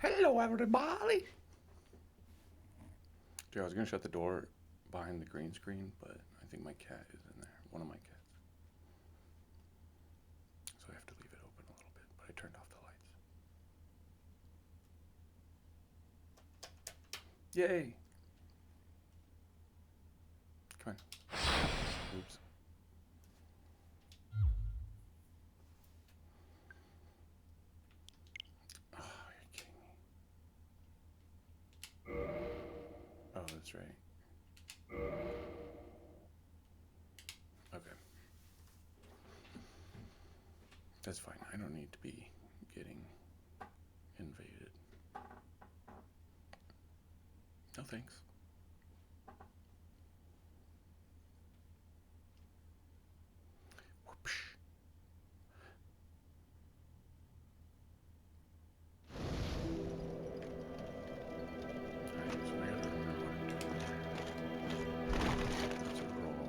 Hello, everybody. Dude, I was gonna shut the door behind the green screen, but I think my cat is in there. One of my cats. So I have to leave it open a little bit, but I turned off the lights. Yay! Come on. Oops. Oh, you're kidding me. Oh, that's right. Okay. That's fine. I don't need to be getting invaded. No thanks. Whoopsh. Alright, so I gotta remember what to do here. That's a roll.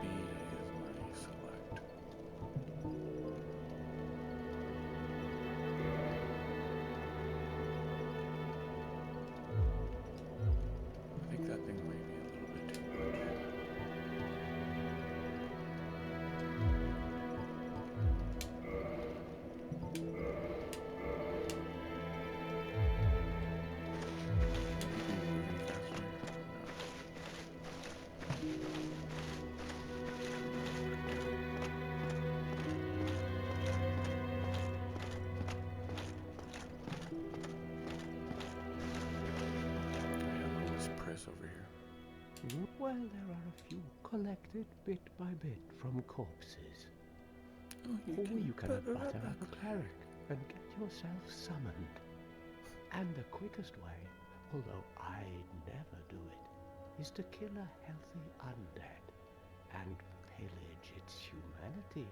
B is my select. I think that thing might be a little bit too much. Maybe moving faster? No. Yeah, let's press over here. Well, there are a few collected bit by bit from corpses. Oh, Or you can butter up a cleric and get yourself summoned. And the quickest way, although I'd never do it, is to kill a healthy undead and pillage its humanity.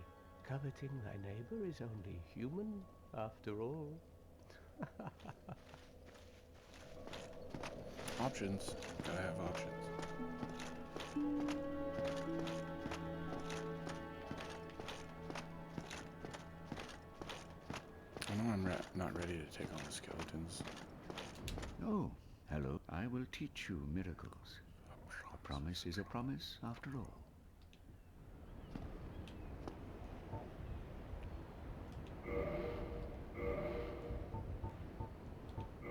Coveting thy neighbor is only human, after all. Options. Gotta have options. I know I'm not ready to take on the skeletons. Oh, hello. I will teach you miracles. A promise is a promise, after all.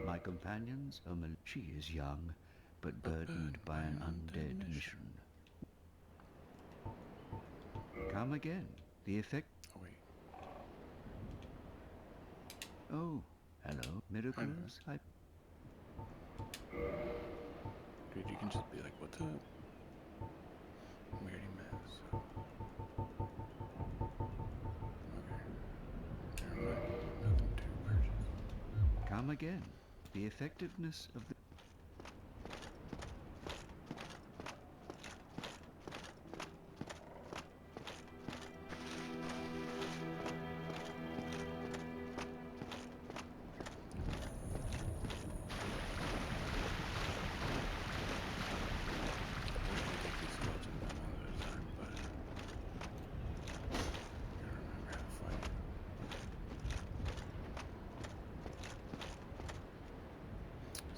My companion's she is young, but burdened by an undead mission. Come again. The effect... Oh, wait. Oh, hello. Miracles? Dude, you can just be like, what's up? Weirdy mess. Okay. Never mind. Nothing to purchase. Come again. The effectiveness of the...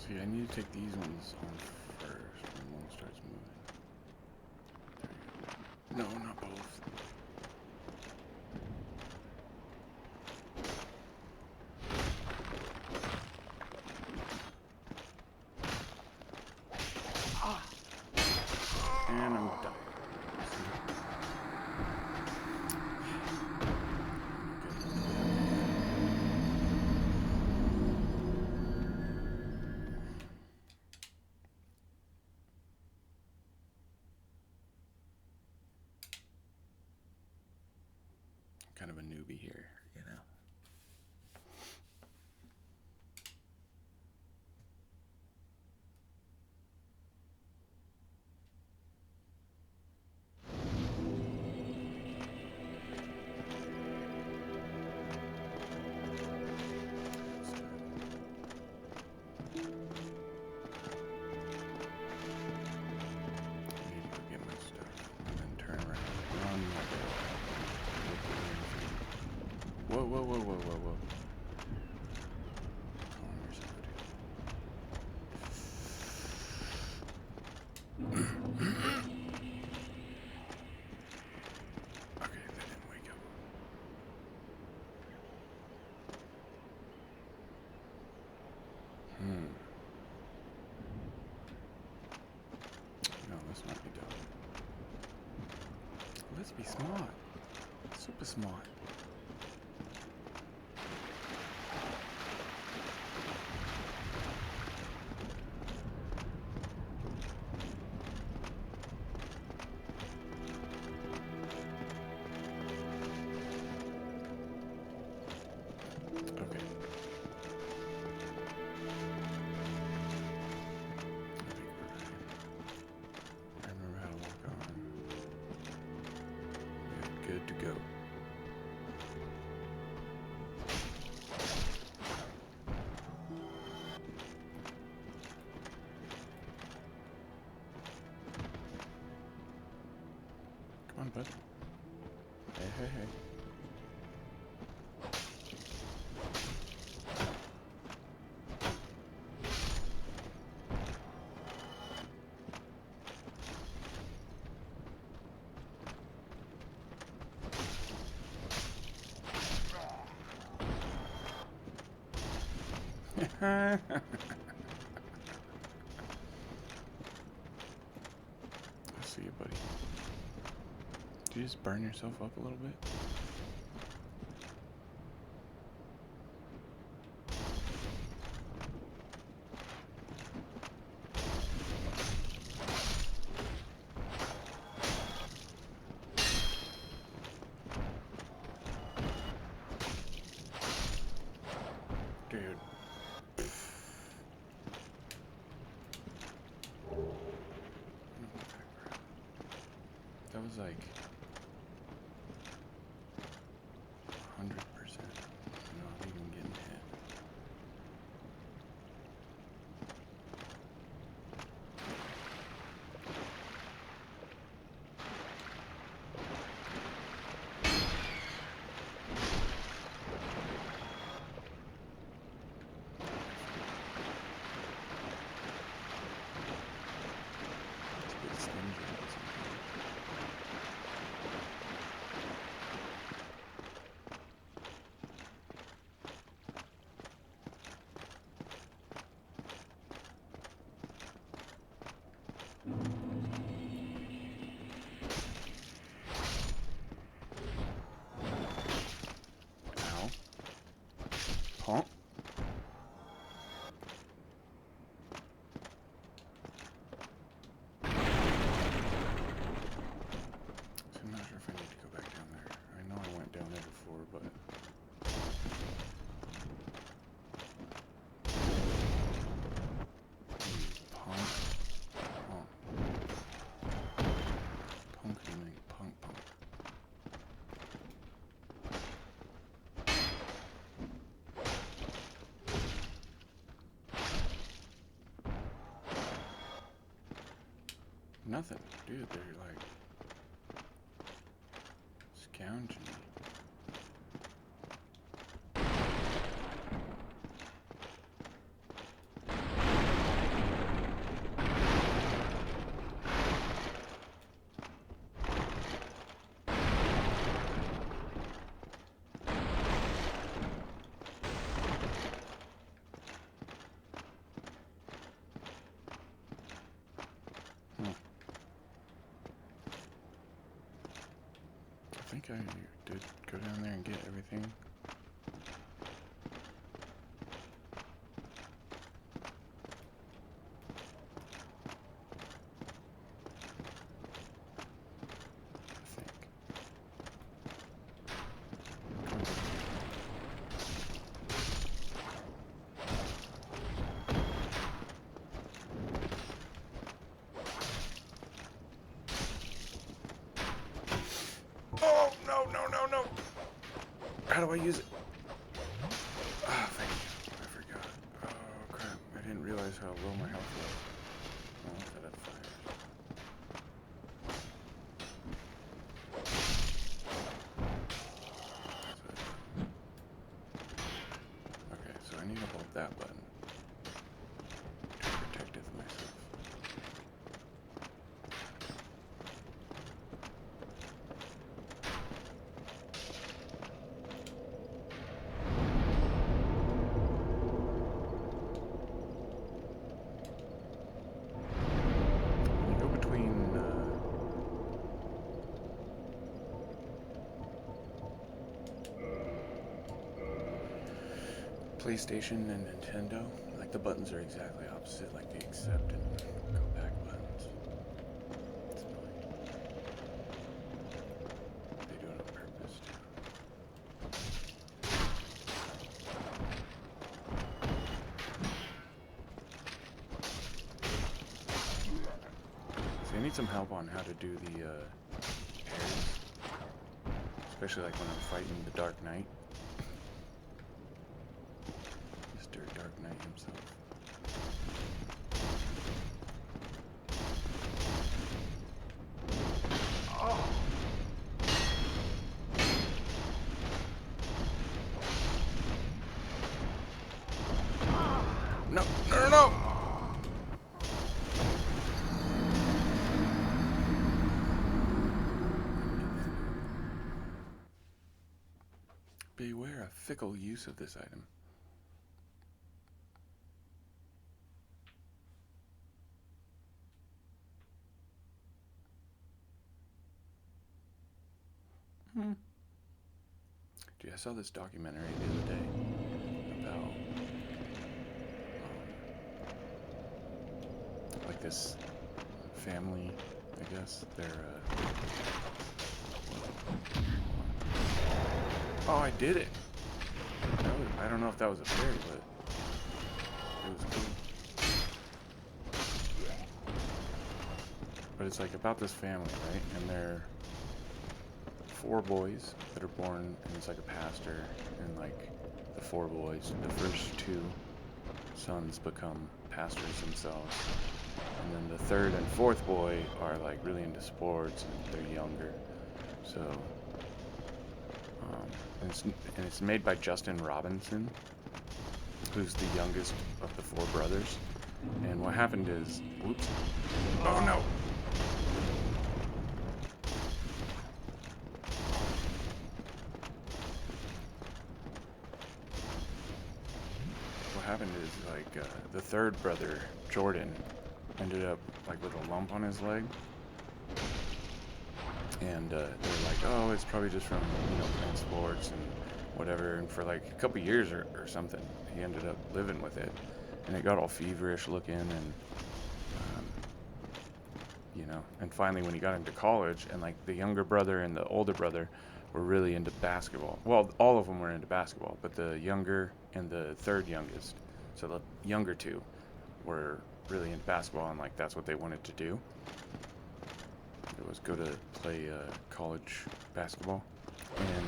See, I need to take these ones off first when one starts moving. There you go. No, not both. And I'm done. Kind of a newbie here, you know. I need to go get my stuff and then turn around and run like a Whoa, whoa, whoa, whoa, whoa, whoa. Calm yourself, dude. Okay, that didn't wake up. No, this might be dumb. Let's be smart. Super smart. Okay. I remember how to walk on. We're good to go. Come on, bud. Hey, hey, hey. I see you, buddy. Did you just burn yourself up a little bit? Dude. That was like 100% not even getting hit. It's a bit stingy. Ow. Pump. So I'm not sure if I need to go back down there. I know I went down there before, but... Punk. Punk. Punkity mink. Punk punk. Nothing. Dude, they're like... scounging me. I think I did go down there and get everything. I think. Oh, no, no, no, no. How do I use it? Oh, thank you. I forgot. Oh, crap. I didn't realize how low my health was. Oh, that fire. PlayStation and Nintendo, like the buttons are exactly opposite, like the accept and go back buttons. It's annoying. They do it on purpose too. So I need some help on how to do the parries, especially like when I'm fighting the Dark Knight. Mr. Dark Knight himself. No, no, no, no! Beware of fickle use of this item. Dude, I saw this documentary the other day about like this family, I guess. They're oh, I did it. I don't know if that was a fairy, but it was cool. But it's like about this family, right? And they're 4 boys that are born, and it's like a pastor, and like the 4 boys, the first 2 sons become pastors themselves, and then the 3rd and 4th boy are like really into sports, and they're younger. So and it's made by Justin Robinson, who's the youngest of the 4 brothers. And what happened is, whoops, oh no. What happened is, like, the 3rd brother, Jordan, ended up like with a lump on his leg, and they're like, oh, it's probably just from, you know, playing sports and whatever. And for like a couple years or something, he ended up living with it, and it got all feverish looking, and you know, and finally when he got into college, and like the younger brother and the older brother were really into basketball. Well, all of them were into basketball, but the younger and the 3rd youngest, so the younger 2, were really into basketball, and like that's what they wanted to do. It was go to play college basketball. And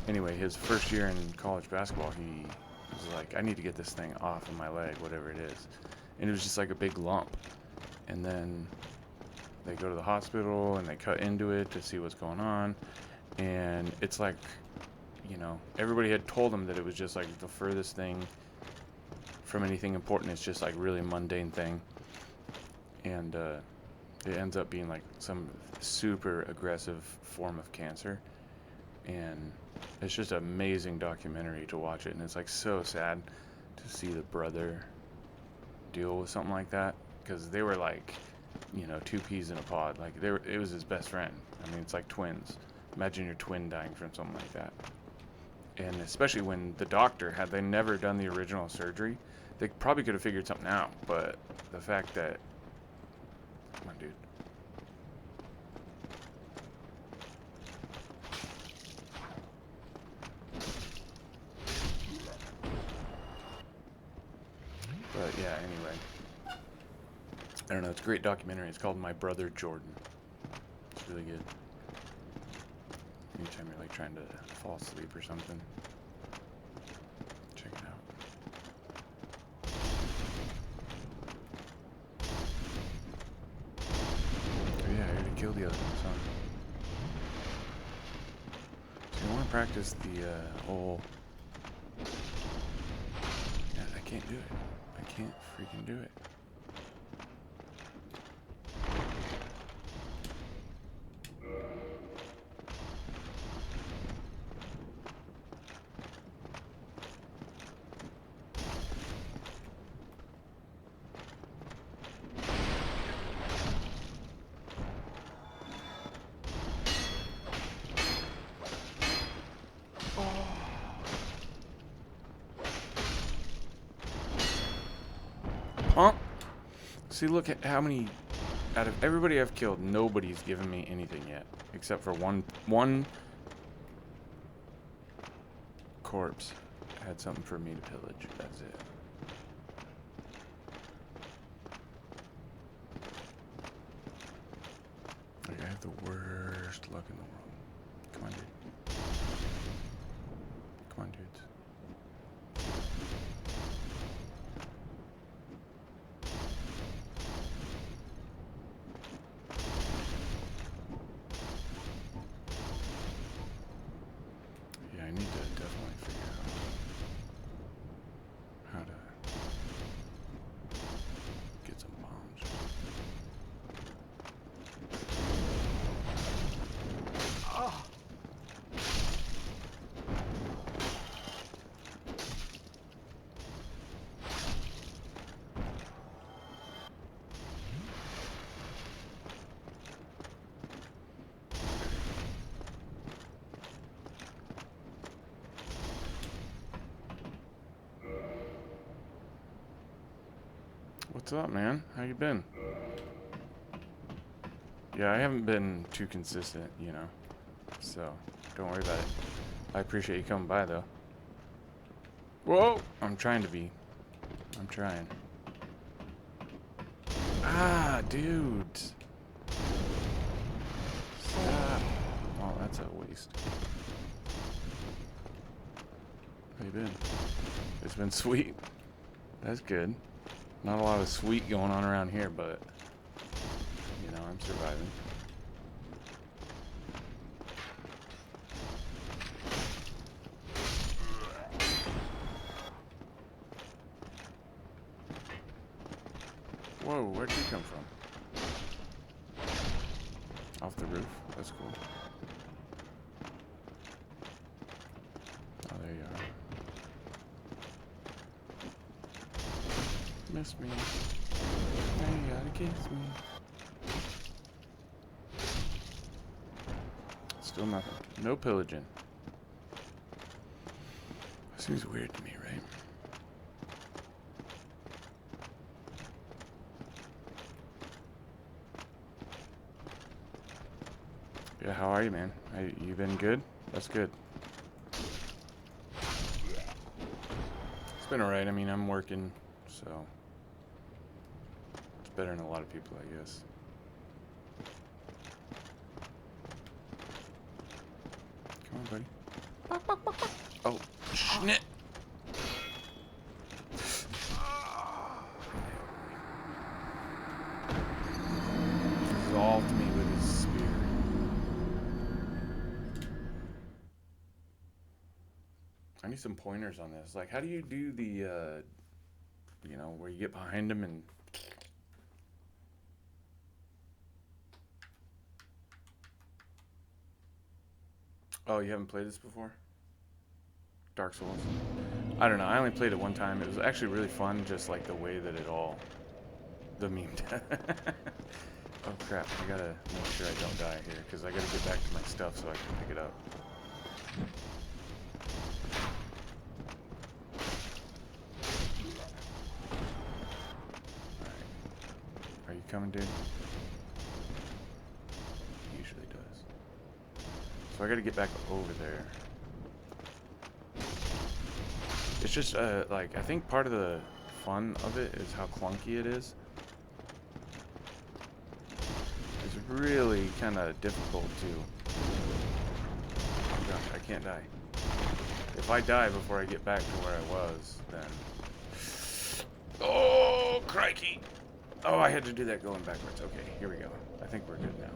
anyway, his first year in college basketball, he was like, I need to get this thing off of my leg, whatever it is. And it was just like a big lump. And then they go to the hospital and they cut into it to see what's going on. And it's like, you know, everybody had told him that it was just like the furthest thing from anything important. It's just like really mundane thing. And it ends up being like some super aggressive form of cancer. And it's just an amazing documentary to watch it. And it's like so sad to see the brother deal with something like that, because they were like, you know, 2 peas in a pod. Like it was his best friend. I mean, it's like twins. Imagine your twin dying from something like that. And especially when the doctor, had they never done the original surgery, they probably could have figured something out. But the fact that, come on, dude. But yeah, anyway. I don't know, it's a great documentary. It's called My Brother Jordan. It's really good. Anytime you're like trying to fall asleep or something, check it out. Oh yeah, I already killed the other ones, huh? So you want to practice the whole... Yeah, I can't do it. I can't freaking do it. Oh! See, look at how many... Out of everybody I've killed, nobody's given me anything yet. Except for one corpse had something for me to pillage. That's it. Like, I have the worst luck in the world. Come on, dude. Come on, dudes. Yeah, I need to definitely figure out how to get some bombs. What's up, man? How you been? Yeah, I haven't been too consistent, you know. So, don't worry about it. I appreciate you coming by, though. Whoa! I'm trying to be. I'm trying. Ah, dude. Stop. Oh, that's a waste. How you been? It's been sweet. That's good. Not a lot of sweet going on around here, but, you know, I'm surviving. Whoa, where'd you come from? Off the roof? That's cool. Oh, there you are. Miss me. Now you gotta kiss me. Still nothing. No pillaging. Seems weird to me, right? Yeah, how are you, man? You been good? That's good. It's been alright. I mean, I'm working, so it's better than a lot of people, I guess. Come on, buddy. Oh, snit! Dissolved me with his spear. I need some pointers on this. Like, how do you do the, you know, where you get behind him and... Oh, you haven't played this before? Dark Souls? I don't know. I only played it one time. It was actually really fun, just like the way that it all... The meme... Oh, crap. I gotta make sure I don't die here, because I gotta get back to my stuff so I can pick it up. Are you coming, dude? He usually does. So I gotta get back over there. It's just, like, I think part of the fun of it is how clunky it is. It's really kind of difficult to... Oh gosh, I can't die. If I die before I get back to where I was, then... Oh, crikey! Oh, I had to do that going backwards. Okay, here we go. I think we're good now.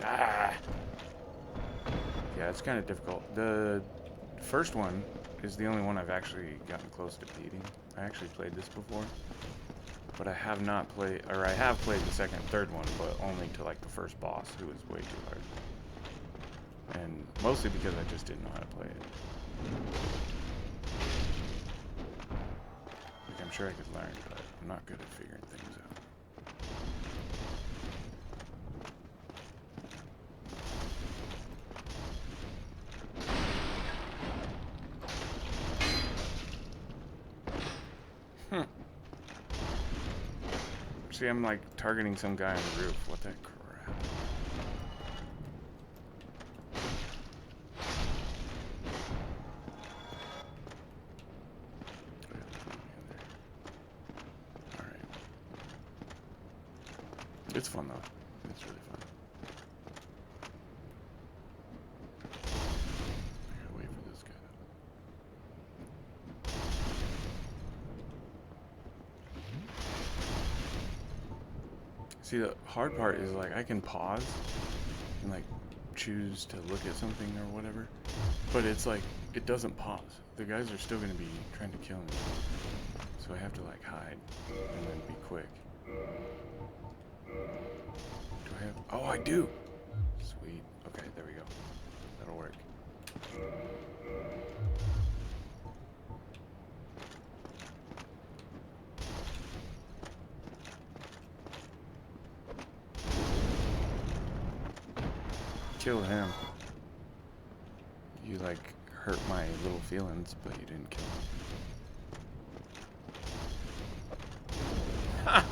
Ah! Yeah, it's kind of difficult. The first one is the only one I've actually gotten close to beating. I actually played this before, but I have not played, or I have played the second and third one, but only to like the first boss, who was way too hard. And mostly because I just didn't know how to play it. Like, I'm sure I could learn, but I'm not good at figuring things out. Hmm. See, I'm like targeting some guy on the roof. What the crap? Alright. It's fun though. It's really fun. I gotta wait for this guy though. See, the hard part is like I can pause and like choose to look at something or whatever, but it's like it doesn't pause. The guys are still gonna be trying to kill me, so I have to like hide and then be quick. Do I have? Oh, I do. Sweet. Okay, there we go. That'll work. Kill him. You like hurt my little feelings, but you didn't kill him. Ha!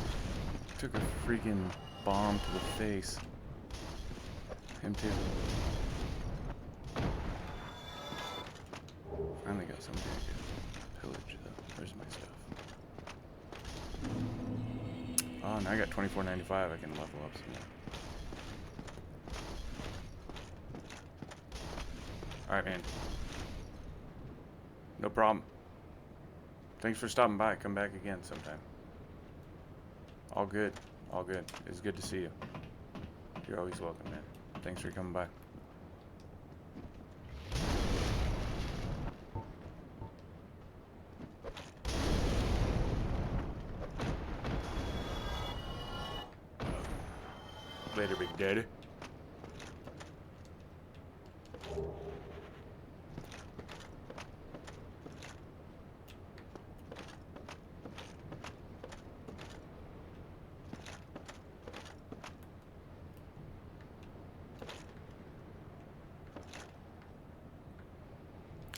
Took a freaking bomb to the face. Him too. Finally got somebody I could pillage though. Where's my stuff? Oh, now I got 24.95. I can level up some more. Alright, man. No problem. Thanks for stopping by. Come back again sometime. All good. All good. It's good to see you. You're always welcome, man. Thanks for coming by. Later, Big Daddy.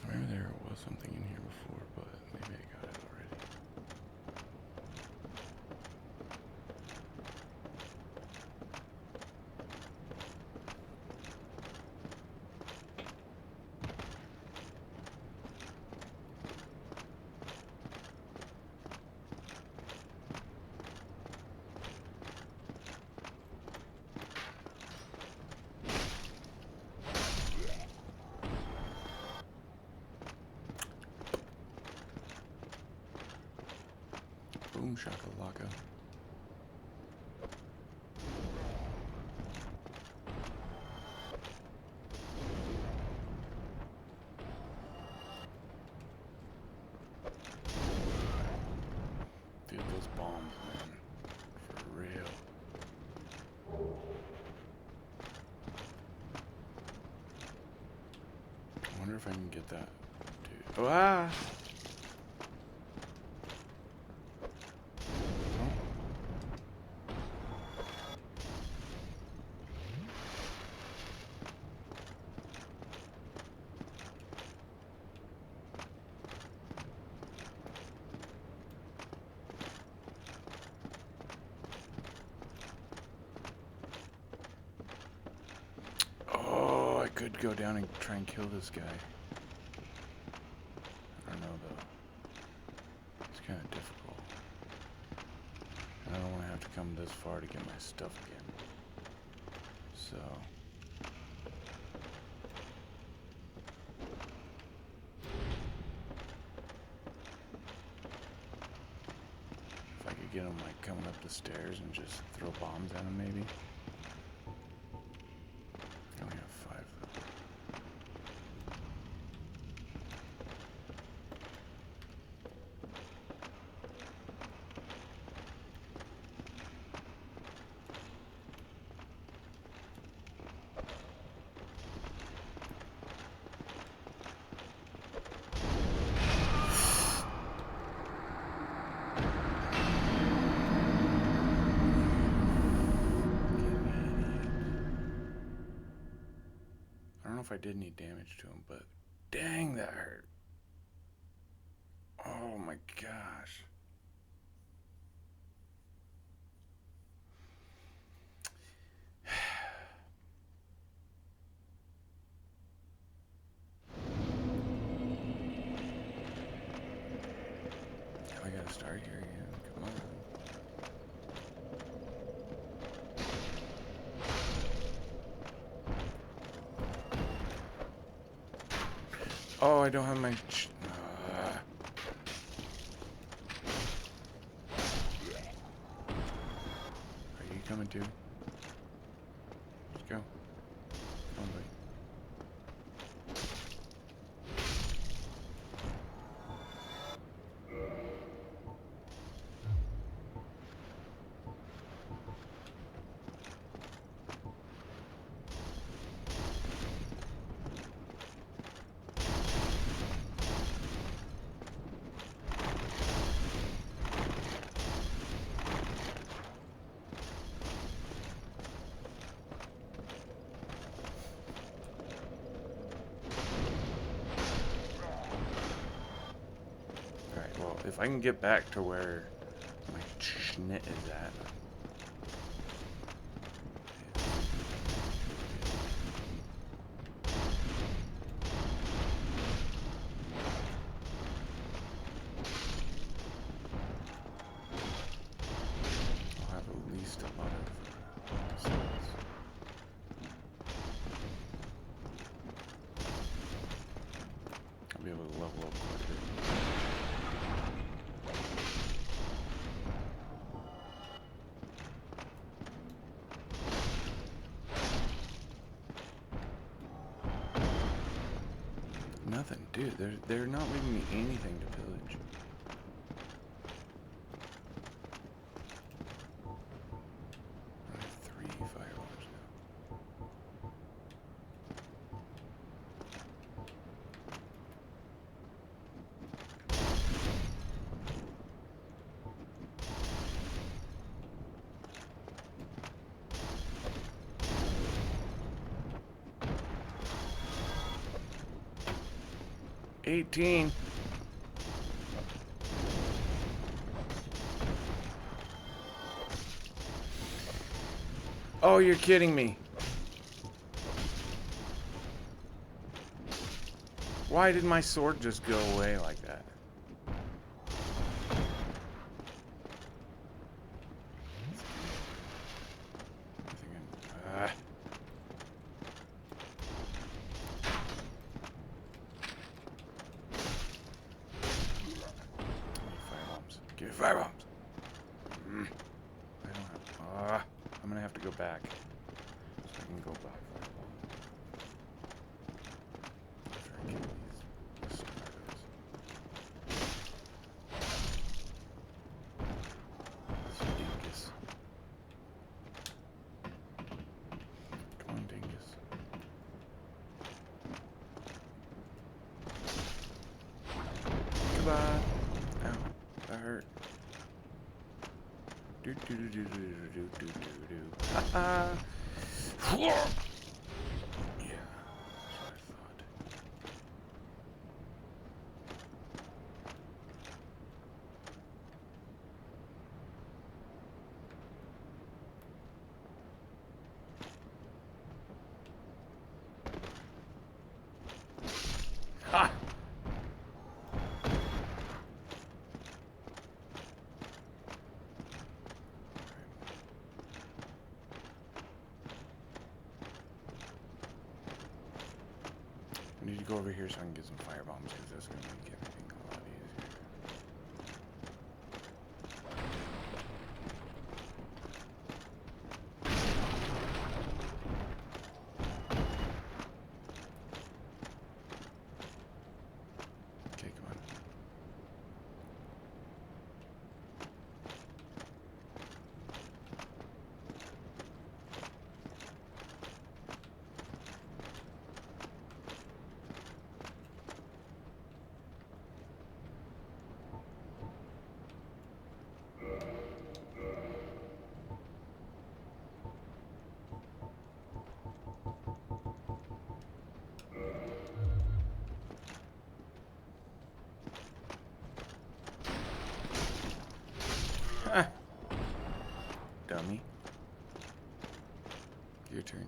Maybe there was something in here before, but maybe I got it already. Boom shakalaka. Dude, those bombs, man. For real. I wonder if I can get that. Dude. Oh, ah! Oh, I could go down and try and kill this guy. I don't know though. It's kind of difficult. I don't want to have to come this far to get my stuff again. So. If I could get him like coming up the stairs and just throw bombs at him maybe. I only have 5 though. I don't know if I did any damage to him, but dang, that hurt. Oh my gosh. I gotta start here again. Come on. Oh, I don't have my... Are you coming too? Let's go. Come on, buddy. Alright, well, if I can get back to where my schnit is at. I'll have at least a lot of cells. I'll be able to level up quite a bit. Nothing, dude. They're not leaving me anything to pillage. I have 3 firearms now. $18. Oh, you're kidding me. Why did my sword just go away like that? Give me firearms. I don't have. I'm gonna have to go back so I can go buy firearms. After I kill these starters. This dingus. Come on, dingus. Goodbye. Ow, that hurt. Do do do do do do do do do. Ha ha. Yeah, that's what I thought. Ha! I need to go over here so I can get some firebombs because that's going to make everything a lot easier. Okay, come on. Ah. Dummy. Your turn.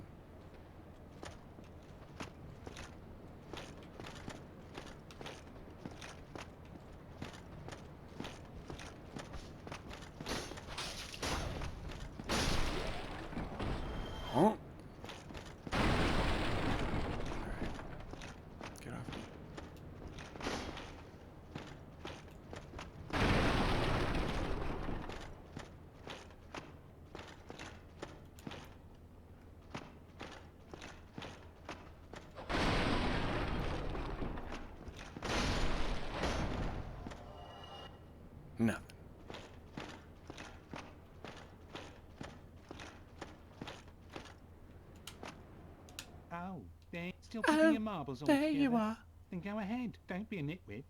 Okay, still keeping your marbles all there together? you are. Then go ahead. Don't be a nitwit.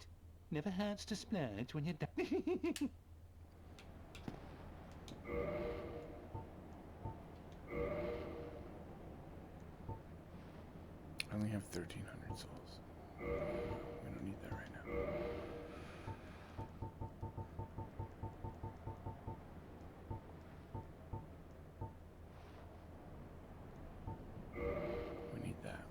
Never hurts to splurge when you're done. I only have 1,300 souls. We don't need that right now. We need that.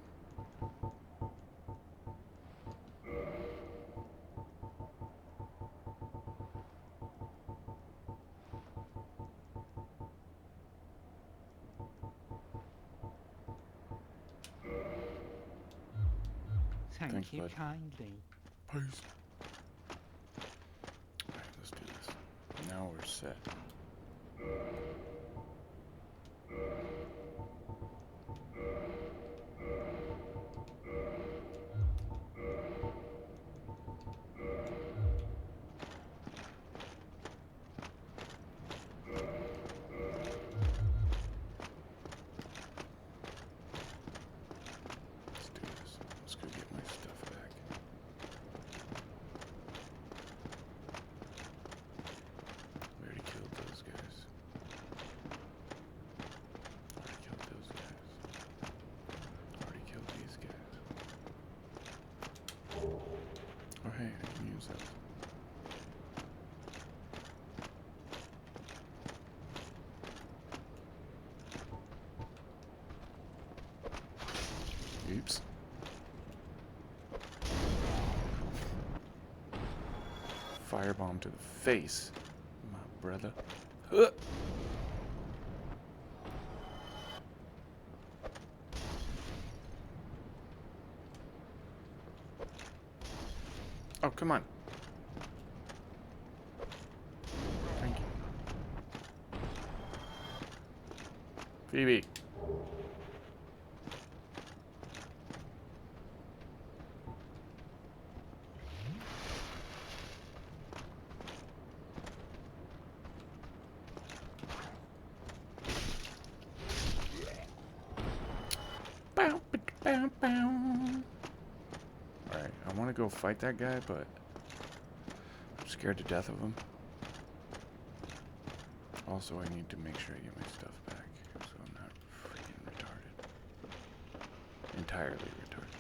Thank Thanks, you bud. kindly. Peace. Alright, let's do this. Now we're set. Let's do this. Let's go get my stuff back. We already killed those guys. Already killed those guys. Already killed these guys. Oh hey, I can use those. Oops. Firebomb to the face, my brother. Oh, come on. Thank you. Phoebe. Bow, bow, bow. Alright, I want to go fight that guy, but I'm scared to death of him. Also, I need to make sure I get my stuff back, so I'm not freaking retarded. Entirely retarded.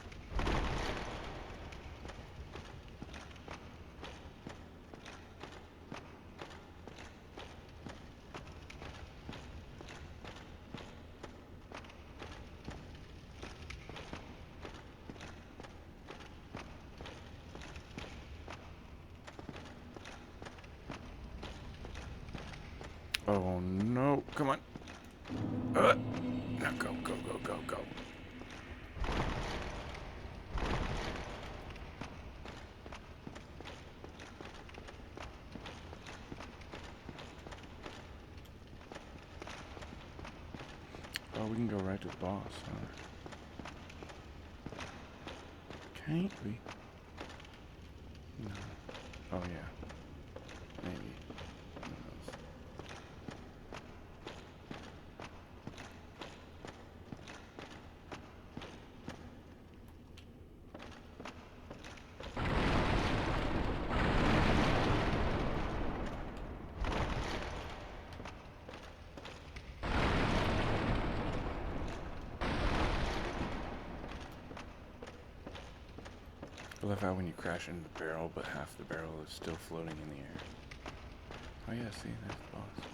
Oh no, come on. Now go, go, go, go, go. Oh, we can go right to the boss, huh? Can't we? No. Oh yeah. Maybe. Who knows? I love how when you crash into the barrel, but half the barrel is still floating in the air. Oh yeah, see, there's the boss.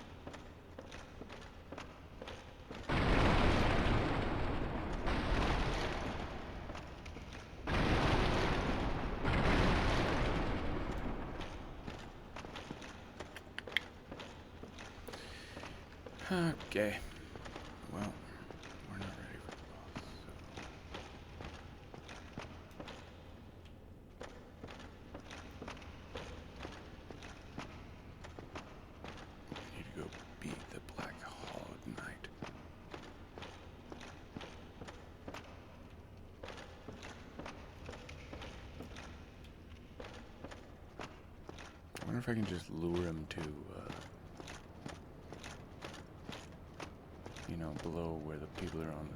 Okay. Well, we're not ready for the boss, so... We need to go beat the Black Hog Knight. I wonder if I can just lure him to, you know, below where the people are on the...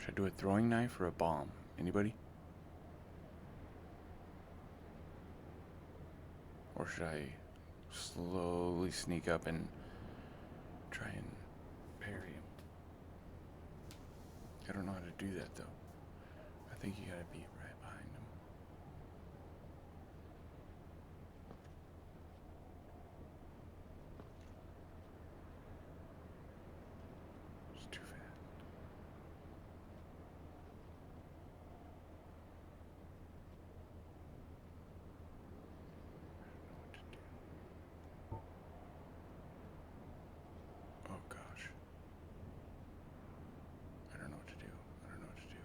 Should I do a throwing knife or a bomb? Anybody? Or should I slowly sneak up and try and parry him? I don't know how to do that though. I think you gotta be right behind him. It's too fast. Oh gosh. I don't know what to do. I don't know what to do.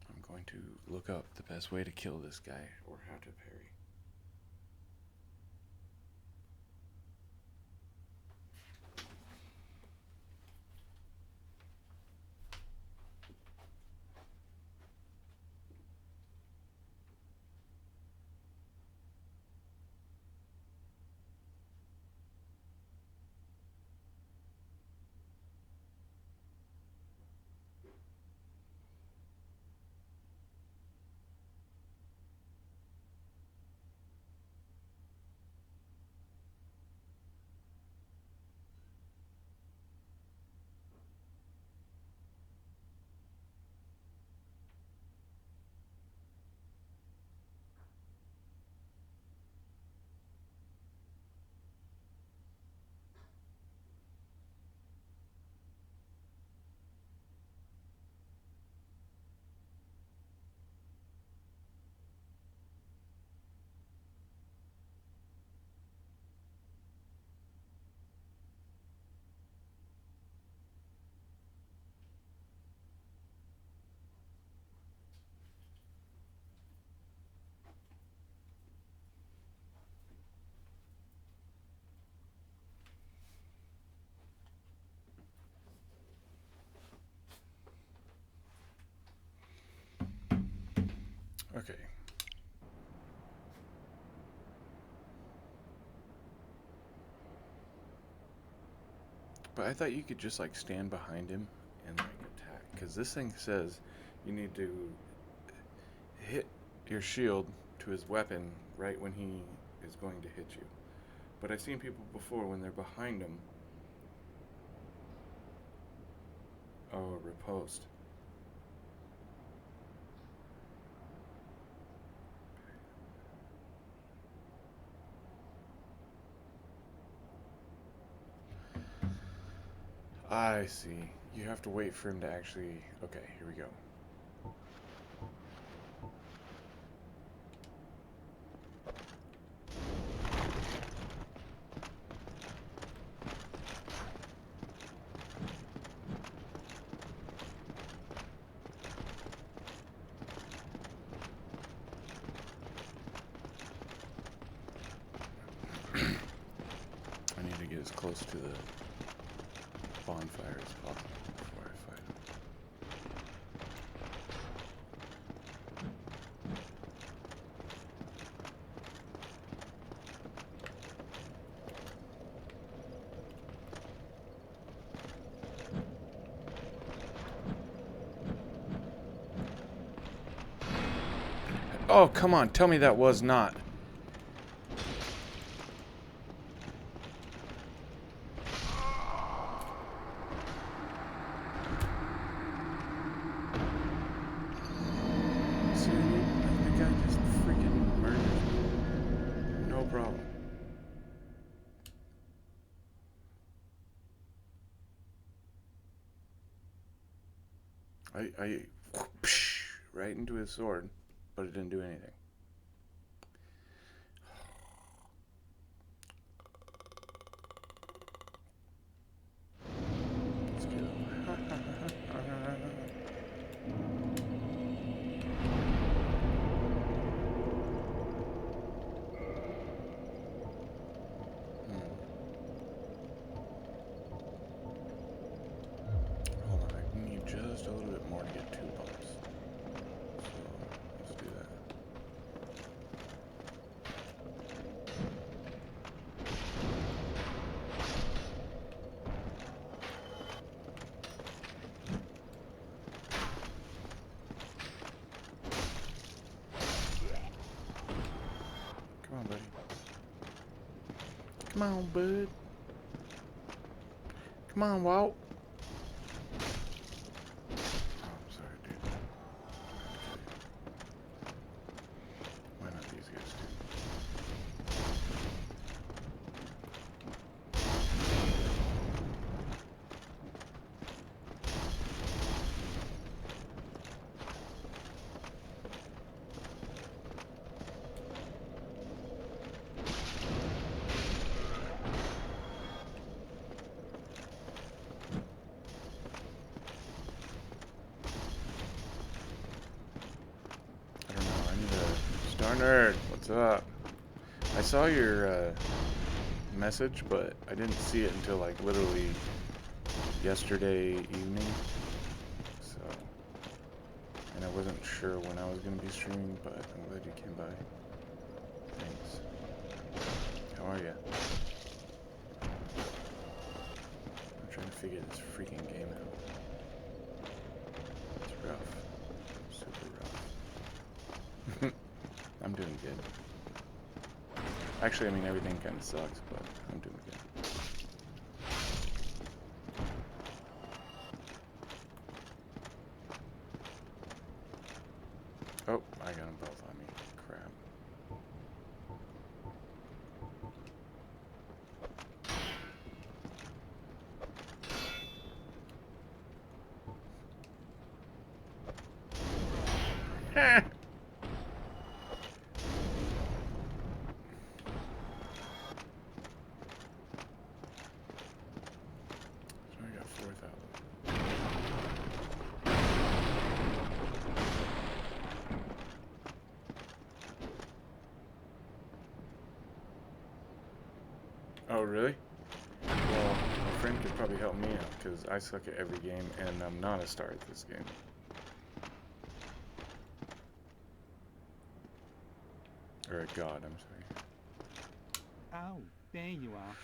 I'm going to look up the best way to kill this guy or how to parry. Okay. But I thought you could just like stand behind him and like attack. Because this thing says you need to hit your shield to his weapon right when he is going to hit you. But I've seen people before when they're behind him. Oh, riposte. I see. You have to wait for him to actually... Okay, here we go. I need to get as close to the bonfire as possible before I fight him. Oh, come on. Tell me that was not. See, the guy just freaking murdered me. No problem. I right into his sword, but it didn't do anything. Let's get Hold on, I need just a little bit more to get 2 bumps. So let's do that. Come on, buddy. Come on, bud. Come on, Walt. Oh, I'm sorry, dude. Why not these guys, too? I don't know. I need a Star Nerd. What's up? I saw your message, but I didn't see it until like literally yesterday evening. So, and I wasn't sure when I was gonna be streaming, but I'm glad you came by. Thanks. How are you? I'm trying to figure this freaking game out. It's rough. Super rough. I'm doing good. Actually, I mean, everything kind of sucks, but I'm doing good. Oh, I got them both on me. Crap. So I got 4,000. Oh, really? Well, a friend could probably help me out, because I suck at every game, and I'm not a star at this game. Or a god, I'm sorry. Oh, there you are.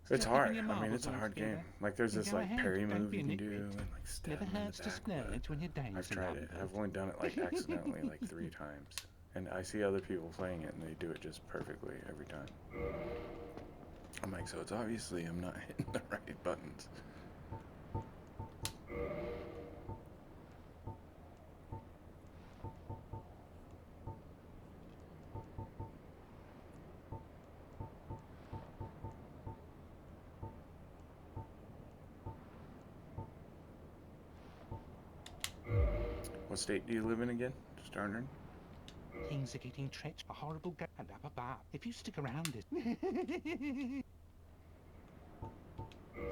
It's Still hard. keeping your I mean, marbles it's a all hard together? game. Like, there's Then this, go like, ahead, parry don't move be you a can do, nitwit. and, like, stab Never him in hurts the to back with it. splurge when you're dancing. I've tried it. I've only done it, like, accidentally, like, 3 times. And I see other people playing it, and they do it just perfectly every time. I'm like, so it's obviously I'm not hitting the right buttons. What state do you live in again? Starner? Things are getting treacherous. A horrible go and up above. If you stick around it.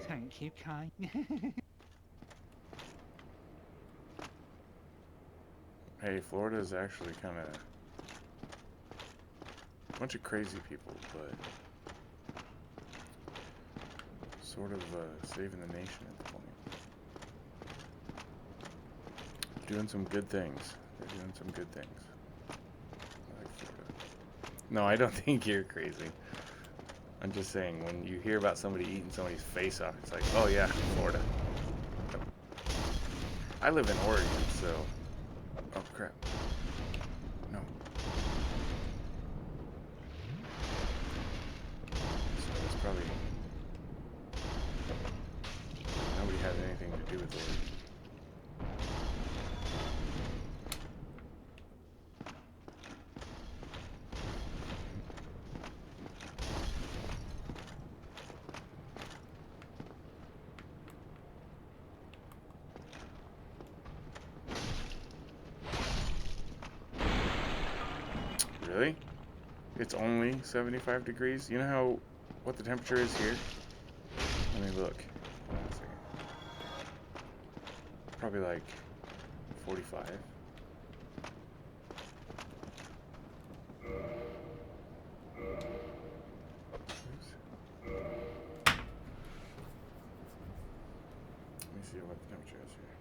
Thank you, Kai. Hey, Florida is actually kind of a bunch of crazy people, but sort of saving the nation at the point. Doing some good things. They're doing some good things. I like Florida. No, I don't think you're crazy. I'm just saying, when you hear about somebody eating somebody's face off, it's like, oh yeah, Florida. I live in Oregon, so... Oh, crap. No. So it's probably... Nobody has anything to do with Oregon. Really? It's only 75 degrees? You know how, what the temperature is here? Let me look. Hold on a second. Probably like 45. Oops. Let me see what the temperature is here.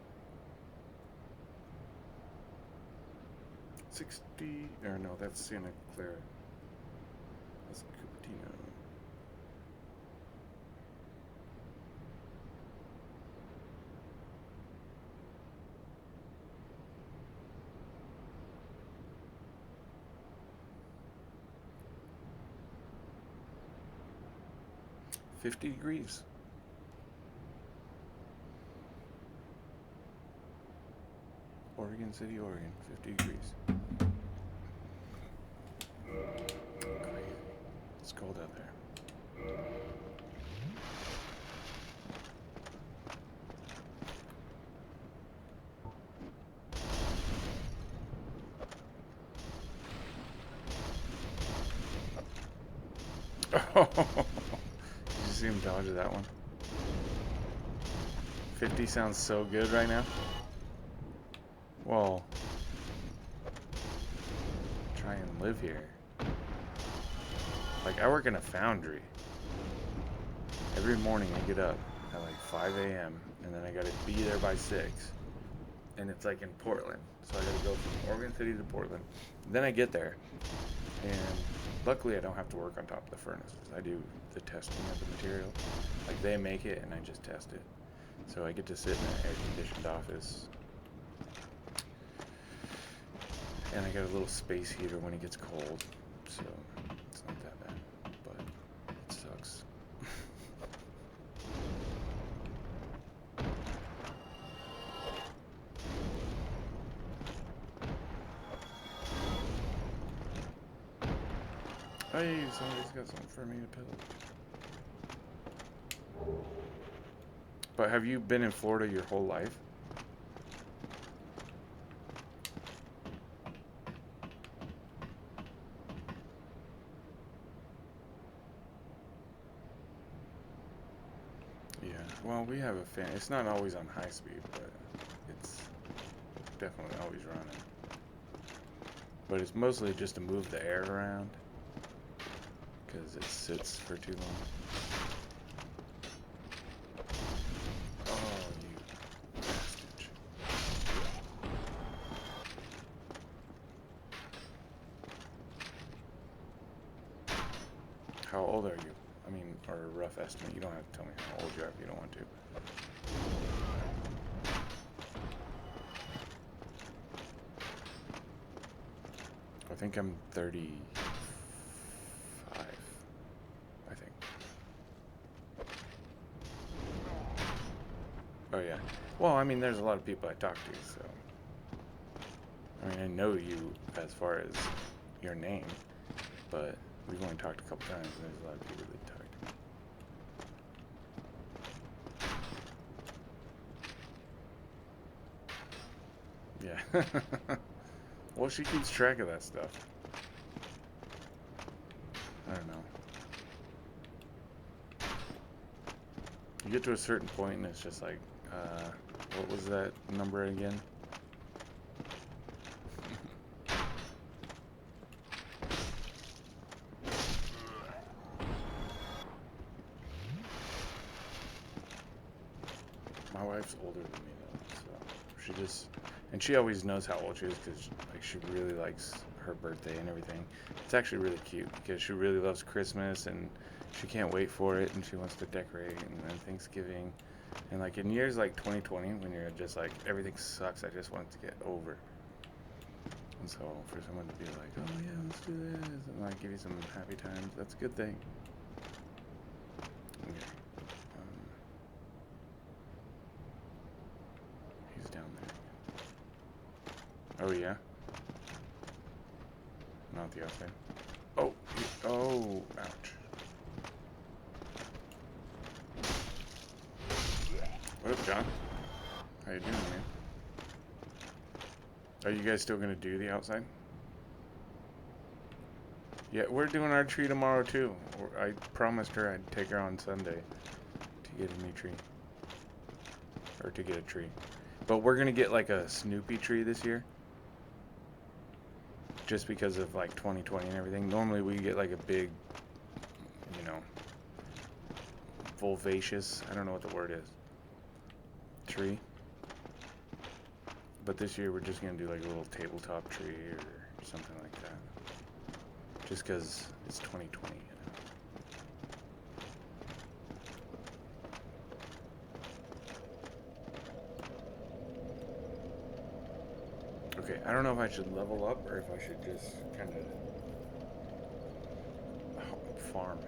60, or no, that's Santa Clara. That's Cupertino. 50 degrees. Oregon City, Oregon, 50 degrees. Crazy. It's cold out there. Oh, did you see him dodge that one? 50 sounds so good right now. Well, try and live here. Like, I work in a foundry. Every morning I get up at like 5 a.m. and then I gotta be there by 6. And it's like in Portland. So I gotta go from Oregon City to Portland. Then I get there. And luckily I don't have to work on top of the furnaces. I do the testing of the material. Like, they make it and I just test it. So I get to sit in an air-conditioned office. And I got a little space heater when it gets cold. So it's not that bad. But it sucks. Hey, somebody's got something for me to pill. But have you been in Florida your whole life? Yeah, well, we have a fan. It's not always on high speed, but it's definitely always running. But it's mostly just to move the air around, because it sits for too long. Oh, you bastard. How old are you? I mean, or a rough estimate. You don't have to tell me how old you are if you don't want to. I think I'm 35. I think. Oh, yeah. Well, I mean, there's a lot of people I talk to, so. I mean, I know you as far as your name, but we've only talked a couple times, and there's a lot of people that talk to me. Yeah. Well, she keeps track of that stuff. I don't know. You get to a certain point and it's just like, what was that number again? My wife's older than me though, so she just, and she always knows how old she is because like she really likes her birthday and everything. It's actually really cute because she really loves Christmas and she can't wait for it and she wants to decorate, and then Thanksgiving. And like in years like 2020 when you're just like everything sucks, I just want it to get over. And so for someone to be like, oh yeah, let's do this, and like give you some happy times, that's a good thing. Okay. He's down there. Oh yeah? Not the outside. Oh, oh, ouch. What up, John? How you doing, man? Are you guys still gonna do the outside? Yeah, we're doing our tree tomorrow too. I promised her I'd take her on Sunday to get a new tree. Or to get a tree. But we're gonna get like a Snoopy tree this year. Just because of like 2020 and everything. Normally we get like a big, you know, volvacious, I don't know what the word is, tree. But this year we're just gonna do like a little tabletop tree or something like that. Just because it's 2020, you know. Okay, I don't know if I should level up or if I should just kind of farm.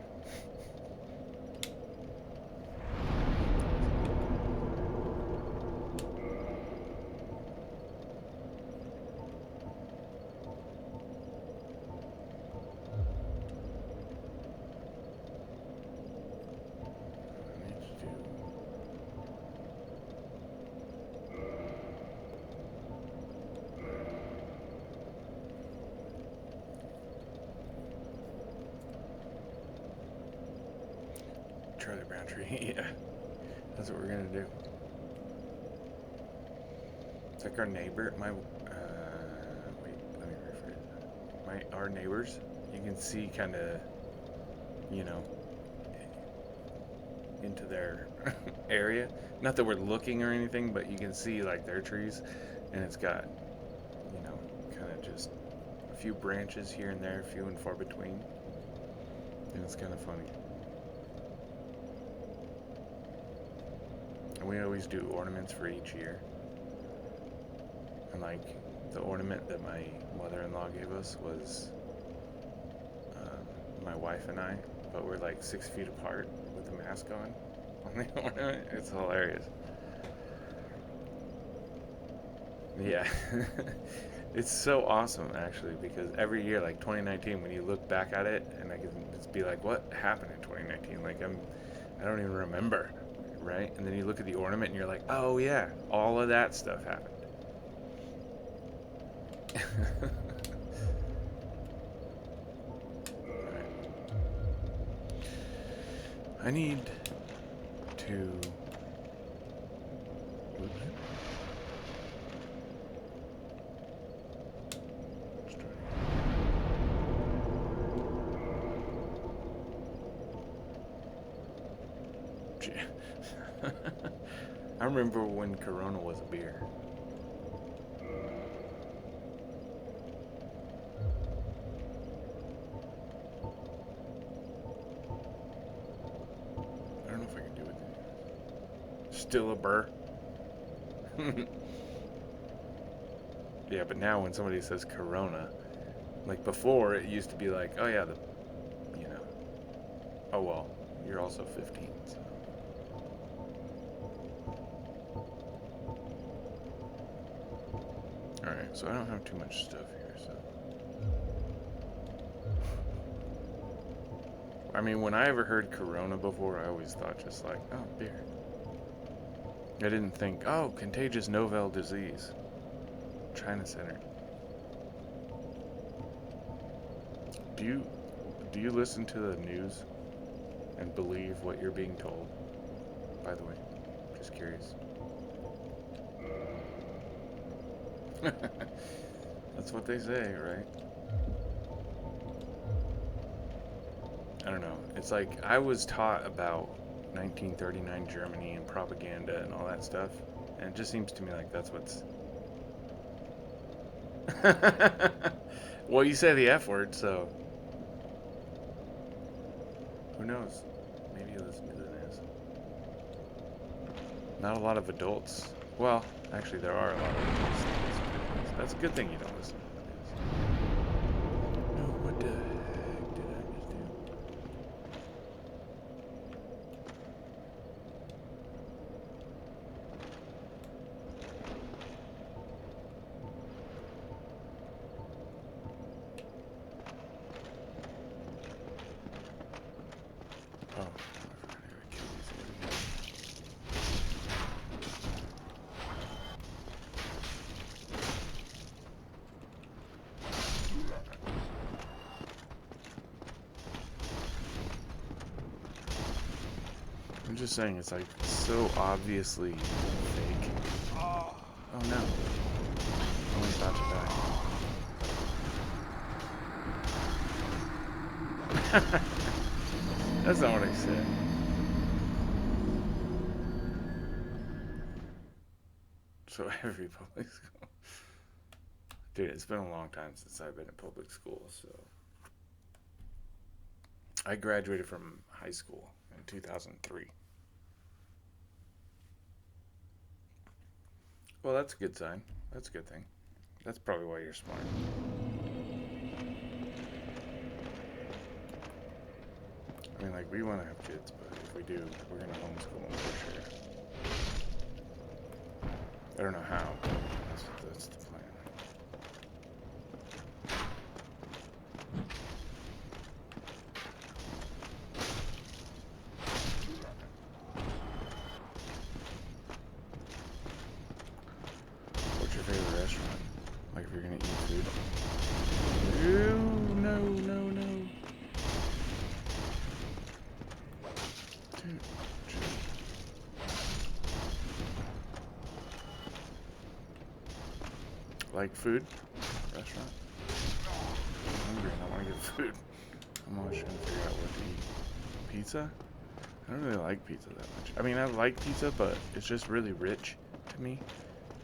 Charlie Brown tree. Yeah, that's what we're gonna do. It's like our neighbor. Wait, let me rephrase. Our neighbors. You can see kind of, you know, into their area. Not that we're looking or anything, but you can see like their trees, and it's got, you know, kind of just a few branches here and there, few and far between, and it's kind of funny. And we always do ornaments for each year. And like the ornament that my mother-in-law gave us was my wife and I, but we're like 6 feet apart with the mask on the ornament. It's hilarious. Yeah. It's so awesome actually, because every year, like 2019, when you look back at it, and I can just be like, what happened in 2019? Like I don't even remember, right? And then you look at the ornament and you're like, oh yeah, all of that stuff happened. I need to. I remember when Corona was a beer. I don't know if I can do it. Still a burr. Yeah, but now when somebody says Corona, like before, it used to be like, oh yeah, you know, oh well, you're also 15. So. All right, so I don't have too much stuff here, so. I mean, when I ever heard Corona before, I always thought just like, oh, beer. I didn't think, oh, contagious novel disease. China Center. Do you listen to the news and believe what you're being told? By the way, just curious. That's what they say, right? I don't know. It's like I was taught about 1939 Germany and propaganda and all that stuff, and it just seems to me like that's what's. Well, you say the F word, so who knows? Maybe you listen to the news. Not a lot of adults. Well, actually, there are a lot of adults. That's a good thing you don't listen to the news. No, what the heck did I just do? Oh, I forgot I gotta kill these guys. I'm just saying, it's like so obviously fake. Oh no. I'm about to die. That's not what I said. So every public school. Dude, it's been a long time since I've been in public school, so. I graduated from high school in 2003. Well, that's a good sign. That's a good thing. That's probably why you're smart. I mean, like, we want to have kids, but if we do, we're going to homeschool them for sure. I don't know how, but that's the plan. What's your favorite restaurant? Like, if you're going to eat food? Ew, no, no, no. Like food? Restaurant? I'm hungry and I want to get food. I'm always trying to figure out what to eat. Pizza? I don't really like pizza that much. I mean, I like pizza, but it's just really rich to me.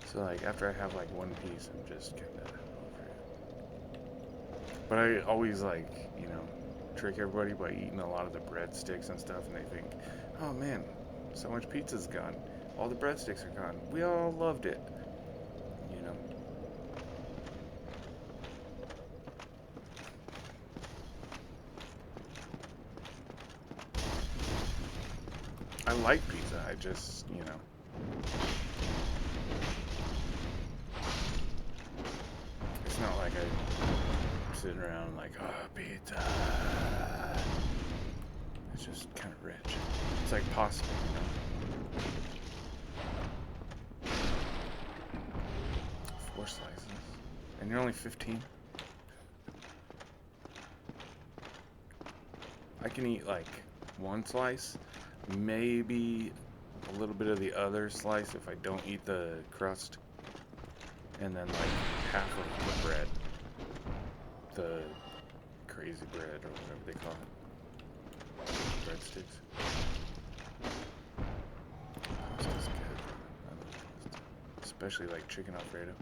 So, like, after I have, like, one piece, I'm just kind of over it. But I always, like, you know, trick everybody by eating a lot of the breadsticks and stuff, and they think, oh, man, so much pizza's gone. All the breadsticks are gone. We all loved it. You know? I like pizza, I just, you know. It's not like I'm sitting around like, oh, pizza. It's just kind of rich. It's like pasta, you know. 4 slices. And you're only 15? I can eat like 1 slice, maybe a little bit of the other slice if I don't eat the crust, and then like half of the bread, the crazy bread or whatever they call it, breadsticks. Pasta's good. I love pasta, especially like chicken Alfredo.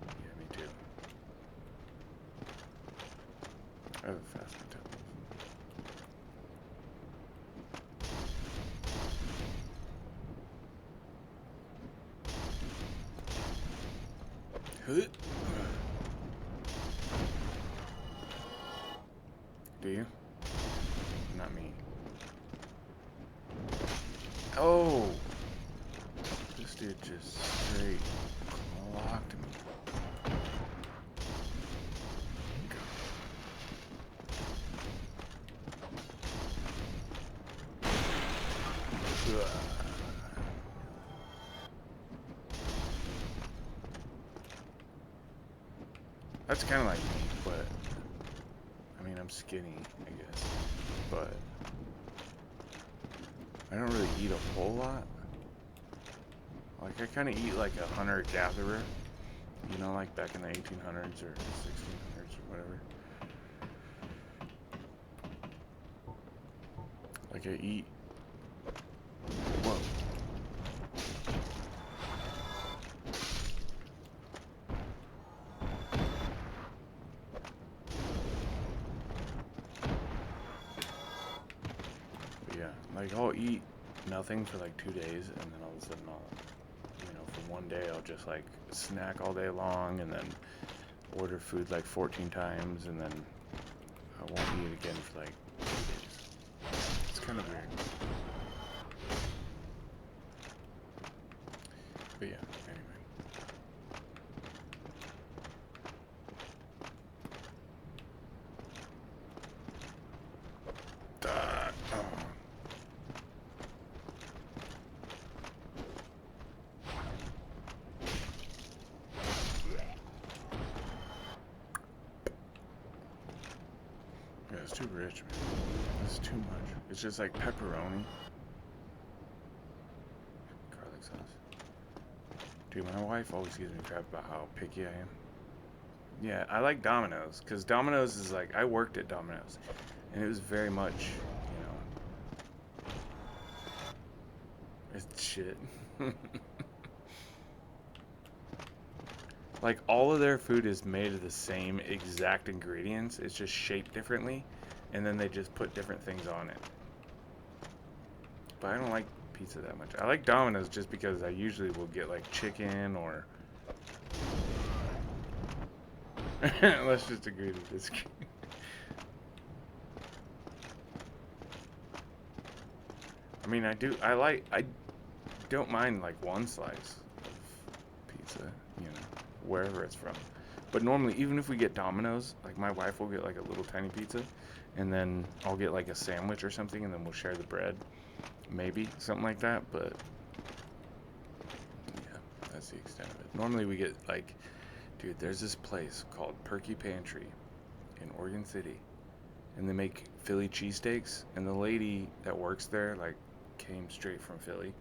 Yeah, me too. I have a fast metabolism. Do you? Not me. Oh! This dude just straight clocked me. Ugh. That's kind of like me, but I mean, I'm skinny, I guess, but I don't really eat a whole lot. Like, I kind of eat like a hunter-gatherer, you know, like back in the 1800s or 1600s or whatever. Like, I eat... Whoa. But yeah, like, I'll eat nothing for like 2 days, and then all of a sudden I'll, you know, for one day I'll just like snack all day long, and then order food like 14 times, and then I won't eat again for like 2 days. It's kind of weird. But yeah, anyway. Oh. Yeah, it's too rich, man. It's too much. It's just like pepperoni. Garlic sauce. Dude, my wife always gives me crap about how picky I am. Yeah, I like Domino's, because Domino's is like, I worked at Domino's, and it was very much, you know, it's shit. Like, all of their food is made of the same exact ingredients, it's just shaped differently, and then they just put different things on it. But I don't like pizza that much. I like Domino's just because I usually will get like chicken or... Let's just agree to disagree. I mean, I don't mind like 1 slice of pizza, you know, wherever it's from. But normally, even if we get Domino's, like my wife will get like a little tiny pizza, and then I'll get like a sandwich or something, and then we'll share the bread. Maybe, something like that, but yeah, that's the extent of it. Normally we get like, dude, there's this place called Perky Pantry in Oregon City, and they make Philly cheesesteaks, and the lady that works there, like, came straight from Philly.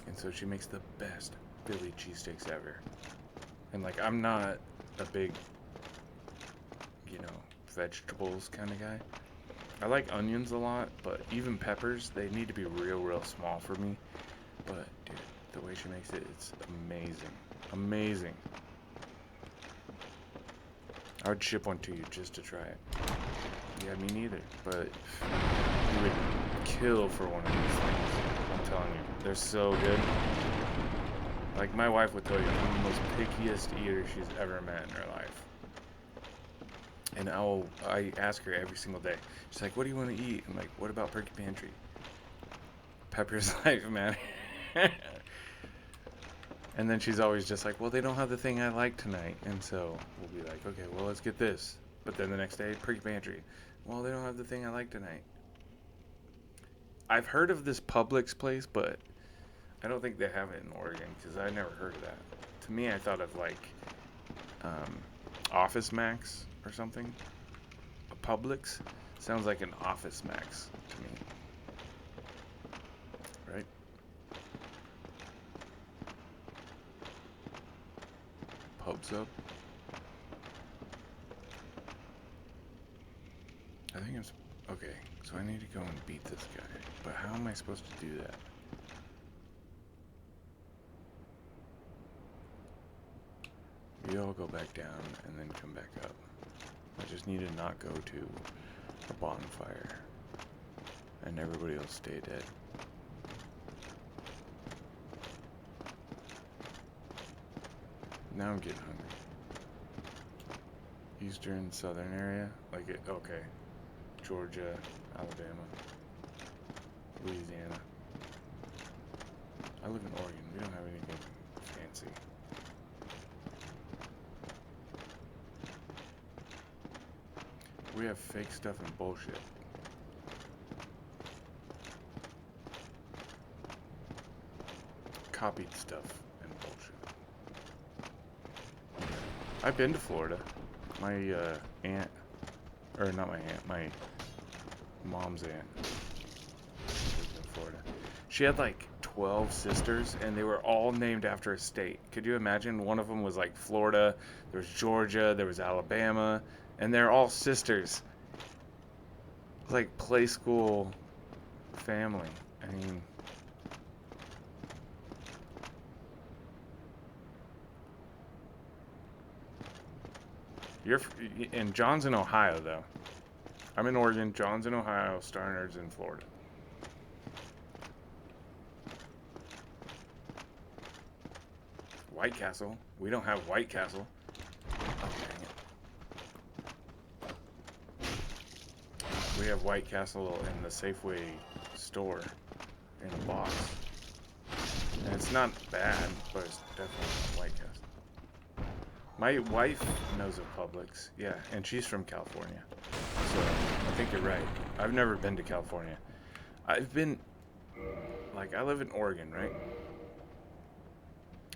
And so she makes the best Philly cheesesteaks ever. And like, I'm not a big, you know, vegetables kind of guy. I like onions a lot, but even peppers, they need to be real small for me. But dude, the way she makes it, it's amazing. Amazing. I would ship one to you just to try it. Yeah, me neither. But you would kill for one of these things. I'm telling you, they're so good. Like my wife would tell you, I'm the most pickiest eater she's ever met in her life. And I ask her every single day. She's like, "What do you want to eat?" I'm like, "What about Perky Pantry?" Pepper's life, man. And then she's always just like, "Well, they don't have the thing I like tonight." And so we'll be like, "Okay, well, let's get this." But then the next day, Perky Pantry. "Well, they don't have the thing I like tonight." I've heard of this Publix place, but I don't think they have it in Oregon because I never heard of that. To me, I thought of like Office Max or something. A Publix sounds like an Office Max to me. Right? Pub Sub? I think it's... Okay, so I need to go and beat this guy. But how am I supposed to do that? You all go back down and then come back up. I just need to not go to a bonfire. And everybody will stay dead. Now I'm getting hungry. Eastern, southern area? Like it, okay. Georgia, Alabama, Louisiana. I live in Oregon. We don't have anything fancy. We have fake stuff and bullshit. Copied stuff and bullshit. I've been to Florida. My aunt, or not my aunt, my mom's aunt lived in Florida. She had like 12 sisters, and they were all named after a state. Could you imagine? One of them was like Florida, there was Georgia, there was Alabama, and they're all sisters. It's like play school family. I mean, and John's in Ohio though. I'm in Oregon, John's in Ohio, Star Nerd's in Florida. White Castle. We don't have White Castle. Oh, dang it. We have White Castle in the Safeway store in a box. And it's not bad, but it's definitely not White Castle. My wife knows of Publix, yeah, and she's from California. So I think you're right. I've never been to California. I've been, like, I live in Oregon, right?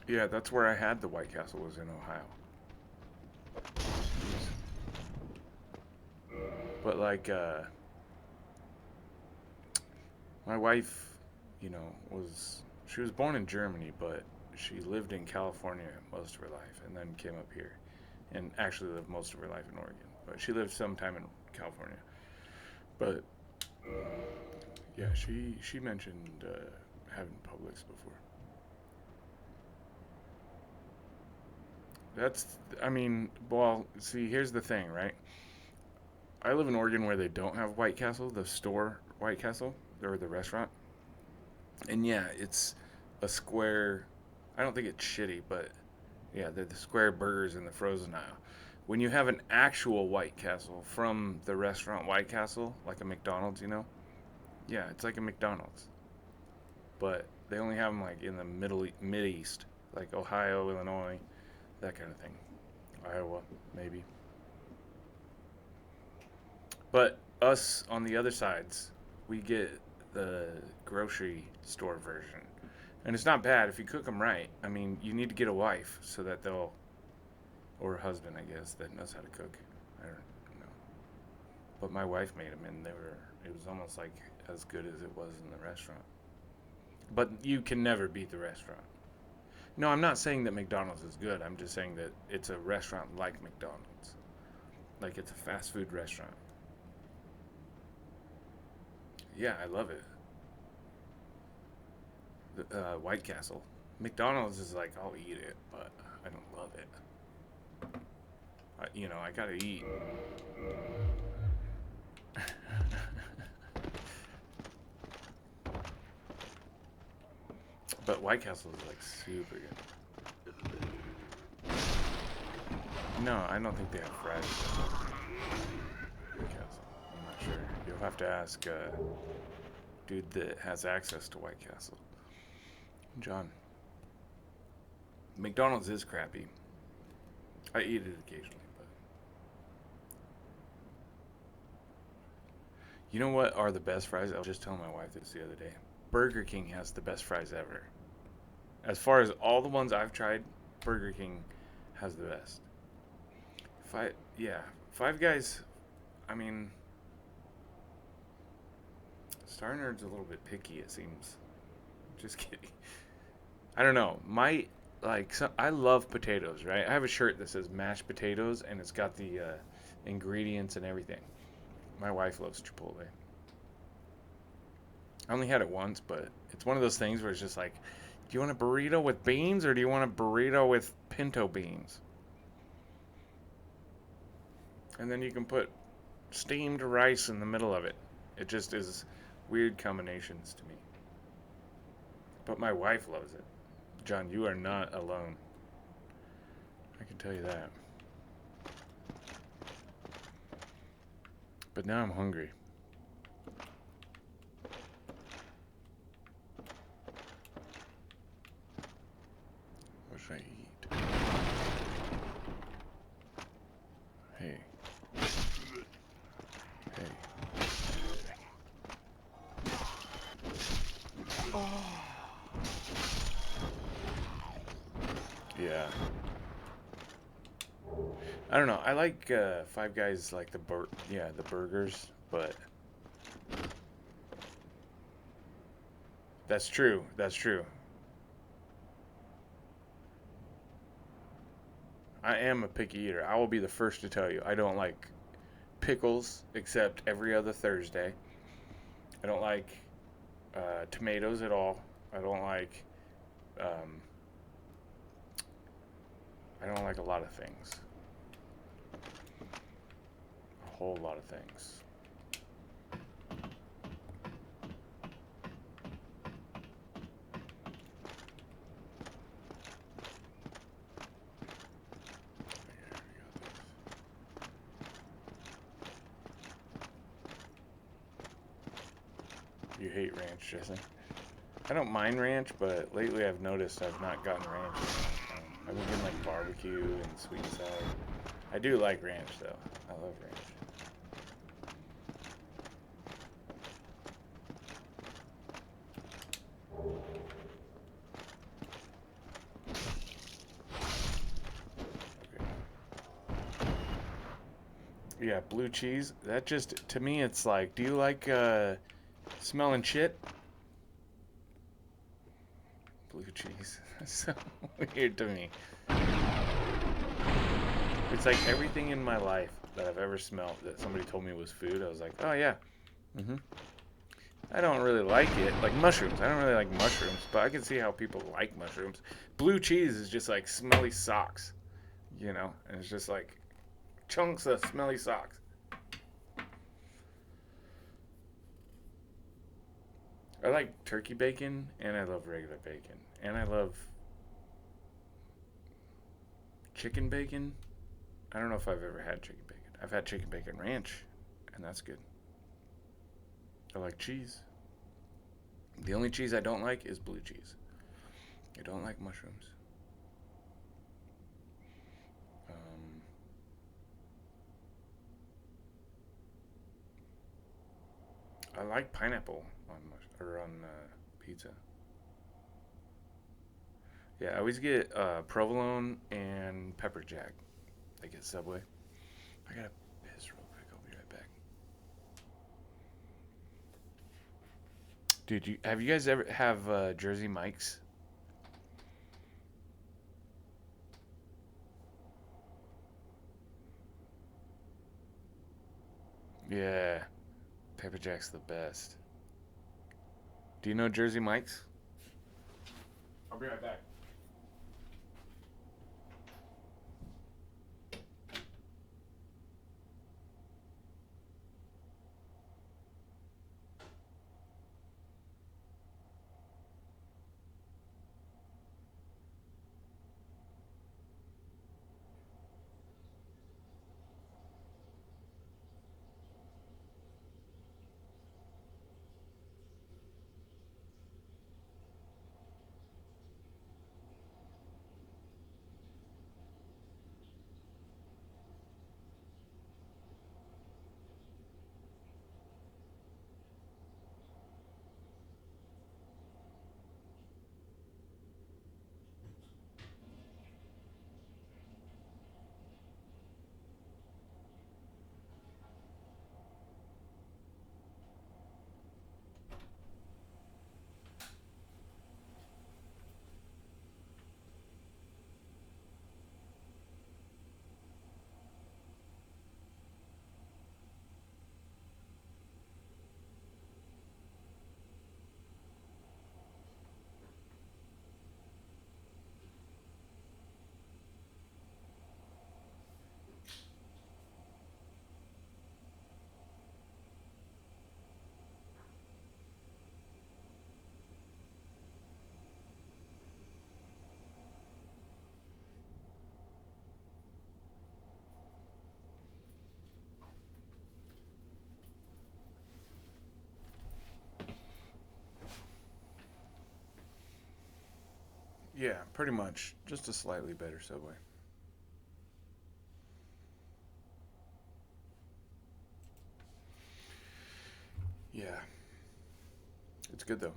Yeah, that's where I had the White Castle, was in Ohio. But like, my wife, you know, she was born in Germany, but she lived in California most of her life and then came up here and actually lived most of her life in Oregon. But she lived some time in California. But yeah, she mentioned having Publix before. I mean, well, see, here's the thing, right? I live in Oregon where they don't have White Castle, the store White Castle, or the restaurant. And yeah, it's a square. I don't think it's shitty, but yeah, the square burgers in the frozen aisle. When you have an actual White Castle from the restaurant White Castle, like a McDonald's, you know? Yeah, it's like a McDonald's. But they only have them like in the Mid-East, like Ohio, Illinois, that kind of thing. Iowa, maybe. But us on the other sides, we get the grocery store version. And it's not bad if you cook them right. I mean, you need to get a wife so that they'll, or a husband, I guess, that knows how to cook. I don't know. But my wife made them and they were It was almost like as good as it was in the restaurant. But you can never beat the restaurant. No, I'm not saying that McDonald's is good. I'm just saying that it's a restaurant like McDonald's. Like it's a fast food restaurant. Yeah, I love it. White Castle. McDonald's is like, I'll eat it, but I don't love it. I gotta eat. But White Castle is like super good. No, I don't think they have fries. White Castle. I'm not sure. You'll have to ask dude that has access to White Castle. John. McDonald's is crappy. I eat it occasionally, but you know what are the best fries? I was just telling my wife this the other day. Burger King has the best fries ever. As far as all the ones I've tried, Burger King has the best. Five Guys. I mean, Star Nerd's a little bit picky, it seems. Just kidding. I don't know. I love potatoes, right? I have a shirt that says mashed potatoes, and it's got the ingredients and everything. My wife loves Chipotle. I only had it once, but it's one of those things where it's just like, do you want a burrito with beans, or do you want a burrito with pinto beans? And then you can put steamed rice in the middle of it. It just is weird combinations to me. But my wife loves it. John, you are not alone. I can tell you that. But now I'm hungry. What should I eat? Hey. Hey. Yeah. I don't know. I like Five Guys, like the burgers, but that's true. That's true. I am a picky eater. I will be the first to tell you. I don't like pickles except every other Thursday. I don't like tomatoes at all. I don't like um, I don't like a lot of things. A whole lot of things. You hate ranch dressing. I don't mind ranch, but lately I've noticed I've not gotten ranch. I've been getting like barbecue and sweet and sour. I do like ranch though. I love ranch. Yeah, blue cheese. That just, to me, it's like, do you like smelling shit? Blue cheese. That's so weird to me. It's like everything in my life that I've ever smelled that somebody told me was food, I was like, oh yeah. I don't really like it. Like mushrooms. I don't really like mushrooms, but I can see how people like mushrooms. Blue cheese is just like smelly socks, you know? And it's just like chunks of smelly socks. I like turkey bacon, and I love regular bacon. And I love chicken bacon. I don't know if I've ever had chicken bacon. I've had chicken bacon ranch, and that's good. I like cheese. The only cheese I don't like is blue cheese. I don't like mushrooms. I like pineapple on pizza. Yeah, I always get provolone and pepper jack. Like at Subway. I gotta piss real quick. I'll be right back. Dude, have you guys ever have Jersey Mike's? Yeah, Pepper Jack's the best. Do you know Jersey Mike's? I'll be right back. Yeah, pretty much. Just a slightly better Subway. Yeah. It's good though.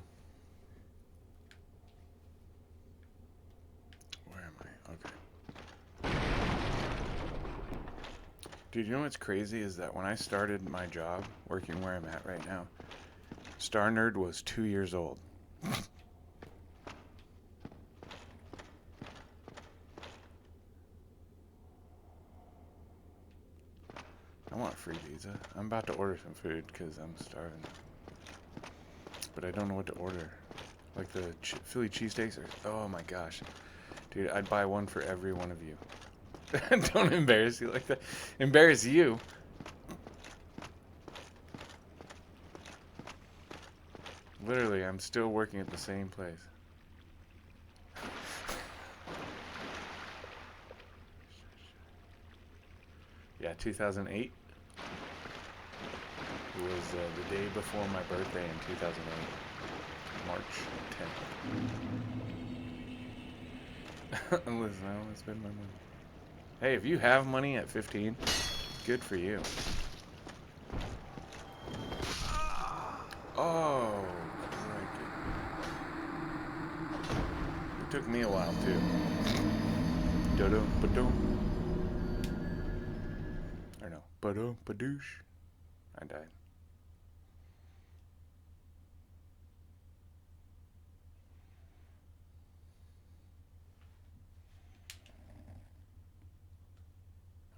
Where am I? Okay. Dude, you know what's crazy is that when I started my job, working where I'm at right now, Star Nerd was 2 years old. I want a free pizza. I'm about to order some food because I'm starving. But I don't know what to order. Like the Philly cheesesteaks are... Oh my gosh. Dude, I'd buy one for every one of you. Don't embarrass you like that. Embarrass you. Literally, I'm still working at the same place. Yeah, 2008 was the day before my birthday in 2008, March 10th. Listen, I only spend my money. Hey, if you have money at 15, good for you. Oh, crikey. It took me a while, too. Da-dum, ba-dum. Or no, ba-dum, ba-doosh. I died.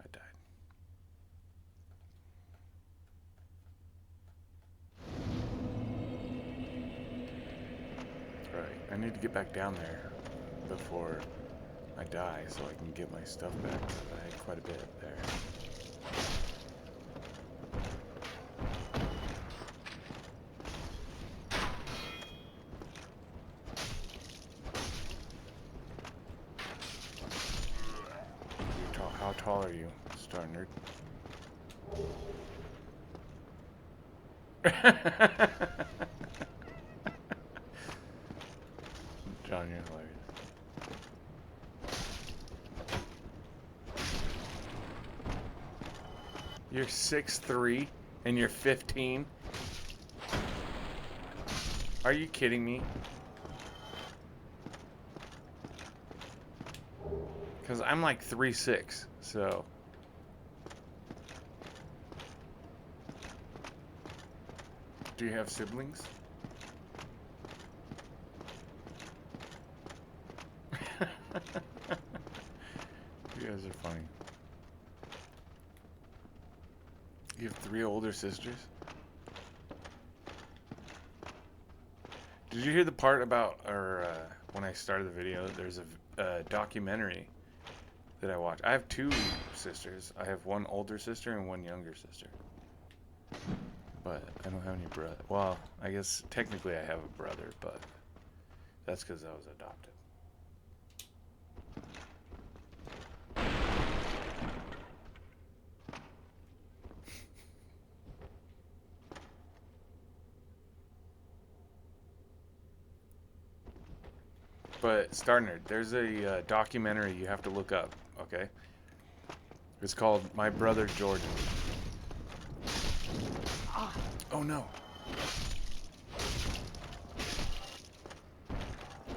I died. Right. I need to get back down there before I die so I can get my stuff back. I had quite a bit there. How tall are you, Star Nerd? John, you're hilarious. You're 6'3" and you're 15? Are you kidding me? Because I'm like 3'6", so... Do you have siblings? You guys are funny. You have 3 older sisters? Did you hear the part about, or when I started the video, there's a documentary that I watched. I have 2 sisters. I have 1 older sister and 1 younger sister. But I don't have any brother. Well, I guess technically I have a brother, but that's because I was adopted. But Star Nerd, there's a documentary you have to look up, okay? It's called My Brother Jordan. Oh no.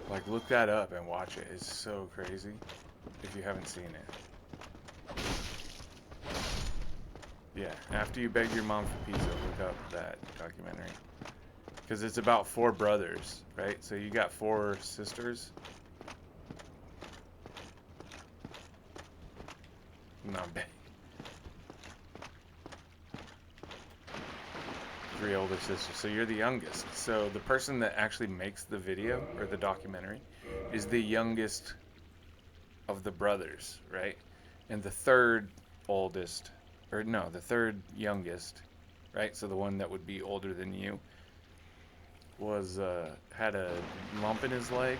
Like, look that up and watch it. It's so crazy if you haven't seen it. Yeah, after you beg your mom for pizza, look up that documentary. Because it's about 4 brothers, right? So you got 4 sisters. Not bad. 3 older sisters. So you're the youngest. So the person that actually makes the video or the documentary is the youngest of the brothers, right? And the 3rd oldest, or no, the 3rd youngest, right? So the one that would be older than you was had a lump in his leg,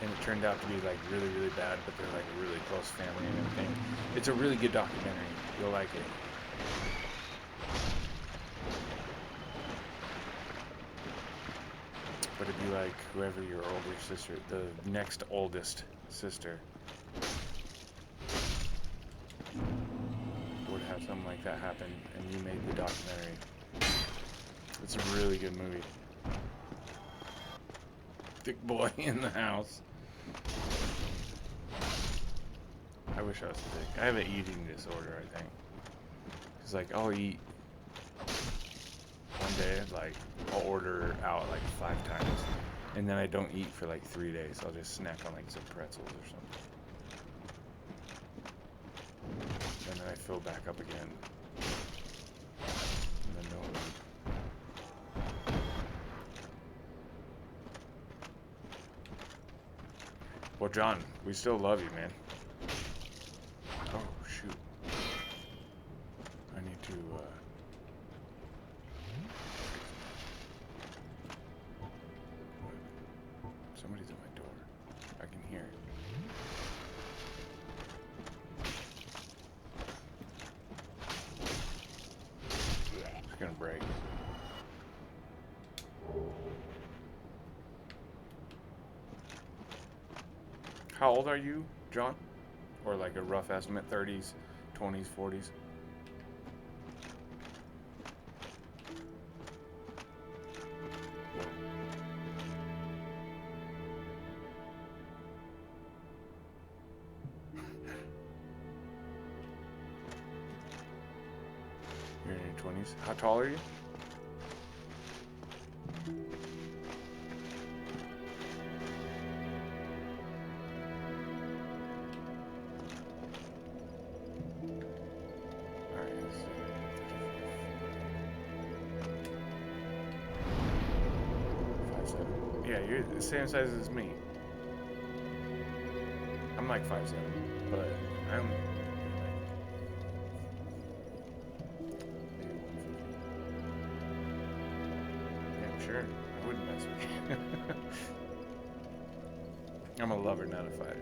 and it turned out to be like really, really bad, but they're like a really close family and everything. It's a really good documentary. You'll like it. But it'd be like whoever your older sister, the next oldest sister, would have something like that happen, and you made the documentary. It's a really good movie. Thick boy in the house. I wish I was thick. I have an eating disorder, I think. It's like, I'll eat one day, like, I'll order out like 5 times, and then I don't eat for like 3 days. I'll just snack on like some pretzels or something. And then I fill back up again. And then don't eat. Well, John, we still love you, man. Oh, shoot. I need to, somebody's at my door. I can hear it. It's gonna break. How old are you, John? Or like a rough estimate, 30s, 20s, 40s? You're in your 20s. How tall are you? Alright, let's see. 5'7". Yeah, you're the same size as me. I'm like 5'7", but I'm like maybe 150. Yeah, sure. I wouldn't mess with you. I'm a lover, not a fighter.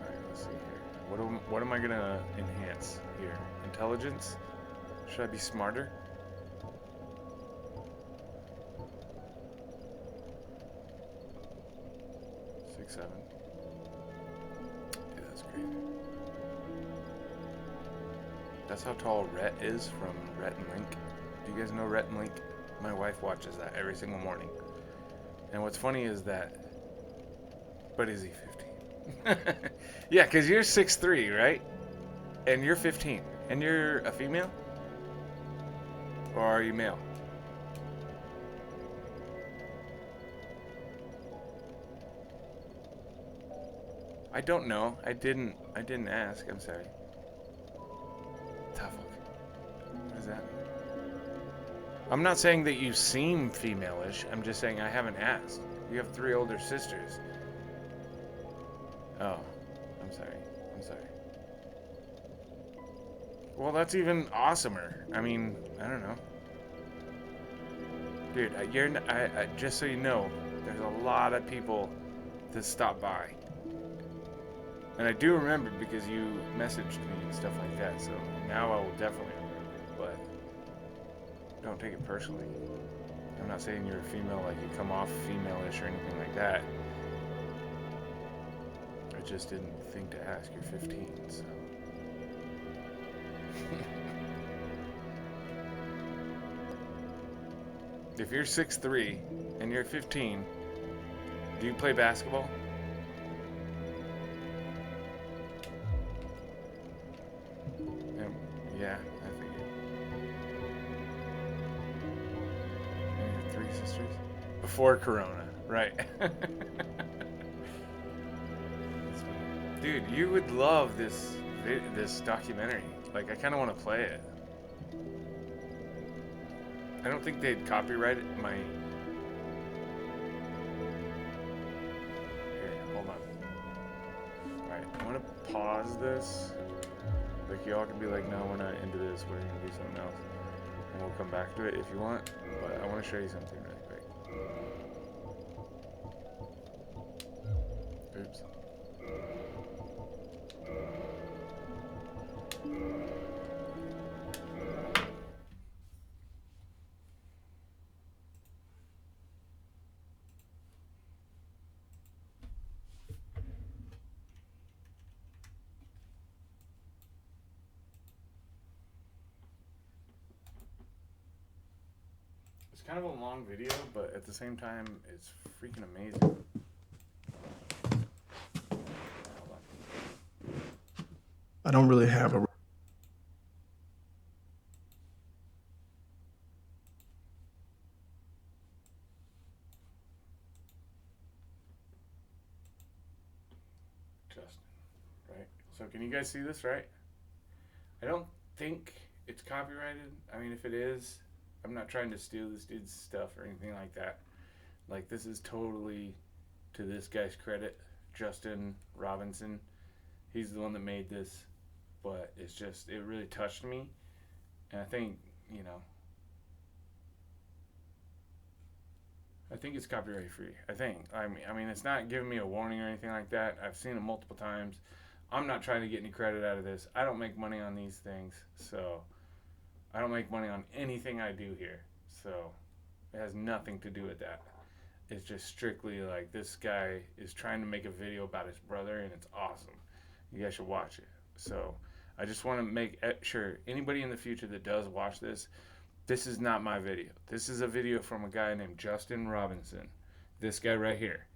Alright, let's see here. What am I gonna enhance here? Intelligence? Should I be smarter? Six, 7. Dude, that's crazy. That's how tall Rhett is from Rhett and Link. Do you guys know Rhett and Link? My wife watches that every single morning. And what's funny is that... But is he 15? Yeah, because you're 6'3", right? And you're 15. And you're a female? Or are you male? I don't know. I didn't ask. I'm sorry. Tough. What does that mean? I'm not saying that you seem female-ish. I'm just saying I haven't asked. You have 3 older sisters. Oh, I'm sorry. Well, that's even awesomer. I mean, I don't know. Dude, just so you know, there's a lot of people that stop by. And I do remember because you messaged me and stuff like that, so now I will definitely remember, but don't take it personally. I'm not saying you're a female, like you come off female-ish or anything like that. I just didn't think to ask. You're 15, so. If you're 6'3" and you're 15, do you play basketball? Yeah, I figured. And you have 3 sisters? Before Corona, right. Dude, you would love this documentary. Like, I kind of want to play it. I don't think they'd copyright it. Here, hold on. Alright, I'm gonna pause this. Like, y'all can be like, no, we're not into this. We're gonna do something else. And we'll come back to it if you want. But I want to show you something really quick. Oops. It's kind of a long video, but at the same time, it's freaking amazing. Hold on. I don't really have a... Justin, right? So can you guys see this, right? I don't think it's copyrighted. I mean, if it is, I'm not trying to steal this dude's stuff or anything like that. Like, this is totally to this guy's credit, Justin Robinson. He's the one that made this, but it's just, it really touched me. And I think, you know, I think it's copyright free. I mean, it's not giving me a warning or anything like that. I've seen it multiple times. I'm not trying to get any credit out of this. I don't make money on these things, so I don't make money on anything I do here. So it has nothing to do with that. It's just strictly like, this guy is trying to make a video about his brother, and it's awesome. You guys should watch it. So I just want to make sure anybody in the future that does watch this, this is not my video. This is a video from a guy named Justin Robinson. This guy right here,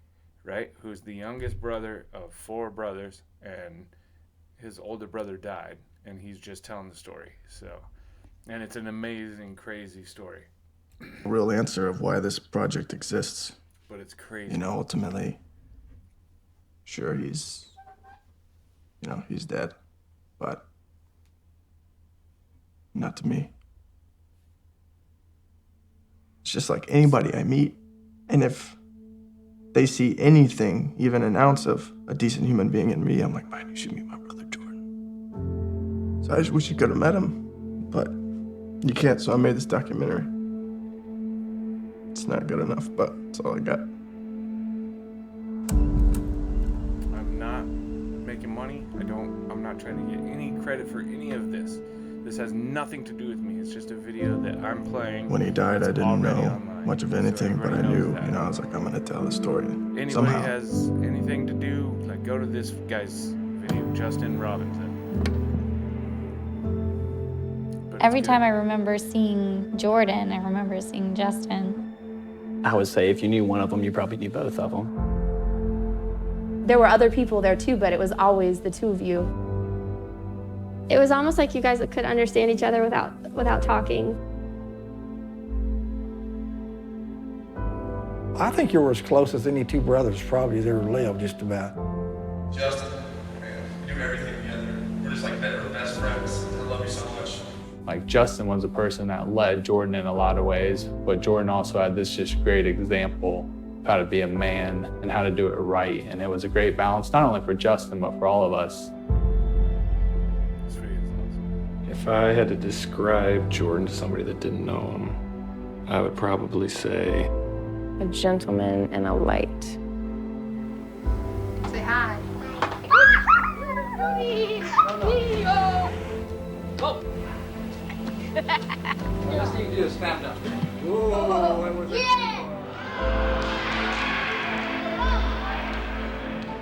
right? Who's the youngest brother of 4 brothers, and his older brother died, and he's just telling the story. So, and it's an amazing, crazy story. real answer of why this project exists. But it's crazy. You know, ultimately, sure, he's dead, but not to me. It's just like anybody I meet, and if they see anything, even an ounce of a decent human being in me, I'm like, man, you should meet my brother Jordan. So I just wish you could have met him, but you can't, so I made this documentary. It's not good enough, but it's all I got. I'm not making money. I'm not trying to get any credit for any of this. This has nothing to do with me. It's just a video that I'm playing. When he died, I didn't know online, much of so anything, but I everybody knew, knows that. I was like, I'm gonna tell the story Anybody somehow. has anything to do, like, go to this guy's video, Justin Robinson. But Every it's time good. I remember seeing Jordan, I remember seeing Justin. I would say if you knew one of them, you probably knew both of them. There were other people there too, but it was always the 2 of you. It was almost like you guys could understand each other without talking. I think you were as close as any two brothers probably that ever lived, just about. Justin, man, we do everything together. We're just like better best friends. I love you so much. Like, Justin was a person that led Jordan in a lot of ways, but Jordan also had this just great example of how to be a man and how to do it right. And it was a great balance, not only for Justin, but for all of us. If I had to describe Jordan to somebody that didn't know him, I would probably say A gentleman and a light. Say hi. All I need to do is stand up. Whoa, that was yeah!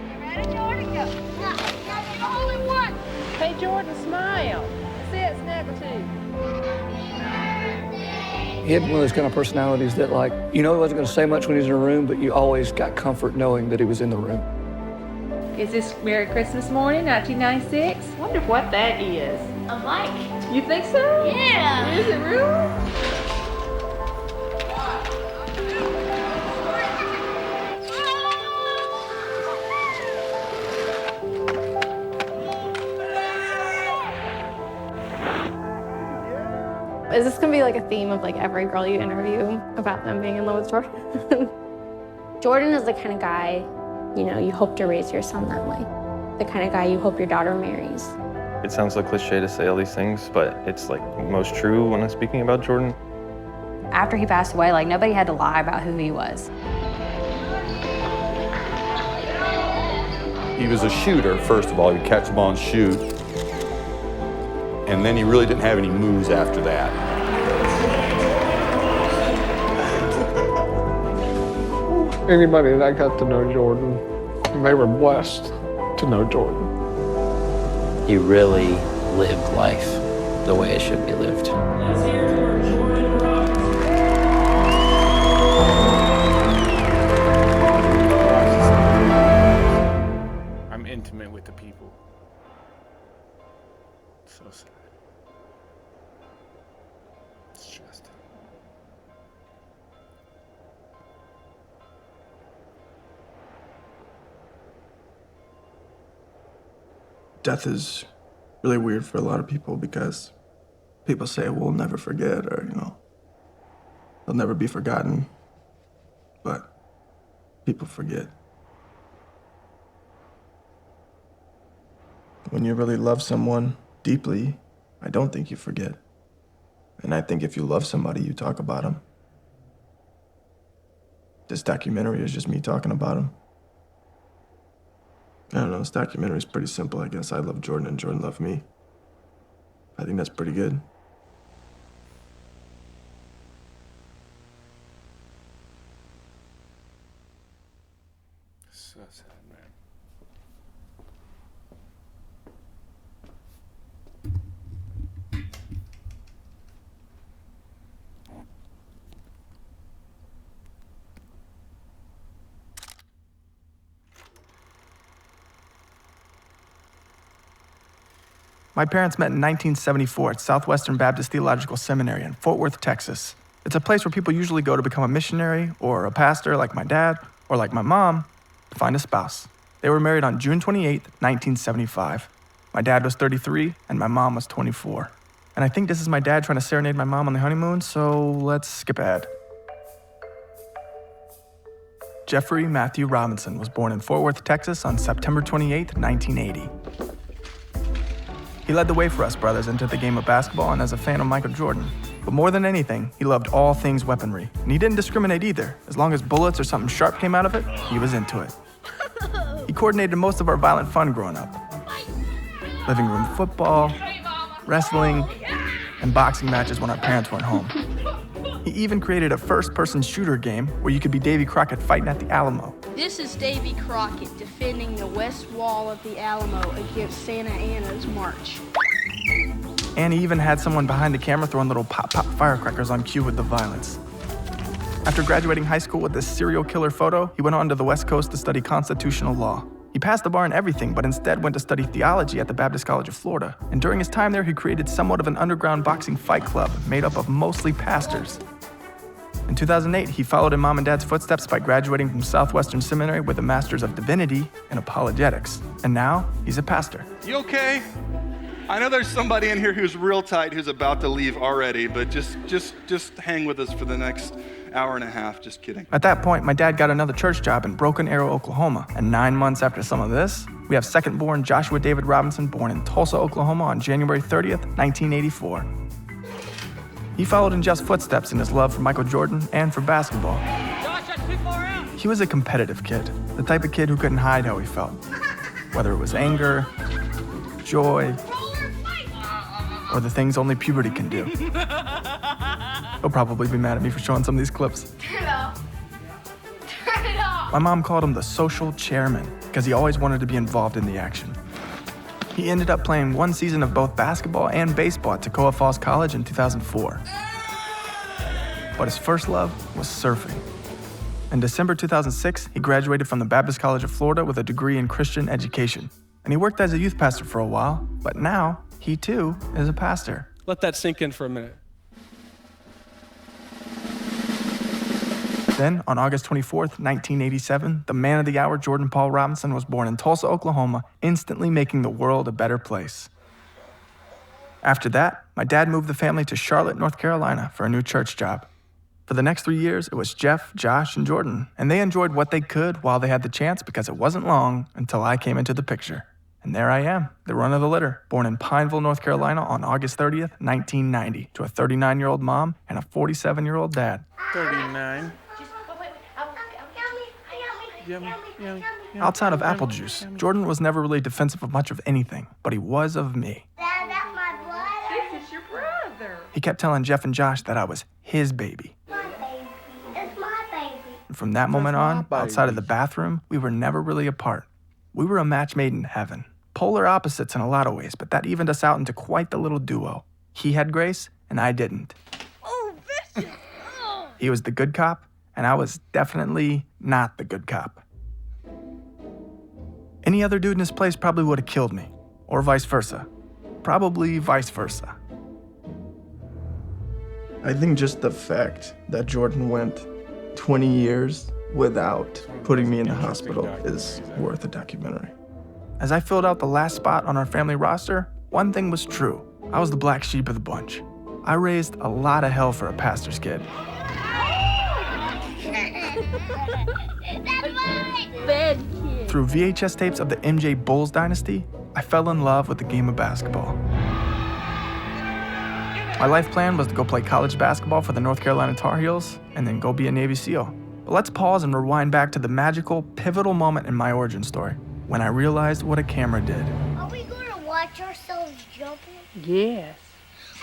You ready, Jordan? Go. Yeah, you're the only one. Hey, Jordan, smile. See, it's never two. He had one of those kind of personalities that, like, you know he wasn't going to say much when he was in a room, but you always got comfort knowing that he was in the room. Is this Merry Christmas Morning, 1996? Wonder what that is. A mic. You think so? Yeah. Is it real? Is this gonna be like a theme of like every girl you interview about them being in love with Jordan? Jordan is the kind of guy, you know, you hope to raise your son that way. The kind of guy you hope your daughter marries. It sounds like cliche to say all these things, but it's like most true when I'm speaking about Jordan. After he passed away, like nobody had to lie about who he was. He was a shooter, first of all. He'd catch the ball and shoot. And then he really didn't have any moves after that. Anybody that got to know Jordan, they were blessed to know Jordan. He really lived life the way it should be lived. Let's hear it for Jordan Rock. I'm intimate with the people. So sad. It's just. Death is really weird for a lot of people because people say we'll never forget or, you know, they'll never be forgotten. But people forget. When you really love someone deeply, I don't think you forget. And I think if you love somebody, you talk about them. This documentary is just me talking about him. I don't know, this documentary is pretty simple, I guess. I love Jordan and Jordan loved me. I think that's pretty good. So sad, man. My parents met in 1974 at Southwestern Baptist Theological Seminary in Fort Worth, Texas. It's a place where people usually go to become a missionary or a pastor like my dad or like my mom to find a spouse. They were married on June 28, 1975. My dad was 33 and my mom was 24. And I think this is my dad trying to serenade my mom on the honeymoon, so let's skip ahead. Jeffrey Matthew Robinson was born in Fort Worth, Texas on September 28, 1980. He led the way for us brothers into the game of basketball and as a fan of Michael Jordan. But more than anything, he loved all things weaponry. And he didn't discriminate either. As long as bullets or something sharp came out of it, he was into it. He coordinated most of our violent fun growing up. Living room football, wrestling, and boxing matches when our parents weren't home. He even created a first-person shooter game where you could be Davy Crockett fighting at the Alamo. This is Davy Crockett defending the west wall of the Alamo against Santa Anna's march. And he even had someone behind the camera throwing little pop-pop firecrackers on cue with the violence. After graduating high school with this serial killer photo, he went on to the West Coast to study constitutional law. He passed the bar in everything, but instead went to study theology at the Baptist College of Florida. And during his time there, he created somewhat of an underground boxing fight club made up of mostly pastors. In 2008, he followed in Mom and Dad's footsteps by graduating from Southwestern Seminary with a Master's of Divinity in Apologetics. And now, he's a pastor. You okay? I know there's somebody in here who's real tight who's about to leave already, but just hang with us for the next hour and a half. Just kidding. At that point, my dad got another church job in Broken Arrow, Oklahoma. And 9 months after some of this, we have second-born Joshua David Robinson, born in Tulsa, Oklahoma on January 30th, 1984. He followed in Jeff's footsteps in his love for Michael Jordan and for basketball. He was a competitive kid, the type of kid who couldn't hide how he felt, whether it was anger, joy, or the things only puberty can do. He'll probably be mad at me for showing some of these clips. Turn it off. Turn it off. My mom called him the social chairman because he always wanted to be involved in the action. He ended up playing 1 season of both basketball and baseball at Toccoa Falls College in 2004. But his first love was surfing. In December 2006, he graduated from the Baptist College of Florida with a degree in Christian education. And he worked as a youth pastor for a while, but now he too is a pastor. Let that sink in for a minute. Then, on August 24th, 1987, the man of the hour, Jordan Paul Robinson, was born in Tulsa, Oklahoma, instantly making the world a better place. After that, my dad moved the family to Charlotte, North Carolina for a new church job. For the next 3 years, it was Jeff, Josh, and Jordan, and they enjoyed what they could while they had the chance because it wasn't long until I came into the picture. And there I am, the run of the litter, born in Pineville, North Carolina on August 30th, 1990, to a 39-year-old mom and a 47-year-old dad. 39. Outside of apple juice, Jordan was never really defensive of much of anything, but he was of me. Dad, that's my brother. This is your brother. He kept telling Jeff and Josh that I was his baby. My baby. It's my baby. And from that moment on, outside of the bathroom, we were never really apart. We were a match made in heaven. Polar opposites in a lot of ways, but that evened us out into quite the little duo. He had grace, and I didn't. Oh, vicious. Oh. He was the good cop, and I was definitely not the good cop. Any other dude in his place probably would have killed me, or vice versa. Probably vice versa. I think just the fact that Jordan went 20 years without putting me in the hospital is worth a documentary. As I filled out the last spot on our family roster, one thing was true. I was the black sheep of the bunch. I raised a lot of hell for a pastor's kid. Through VHS tapes of the MJ Bulls dynasty, I fell in love with the game of basketball. My life plan was to go play college basketball for the North Carolina Tar Heels and then go be a Navy SEAL. But let's pause and rewind back to the magical, pivotal moment in my origin story, when I realized what a camera did. Are we going to watch ourselves jumping? Yes.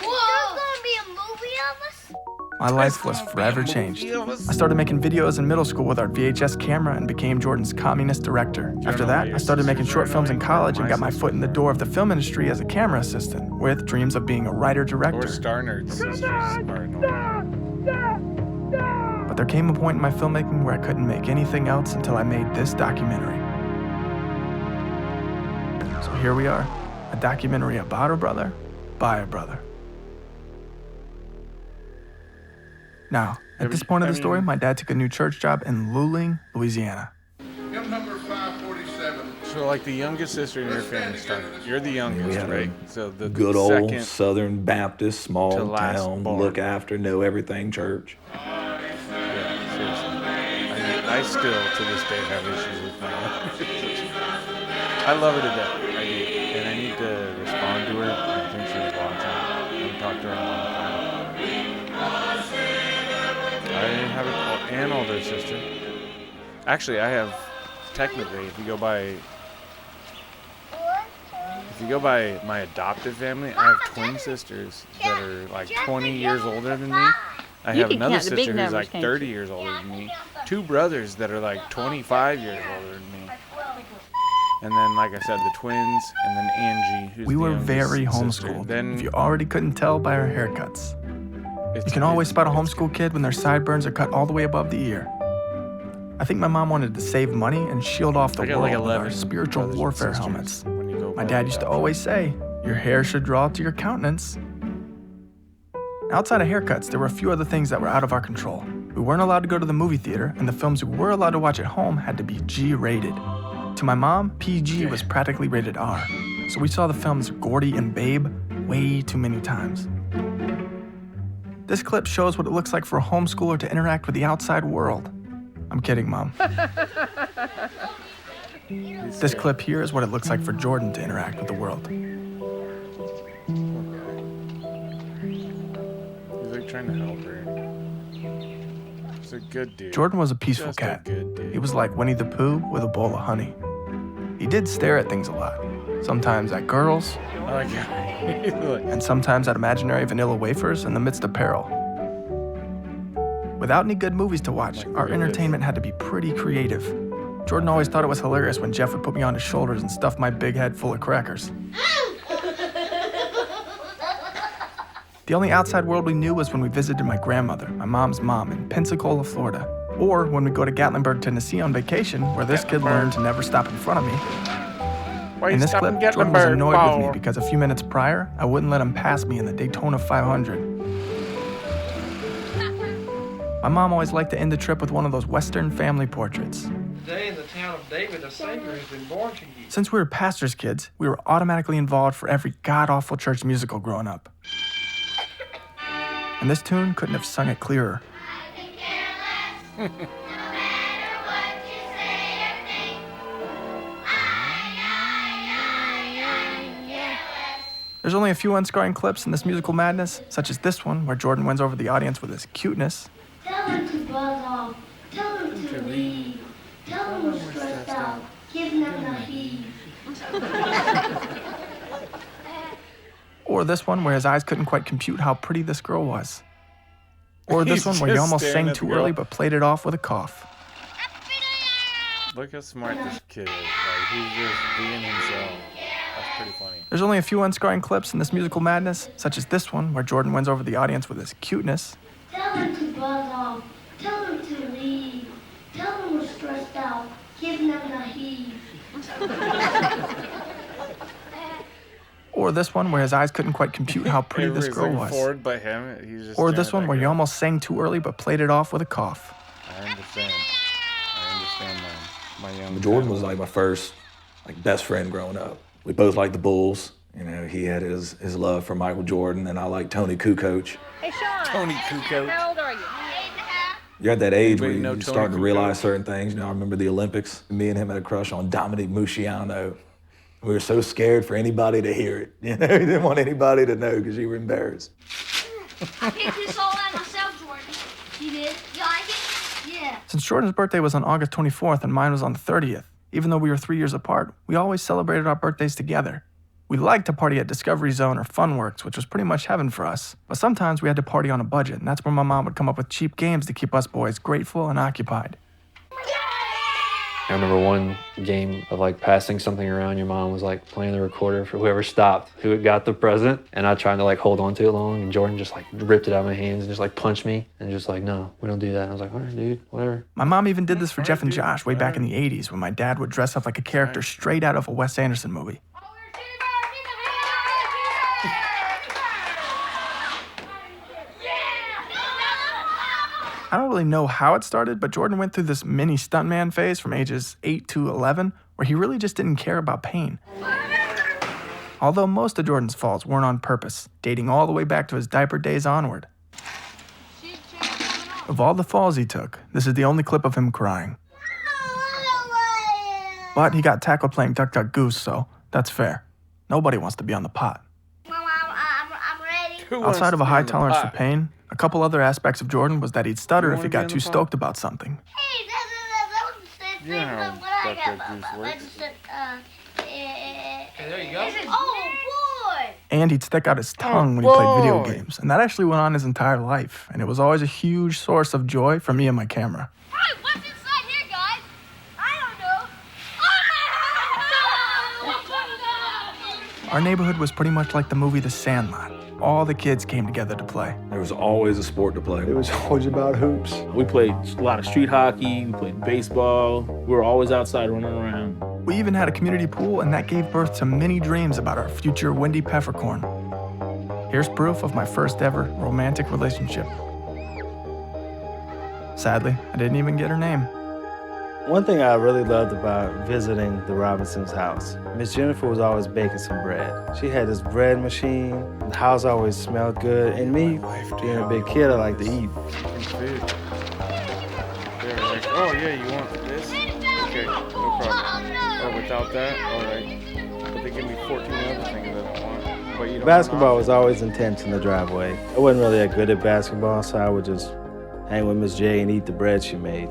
Whoa. There's going to be a movie of us? My life was forever changed. I started making videos in middle school with our VHS camera and became Jordan's communist director. After that, I started making short films in college and got my foot in the door of the film industry as a camera assistant, with dreams of being a writer-director. Or Star Nerds. But there came a point in my filmmaking where I couldn't make anything else until I made this documentary. So here we are, a documentary about a brother, by a brother. Now, at this point of the story, my dad took a new church job in Luling, Louisiana. Hymn number 547. So, like the youngest sister in your family started. You're the youngest, we had right? a So the good old second Southern Baptist, small to last town, born. look after, know everything church. Yeah, seriously. I still, to this day, have issues with my mom. I love her to death. I do. And I need to respond to her. I think she's watching. I haven't talked to her in a long time. I have an older sister. Actually, I have, technically, if you go by my adoptive family, I have twin sisters that are like 20 years older than me. I have another sister who's like 30 years older than me. Two brothers that are like 25 years older than me. And then, like I said, the twins, and then Angie, who's We the were youngest very sister. homeschooled, Then if you already couldn't tell by our You can always spot a homeschool kid when their sideburns are cut all the way above the ear. I think my mom wanted to save money and shield off the I got world like with our 11 spiritual brothers and warfare sisters helmets. when you go My by dad the used to outside. always say, your hair should draw to your countenance. Outside of haircuts, there were a few other things that were out of our control. We weren't allowed to go to the movie theater, and the films we were allowed to watch at home had to be G-rated. To my mom, PG was practically rated R, so we saw the films Gordy and Babe way too many times. This clip shows what it looks like for a homeschooler to interact with the outside world. I'm kidding, Mom. This clip here is what it looks like for Jordan to interact with the world. He's like trying to help her. He's a good dude. Jordan was a peaceful Just cat. a good dude. He was like Winnie the Pooh with a bowl of honey. He did stare at things a lot, sometimes at girls, I like how and sometimes at imaginary vanilla wafers in the midst of peril. Without any good movies to watch, our entertainment had to be pretty creative. Jordan always thought it was hilarious when Jeff would put me on his shoulders and stuff my big head full of crackers. The only outside world we knew was when we visited my grandmother, my mom's mom, in Pensacola, Florida. Or when we go to Gatlinburg, Tennessee on vacation, where this kid learned to never stop in front of me. Why you In this stopping clip, Jordan was Gatlinburg, annoyed with me Paul? because a few minutes prior, I wouldn't let him pass me in the Daytona 500. My mom always liked to end the trip with one of those Western family portraits. Today in the town of David, a Savior has been born to you. Since we were pastors' kids, we were automatically involved for every god-awful church musical growing up. And this tune couldn't have sung it clearer. There's only a few unscarring clips in this musical madness, such as this one, where Jordan wins over the audience with his cuteness. Tell him to buzz off. Tell him to leave. Tell him we're stressed out. Give him a heave. Or this one, where his eyes couldn't quite compute how pretty this girl was. Or this He's one, where he just almost staring sang at the too girl. early but played it off with a cough. Look how smart this kid is. Like, he's just being himself. That's pretty funny. There's only a few unscarring clips in this musical madness, such as this one, where Jordan wins over the audience with his cuteness. Tell him to buzz off. Tell him to leave. Tell him we're stressed out. Give him a heave. Or this one, where his eyes couldn't quite compute how pretty this Everybody's girl looking was. forward by him. He's just Or staring this at one, that where he girl. almost sang too early but played it off with a cough. I understand. I understand my young Jordan was like my first best friend growing up. We both liked the Bulls. You know, he had his love for Michael Jordan, and I liked Tony Kukoc. Hey, Sean. Tony Kukoc. How old are you? You're at that age where Anybody know you're Tony starting to Kukoc? realize certain things. You know, I remember the Olympics. Me and him had a crush on Dominic Muciano. We were so scared for anybody to hear it. You know, we didn't want anybody to know because you were embarrassed. I picked this all out myself, Jordan. You did? You like it? Yeah. Since Jordan's birthday was on August 24th and mine was on the 30th, even though we were 3 years apart, we always celebrated our birthdays together. We liked to party at Discovery Zone or Funworks, which was pretty much heaven for us. But sometimes we had to party on a budget, and that's where my mom would come up with cheap games to keep us boys grateful and occupied. I remember one game of passing something around. Your mom was playing the recorder for whoever stopped, who had got the present, and I tried to hold on to it long, and Jordan just ripped it out of my hands and just punched me and just no, we don't do that. And I was like, all right, dude, whatever. My mom even did this for Jeff and Josh way back in the 80s when my dad would dress up like a character straight out of a Wes Anderson movie. I don't really know how it started, but Jordan went through this mini stuntman phase from ages 8 to 11 where he really just didn't care about pain. Although most of Jordan's falls weren't on purpose, dating all the way back to his diaper days onward. Of all the falls he took, this is the only clip of him crying. But he got tackled playing Duck Duck Goose, so that's fair. Nobody wants to be on the pot. Mom, I'm ready. Outside of a high tolerance for pain, a couple other aspects of Jordan was that he'd stutter if he got too stoked about something. Hey, that was the same Yeah, thing what I Duck Duck got. Goose works. Hey, there you go. Oh, boy. And he'd stick out his tongue when he played video boy. games. And that actually went on his entire life. And it was always a huge source of joy for me and my camera. Hey, what's inside here, guys? I don't know. Our neighborhood was pretty much like the movie The Sandlot. all the kids came together to play. There was always a sport to play. It was always about hoops. We played a lot of street hockey, we played baseball. We were always outside running around. We even had a community pool, and that gave birth to many dreams about our future Wendy Peppercorn. Here's proof of my first ever romantic relationship. Sadly, I didn't even get her name. One thing I really loved about visiting the Robinsons' house, Miss Jennifer was always baking some bread. She had this bread machine. The house always smelled good. And me, being a big kid, I like to eat. Food. They're like, oh yeah, you want this? Okay, no problem. Or without that? All right. But they give me 14 other things that I want. But you don't Basketball was always intense in the driveway. I wasn't really that good at basketball, so I would just hang with Miss J and eat the bread she made.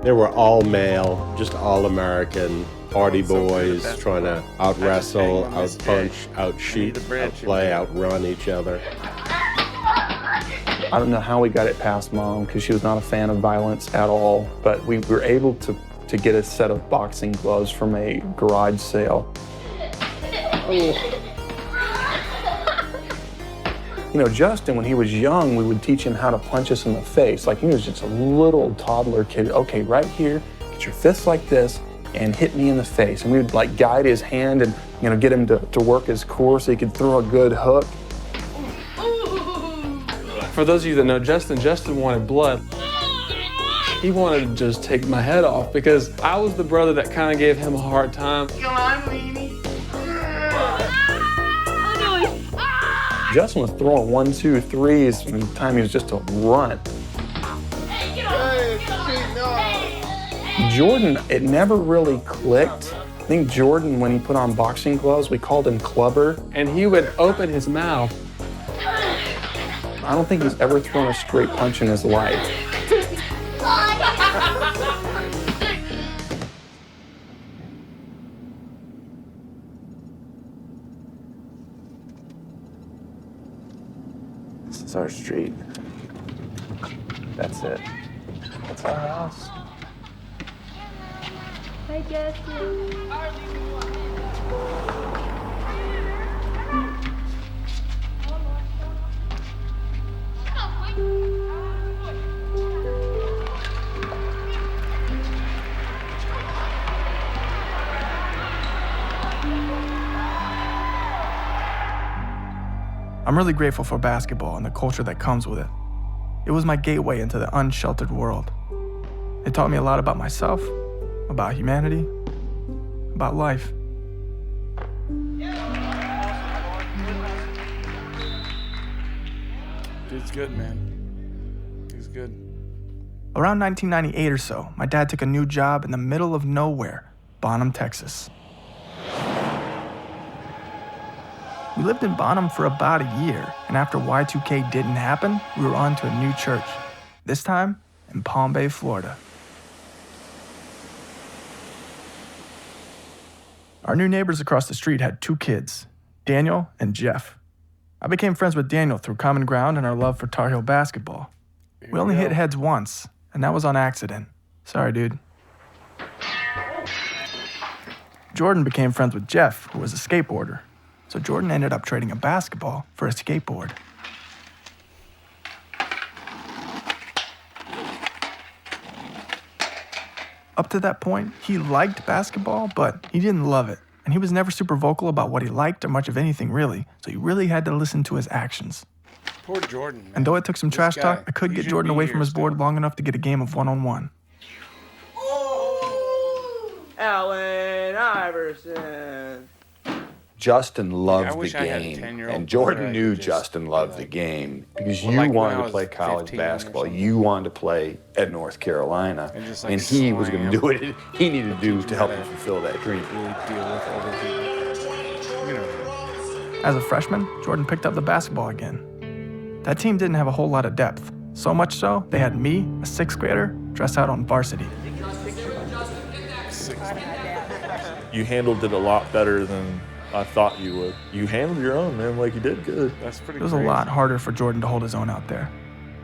They were all male, just all American, party boys trying to out wrestle, out punch, out shoot, out play, outrun each other. I don't know how we got it past Mom, because she was not a fan of violence at all, but we were able to get a set of boxing gloves from a garage sale. You know, Justin, when he was young, we would teach him how to punch us in the face. Like, he was just a little toddler kid. Okay, right here, get your fists like this and hit me in the face. And we would like guide his hand and, you know, get him to work his core so he could throw a good hook. For those of you that know Justin wanted blood. He wanted to just take my head off because I was the brother that kind of gave him a hard time. Come on, Weenie. Justin was throwing 1, 2, 3s from the time he was just a runt. Jordan, it never really clicked. I think Jordan, when he put on boxing gloves, we called him Clubber. And he would open his mouth. I don't think he's ever thrown a straight punch in his life. This is our street. That's it. That's our house. Hey, Justin. I'm really grateful for basketball and the culture that comes with it. It was my gateway into the unsheltered world. It taught me a lot about myself, about humanity, about life. Dude's good, man. He's good. Around 1998 or so, my dad took a new job in the middle of nowhere, Bonham, Texas. We lived in Bonham for about a year, and after Y2K didn't happen, we were on to a new church, this time in Palm Bay, Florida. Our new neighbors across the street had 2 kids, Daniel and Jeff. I became friends with Daniel through common ground and our love for Tar Heel basketball. We only hit heads once, and that was on accident. Sorry, dude. Jordan became friends with Jeff, who was a skateboarder. So Jordan ended up trading a basketball for a skateboard. Up to that point, he liked basketball, but he didn't love it. And he was never super vocal about what he liked or much of anything, really. So you really had to listen to his actions. Poor Jordan. Man. And though it took some trash guy, talk, I could get Jordan away from his board long enough to get a game of one-on-one. Allen Iverson. Justin loved I the wish I had a game, 10-year-old and brother Jordan I knew could just Justin loved the game because Well, you like when wanted I to was play college 15 or basketball. something. You wanted to play at North Carolina, And just, and he was going to do what he needed to do to help him fulfill that dream. Really deal with other people. You know. As a freshman, Jordan picked up the basketball again. That team didn't have a whole lot of depth. So much so, they had me, a 6th grader, dress out on varsity. You handled it a lot better than I thought you would. You handled your own, man, like you did good. That's pretty It was a lot harder for Jordan to hold his own out there.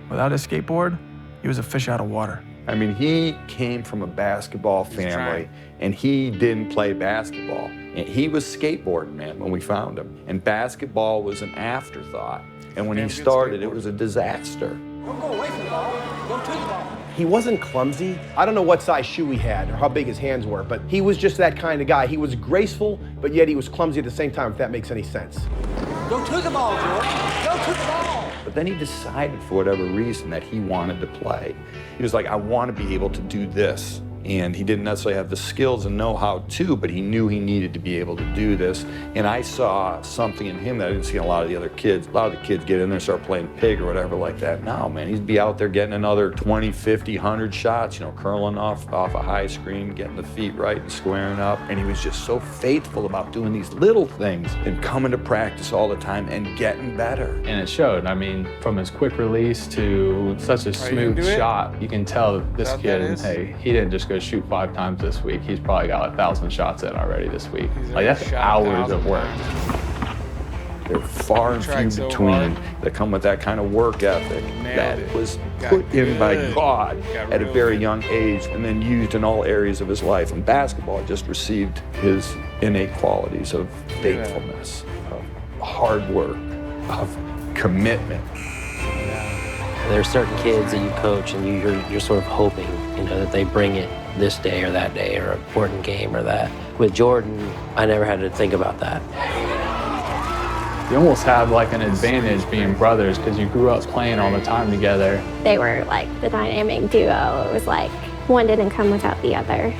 Without his skateboard, he was a fish out of water. I mean, he came from a basketball family, and he didn't play basketball. And he was skateboarding, man, when we found him. And basketball was an afterthought. And when he started, it was a disaster. Don't go away from the ball. Go to the ball. He wasn't clumsy. I don't know what size shoe he had or how big his hands were, but he was just that kind of guy. He was graceful, but yet he was clumsy at the same time, if that makes any sense. Go to the ball, George. Go to the ball. But then he decided, for whatever reason, that he wanted to play. He was like, I want to be able to do this. And he didn't necessarily have the skills and know-how to, but he knew he needed to be able to do this. And I saw something in him that I didn't see in a lot of the other kids. A lot of the kids get in there and start playing pig or whatever like that. No, man, he'd be out there getting another 20, 50, 100 shots, you know, curling off a high screen, getting the feet right and squaring up. And he was just so faithful about doing these little things and coming to practice all the time and getting better. And it showed. I mean, from his quick release to such a smooth shot, you can tell that this kid, hey, he didn't just go shoot 5 times this week. He's probably got 1,000 shots in already this week. Like, that's hours of work. They're far and few between that come with that kind of work ethic that was put in by God at a very young age and then used in all areas of his life. And basketball just received his innate qualities of faithfulness, of hard work, of commitment. There are certain kids that you coach and you're sort of hoping, you know, that they bring it this day or that day or an important game or that. With Jordan, I never had to think about that. You almost have like an advantage being brothers because you grew up playing all the time together. They were like the dynamic duo. It was like one didn't come without the other.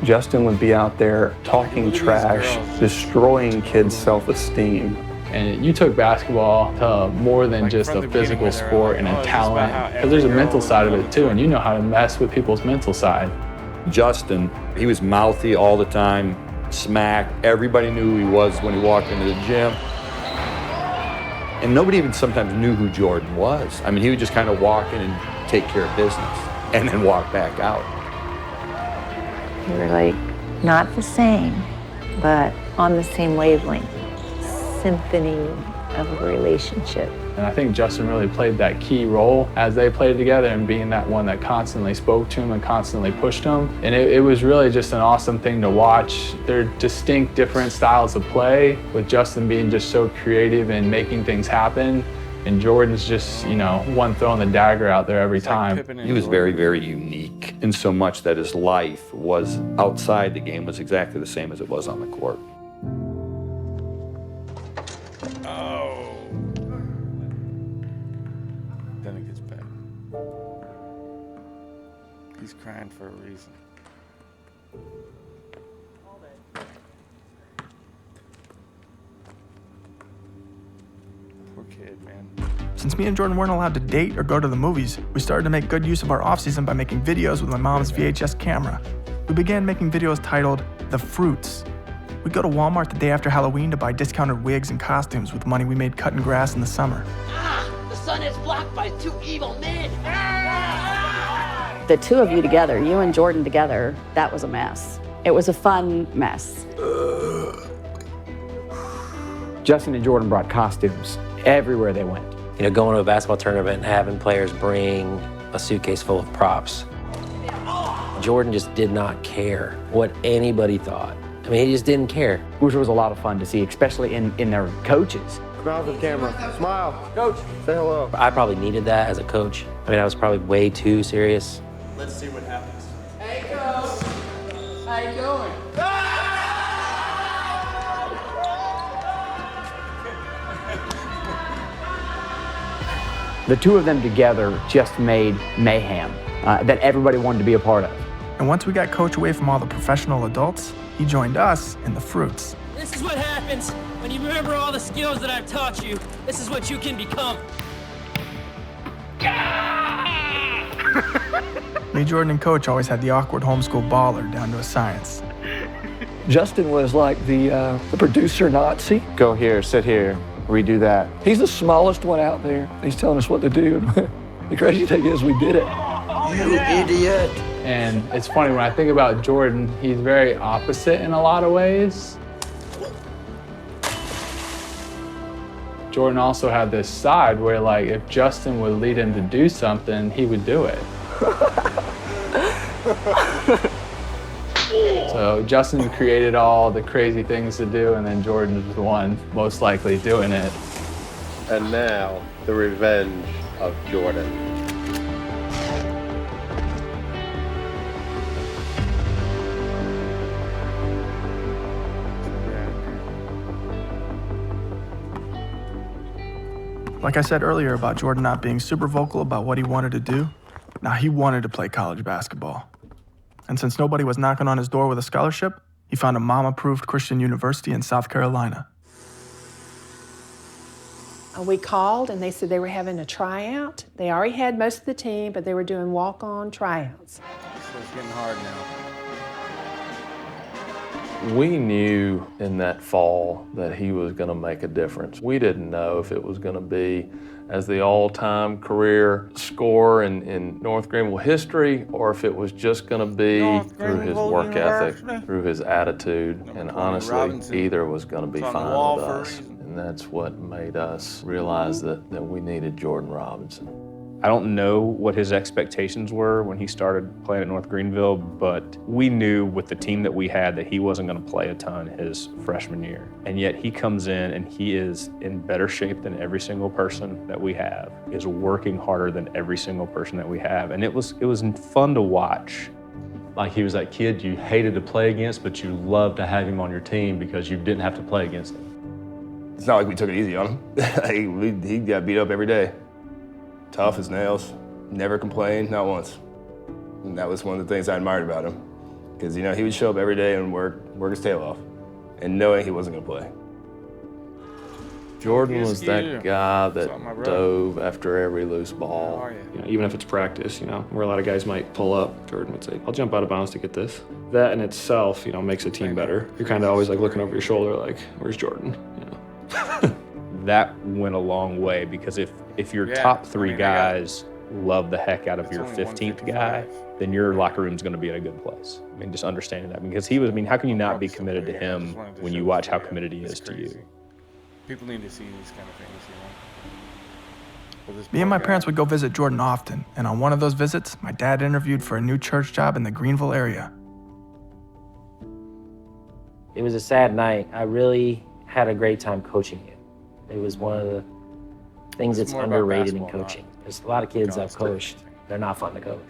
Justin would be out there talking trash, destroying kids' self-esteem. And you took basketball to more than just a physical sport and a talent, because there's a mental side of it too, and you know how to mess with people's mental side. Justin, he was mouthy all the time, smacked. Everybody knew who he was when he walked into the gym. And nobody even sometimes knew who Jordan was. I mean, he would just kind of walk in and take care of business and then walk back out. We were like not the same, but on the same wavelength. Symphony of a relationship. And I think Justin really played that key role as they played together and being that one that constantly spoke to him and constantly pushed him. And it was really just an awesome thing to watch. They're distinct, different styles of play, with Justin being just so creative and making things happen. And Jordan's just, you know, one throwing the dagger out there every time. He was very, very unique in so much that his life was outside the game was exactly the same as it was on the court. Then it gets better. He's crying for a reason. Poor kid, man. Since me and Jordan weren't allowed to date or go to the movies, we started to make good use of our off-season by making videos with my mom's VHS camera. We began making videos titled The Fruits. We'd go to Walmart the day after Halloween to buy discounted wigs and costumes with money we made cutting grass in the summer. The sun is blocked by 2 evil men. The two of you together, you and Jordan together, that was a mess. It was a fun mess. Justin and Jordan brought costumes everywhere they went. You know, going to a basketball tournament and having players bring a suitcase full of props. Jordan just did not care what anybody thought. I mean, he just didn't care. Which was a lot of fun to see, especially in their coaches. Smile to the camera. Smile. Coach, say hello. I probably needed that as a coach. I mean, I was probably way too serious. Let's see what happens. Hey, Coach. How you doing? The two of them together just made mayhem that everybody wanted to be a part of. And once we got Coach away from all the professional adults, he joined us in the Fruits. This is what happens when you remember all the skills that I've taught you. This is what you can become. Me, Jordan, and Coach always had the awkward homeschool baller down to a science. Justin was like the producer Nazi. Go here, sit here, redo that. He's the smallest one out there. He's telling us what to do. The crazy thing is we did it. You idiot. And it's funny, when I think about Jordan, he's very opposite in a lot of ways. Jordan also had this side where, like, if Justin would lead him to do something, he would do it. So Justin created all the crazy things to do, and then Jordan was the one most likely doing it. And now, the revenge of Jordan. Like I said earlier about Jordan not being super vocal about what he wanted to do, now he wanted to play college basketball. And since nobody was knocking on his door with a scholarship, he found a mom-approved Christian university in South Carolina. We called and they said they were having a tryout. They already had most of the team, but they were doing walk-on tryouts. So it's getting hard now. We knew in that fall that he was going to make a difference. We didn't know if it was going to be as the all-time career scorer in North Greenville history, or if it was just going to be through his work ethic, through his attitude, and honestly, either was going to be fine with us. And that's what made us realize that we needed Jordan Robinson. I don't know what his expectations were when he started playing at North Greenville, but we knew with the team that we had that he wasn't going to play a ton his freshman year. And yet he comes in and he is in better shape than every single person that we have, is working harder than every single person that we have. And it was fun to watch. Like he was that kid you hated to play against, but you loved to have him on your team because you didn't have to play against him. It's not like we took it easy on him. He got beat up every day. Tough as nails, never complained, not once. And that was one of the things I admired about him. Because, he would show up every day and work his tail off, and knowing he wasn't gonna play. Jordan was that guy that dove after every loose ball. Even if it's practice, where a lot of guys might pull up, Jordan would say, I'll jump out of bounds to get this. That in itself, makes a team better. You're kind of always like looking over your shoulder like, where's Jordan? That went a long way, because if your top three guys love the heck out of your 15th guy, then your locker room's going to be in a good place. I mean, just understanding that, because he was, how can you not be committed to him when you watch how committed he is to you? People need to see these kind of things, Me and my parents would go visit Jordan often, and on one of those visits, my dad interviewed for a new church job in the Greenville area. It was a sad night. I really had a great time coaching you. It was one of the things that's underrated in coaching. There's a lot of kids I've coached, they're not fun to coach.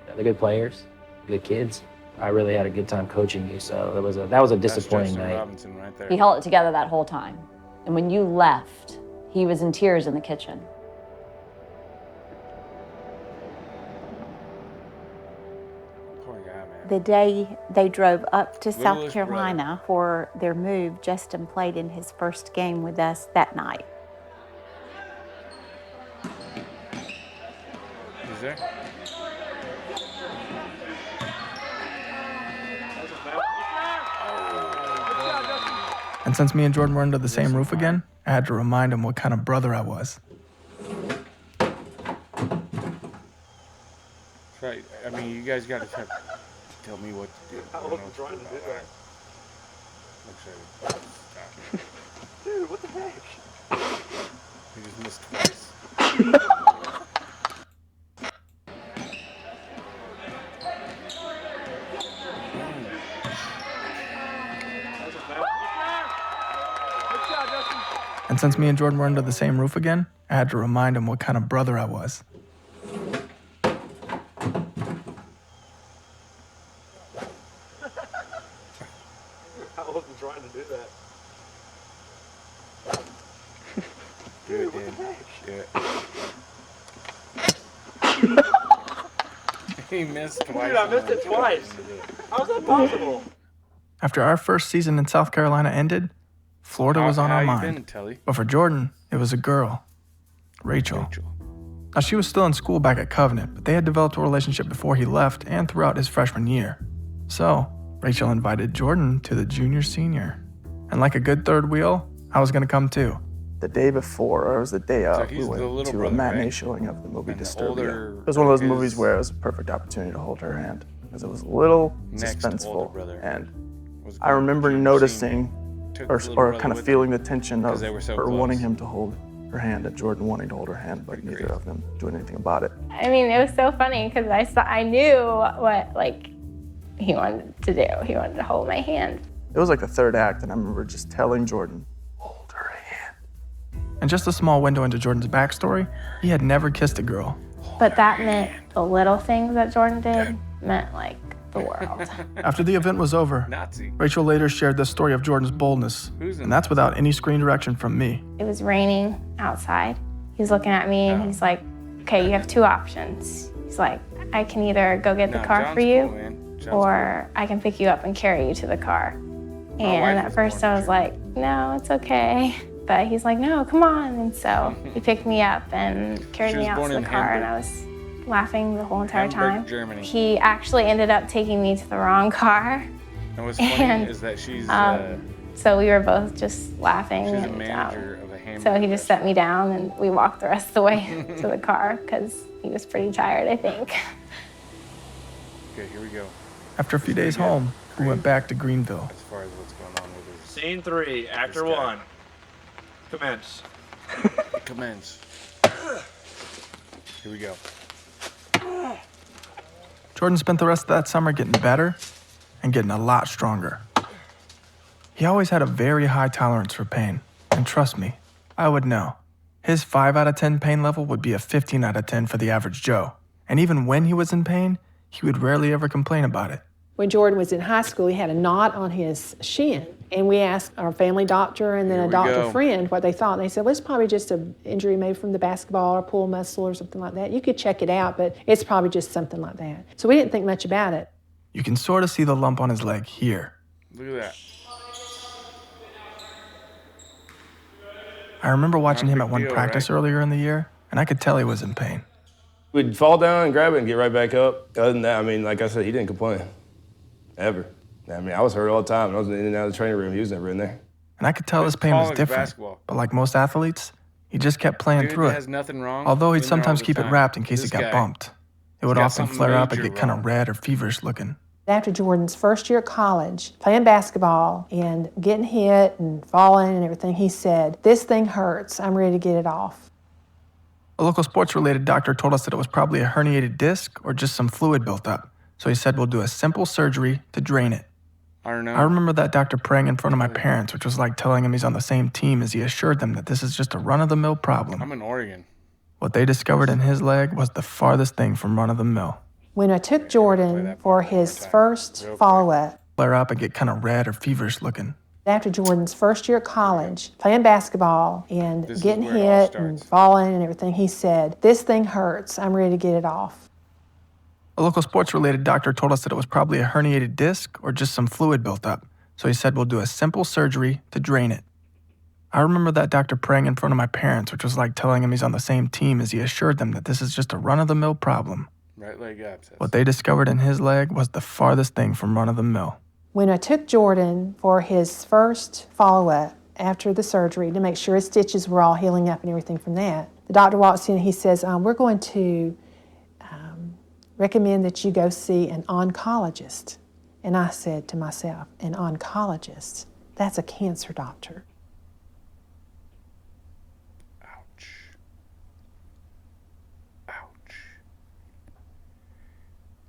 They're good players, good kids. I really had a good time coaching you, so that was a disappointing night. He held it together that whole time. And when you left, he was in tears in the kitchen. The day they drove up to South Carolina for their move, Justin played in his first game with us that night. Is there? And since me and Jordan were under the same roof again, I had to remind him what kind of brother I was. Right. I mean, you guys got to tell me what to do. I wasn't trying to do that. Dude, what the heck? You just missed twice. And since me and Jordan were under the same roof again, I had to remind him what kind of brother I was. I wasn't trying to do that. Dude, what the heck? He missed twice. Dude, I missed it twice. How is that possible? After our first season in South Carolina ended, Florida was on our mind. But for Jordan, it was a girl, Rachel. Now, she was still in school back at Covenant, but they had developed a relationship before he left and throughout his freshman year. So, Rachel invited Jordan to the junior-senior. And like a good third wheel, I was going to come too. The day before, or it was the day of, we went to a matinee showing of the movie Disturbia. It was one of those movies where it was a perfect opportunity to hold her hand, because it was a little suspenseful. And I remember noticing, or kind of feeling the tension of her wanting him to hold her hand and Jordan wanting to hold her hand, but neither of them doing anything about it. I mean, it was so funny because I knew what he wanted to do. He wanted to hold my hand. It was like the third act, and I remember just telling Jordan, And just a small window into Jordan's backstory, he had never kissed a girl. But that meant the little things that Jordan did meant like the world. After the event was over, Rachel later shared the story of Jordan's boldness, and that's without any screen direction from me. It was raining outside. He's looking at me and he's like, okay, you have two options. He's like, I can either go get the car for you or I can pick you up and carry you to the car. And at first I was like, no, it's okay. But he's like, no, come on. And so he picked me up and carried me out to the car, and I was laughing the whole entire time. Germany. He actually ended up taking me to the wrong car. And what's funny is that she's so we were both just laughing. she's a and, manager of a hamburger. so he just set me down, and we walked the rest of the way to the car because he was pretty tired, I think. Okay, here we go. After a few days home, we went back to Greenville. As far as what's going on with his Scene 3, Actor 1. Commence. Commence. Here we go. Jordan spent the rest of that summer getting better and getting a lot stronger. He always had a very high tolerance for pain, and trust me, I would know. His 5 out of 10 pain level would be a 15 out of 10 for the average Joe. And even when he was in pain, he would rarely ever complain about it. When Jordan was in high school, he had a knot on his shin. And we asked our family doctor and then a doctor friend what they thought. And they said, well, it's probably just an injury maybe from the basketball or pull muscle or something like that. You could check it out, but it's probably just something like that. So we didn't think much about it. You can sort of see the lump on his leg here. Look at that. I remember watching him at one practice earlier in the year, and I could tell he was in pain. We'd fall down and grab it and get right back up. Other than that, I mean, like I said, he didn't complain. Ever. I mean, I was hurt all the time. I was in and out of the training room. He was never in there. And I could tell his pain was different. But like most athletes, he just kept playing through it. Has nothing wrong. Although he'd sometimes keep it wrapped in case it got bumped. It would often flare up and get kind of red or feverish looking. After Jordan's first year at college, playing basketball and getting hit and falling and everything, he said, this thing hurts. I'm ready to get it off. A local sports-related doctor told us that it was probably a herniated disc or just some fluid built up. So he said, we'll do a simple surgery to drain it. I don't know. I remember that doctor praying in front of my parents, which was like telling him he's on the same team as he assured them that this is just a run-of-the-mill problem. I'm in Oregon. What they discovered in his leg was the farthest thing from run-of-the-mill. When I took Jordan for his first follow-up, Flare up and get kind of red or feverish looking. after Jordan's first year at college, playing basketball and getting hit and falling and everything, he said, this thing hurts. I'm ready to get it off. A local sports-related doctor told us that it was probably a herniated disc or just some fluid built up. So he said, we'll do a simple surgery to drain it. I remember that doctor praying in front of my parents, which was like telling him he's on the same team as he assured them that this is just a run-of-the-mill problem. Right leg abscess. What they discovered in his leg was the farthest thing from run-of-the-mill. When I took Jordan for his first follow-up after the surgery to make sure his stitches were all healing up and everything from that, the doctor walks in and he says, we're going to recommend that you go see an oncologist. And I said to myself, an oncologist? That's a cancer doctor.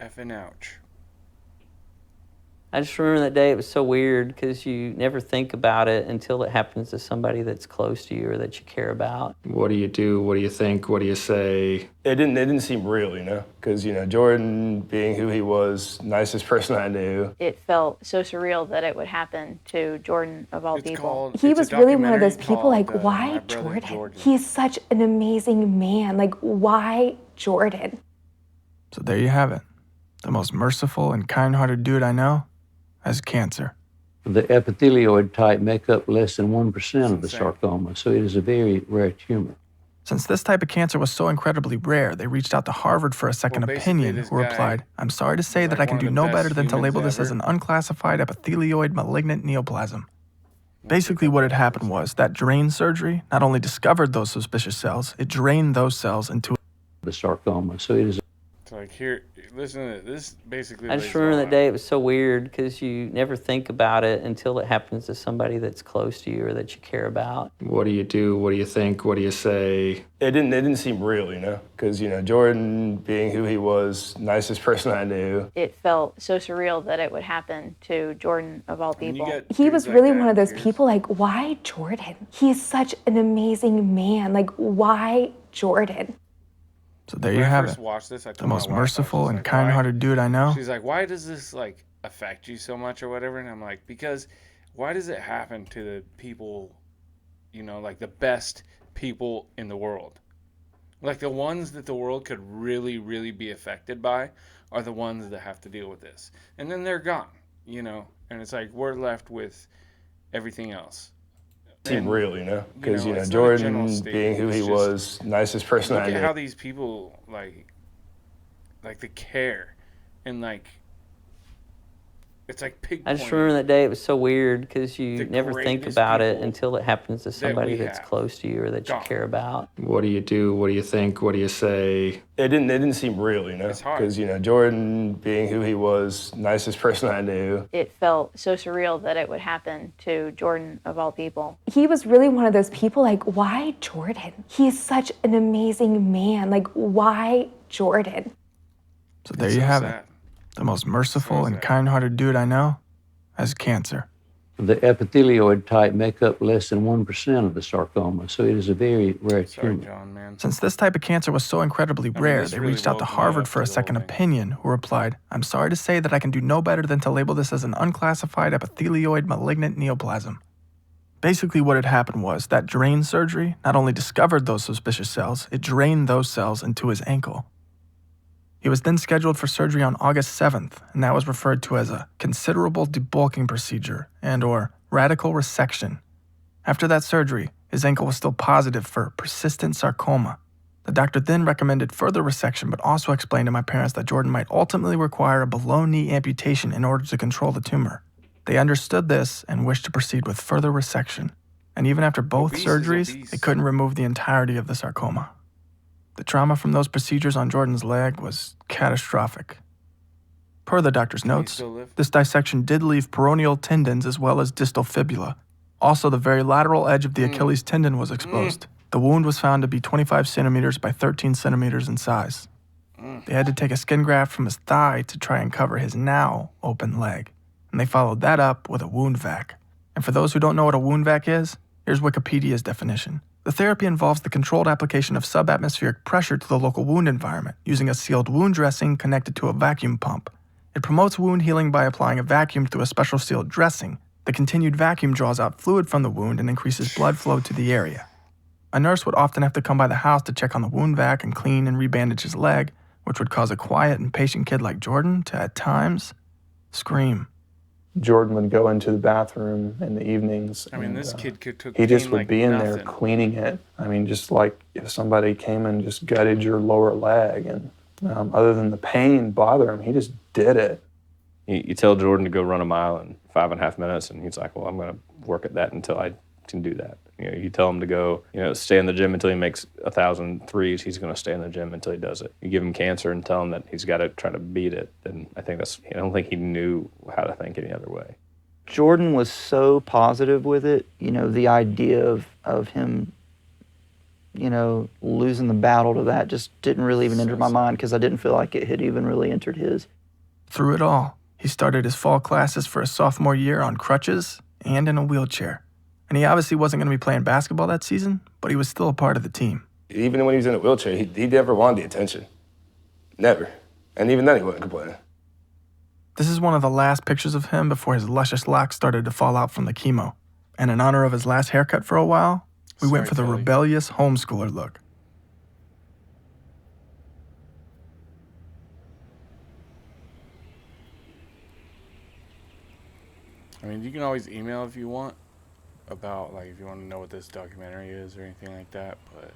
Effing ouch. I just remember that day. It was so weird because you never think about it until it happens to somebody that's close to you or that you care about. What do you do? What do you think? What do you say? It didn't seem real, you know, because, you know, Jordan being who he was, nicest person I knew. It felt so surreal that it would happen to Jordan of all people. He was really one of those people like, why Jordan? He's such an amazing man. Like, why Jordan? So there you have it. The most merciful and kind-hearted dude I know has cancer. The epithelioid type make up less than 1% of the sarcoma, so it is a very rare tumor. Since this type of cancer was so incredibly rare, they reached out to Harvard for a second opinion, who replied, I'm sorry to say that I can do no better than to label this as an unclassified epithelioid malignant neoplasm. Basically what had happened was that drain surgery not only discovered those suspicious cells, it drained those cells into the sarcoma, so it is So like here, listen to this. Basically, I just remember that day. It was so weird because you never think about it until it happens to somebody that's close to you or that you care about. What do you do? What do you think? What do you say? It didn't seem real, you know, because Jordan being who he was, nicest person I knew. It felt so surreal that it would happen to Jordan of all people. He was really one of those people, like, why Jordan? He is such an amazing man. Like, why Jordan? So there you have it. The most merciful and kind-hearted dude I know. She's like, why does this like affect you so much or whatever? And I'm like, because why does it happen to the people, like the best people in the world? Like the ones that the world could really, really be affected by are the ones that have to deal with this. And then they're gone, and it's like we're left with everything else. Seemed real, because Jordan being who he was, nicest person I knew. Look at how these people like they care, and like it's like pig. I just remember that day. It was so weird because you never think about it until it happens to somebody that's close to you or that you care about. What do you do? What do you think? What do you say? It didn't seem real, because Jordan being who he was, nicest person I knew. It felt so surreal that it would happen to Jordan of all people. He was really one of those people, like, why Jordan? He is such an amazing man. Like, why Jordan? So there you have it. The most merciful and kind-hearted dude I know has cancer. The epithelioid type make up less than 1% of the sarcoma, so it is a very rare tumor. John, man. Since this type of cancer was so incredibly rare, they reached out to Harvard for a second opinion, who replied, "I'm sorry to say that I can do no better than to label this as an unclassified epithelioid malignant neoplasm." Basically what had happened was that drain surgery not only discovered those suspicious cells, it drained those cells into his ankle. He was then scheduled for surgery on August 7th, and that was referred to as a considerable debulking procedure and/or radical resection. After that surgery, his ankle was still positive for persistent sarcoma. The doctor then recommended further resection, but also explained to my parents that Jordan might ultimately require a below-knee amputation in order to control the tumor. They understood this and wished to proceed with further resection. And even after both surgeries, they couldn't remove the entirety of the sarcoma. The trauma from those procedures on Jordan's leg was catastrophic. Per the doctor's notes, this dissection did leave peroneal tendons as well as distal fibula. Also, the very lateral edge of the Achilles tendon was exposed. The wound was found to be 25 centimeters by 13 centimeters in size. They had to take a skin graft from his thigh to try and cover his now open leg, and they followed that up with a wound vac. And for those who don't know what a wound vac is, here's Wikipedia's definition. The therapy involves the controlled application of subatmospheric pressure to the local wound environment using a sealed wound dressing connected to a vacuum pump. It promotes wound healing by applying a vacuum through a special sealed dressing. The continued vacuum draws out fluid from the wound and increases blood flow to the area. A nurse would often have to come by the house to check on the wound vac and clean and rebandage his leg, which would cause a quiet and patient kid like Jordan to, at times, scream. Jordan would go into the bathroom in the evenings. I mean, this kid took he just pain would like be in nothing. there cleaning it. I mean, just like if somebody came and just gutted your lower leg, and other than the pain bother him, he just did it. You tell Jordan to go run a mile in 5.5 minutes, and he's like, well, I'm going to work at that until I can do that. You tell him to go, stay in the gym until he makes 1,000 threes, he's going to stay in the gym until he does it. You give him cancer and tell him that he's got to try to beat it, then I don't think he knew how to think any other way. Jordan was so positive with it, the idea of him, losing the battle to that just didn't really even enter my mind because I didn't feel like it had even really entered his. Through it all, he started his fall classes for his sophomore year on crutches and in a wheelchair. And he obviously wasn't going to be playing basketball that season, but he was still a part of the team. Even when he was in a wheelchair, he never wanted the attention. Never. And even then, he wasn't complaining. This is one of the last pictures of him before his luscious locks started to fall out from the chemo. And in honor of his last haircut for a while, we went for the rebellious homeschooler look. I mean, you can always email if you want about, if you want to know what this documentary is or anything like that. But,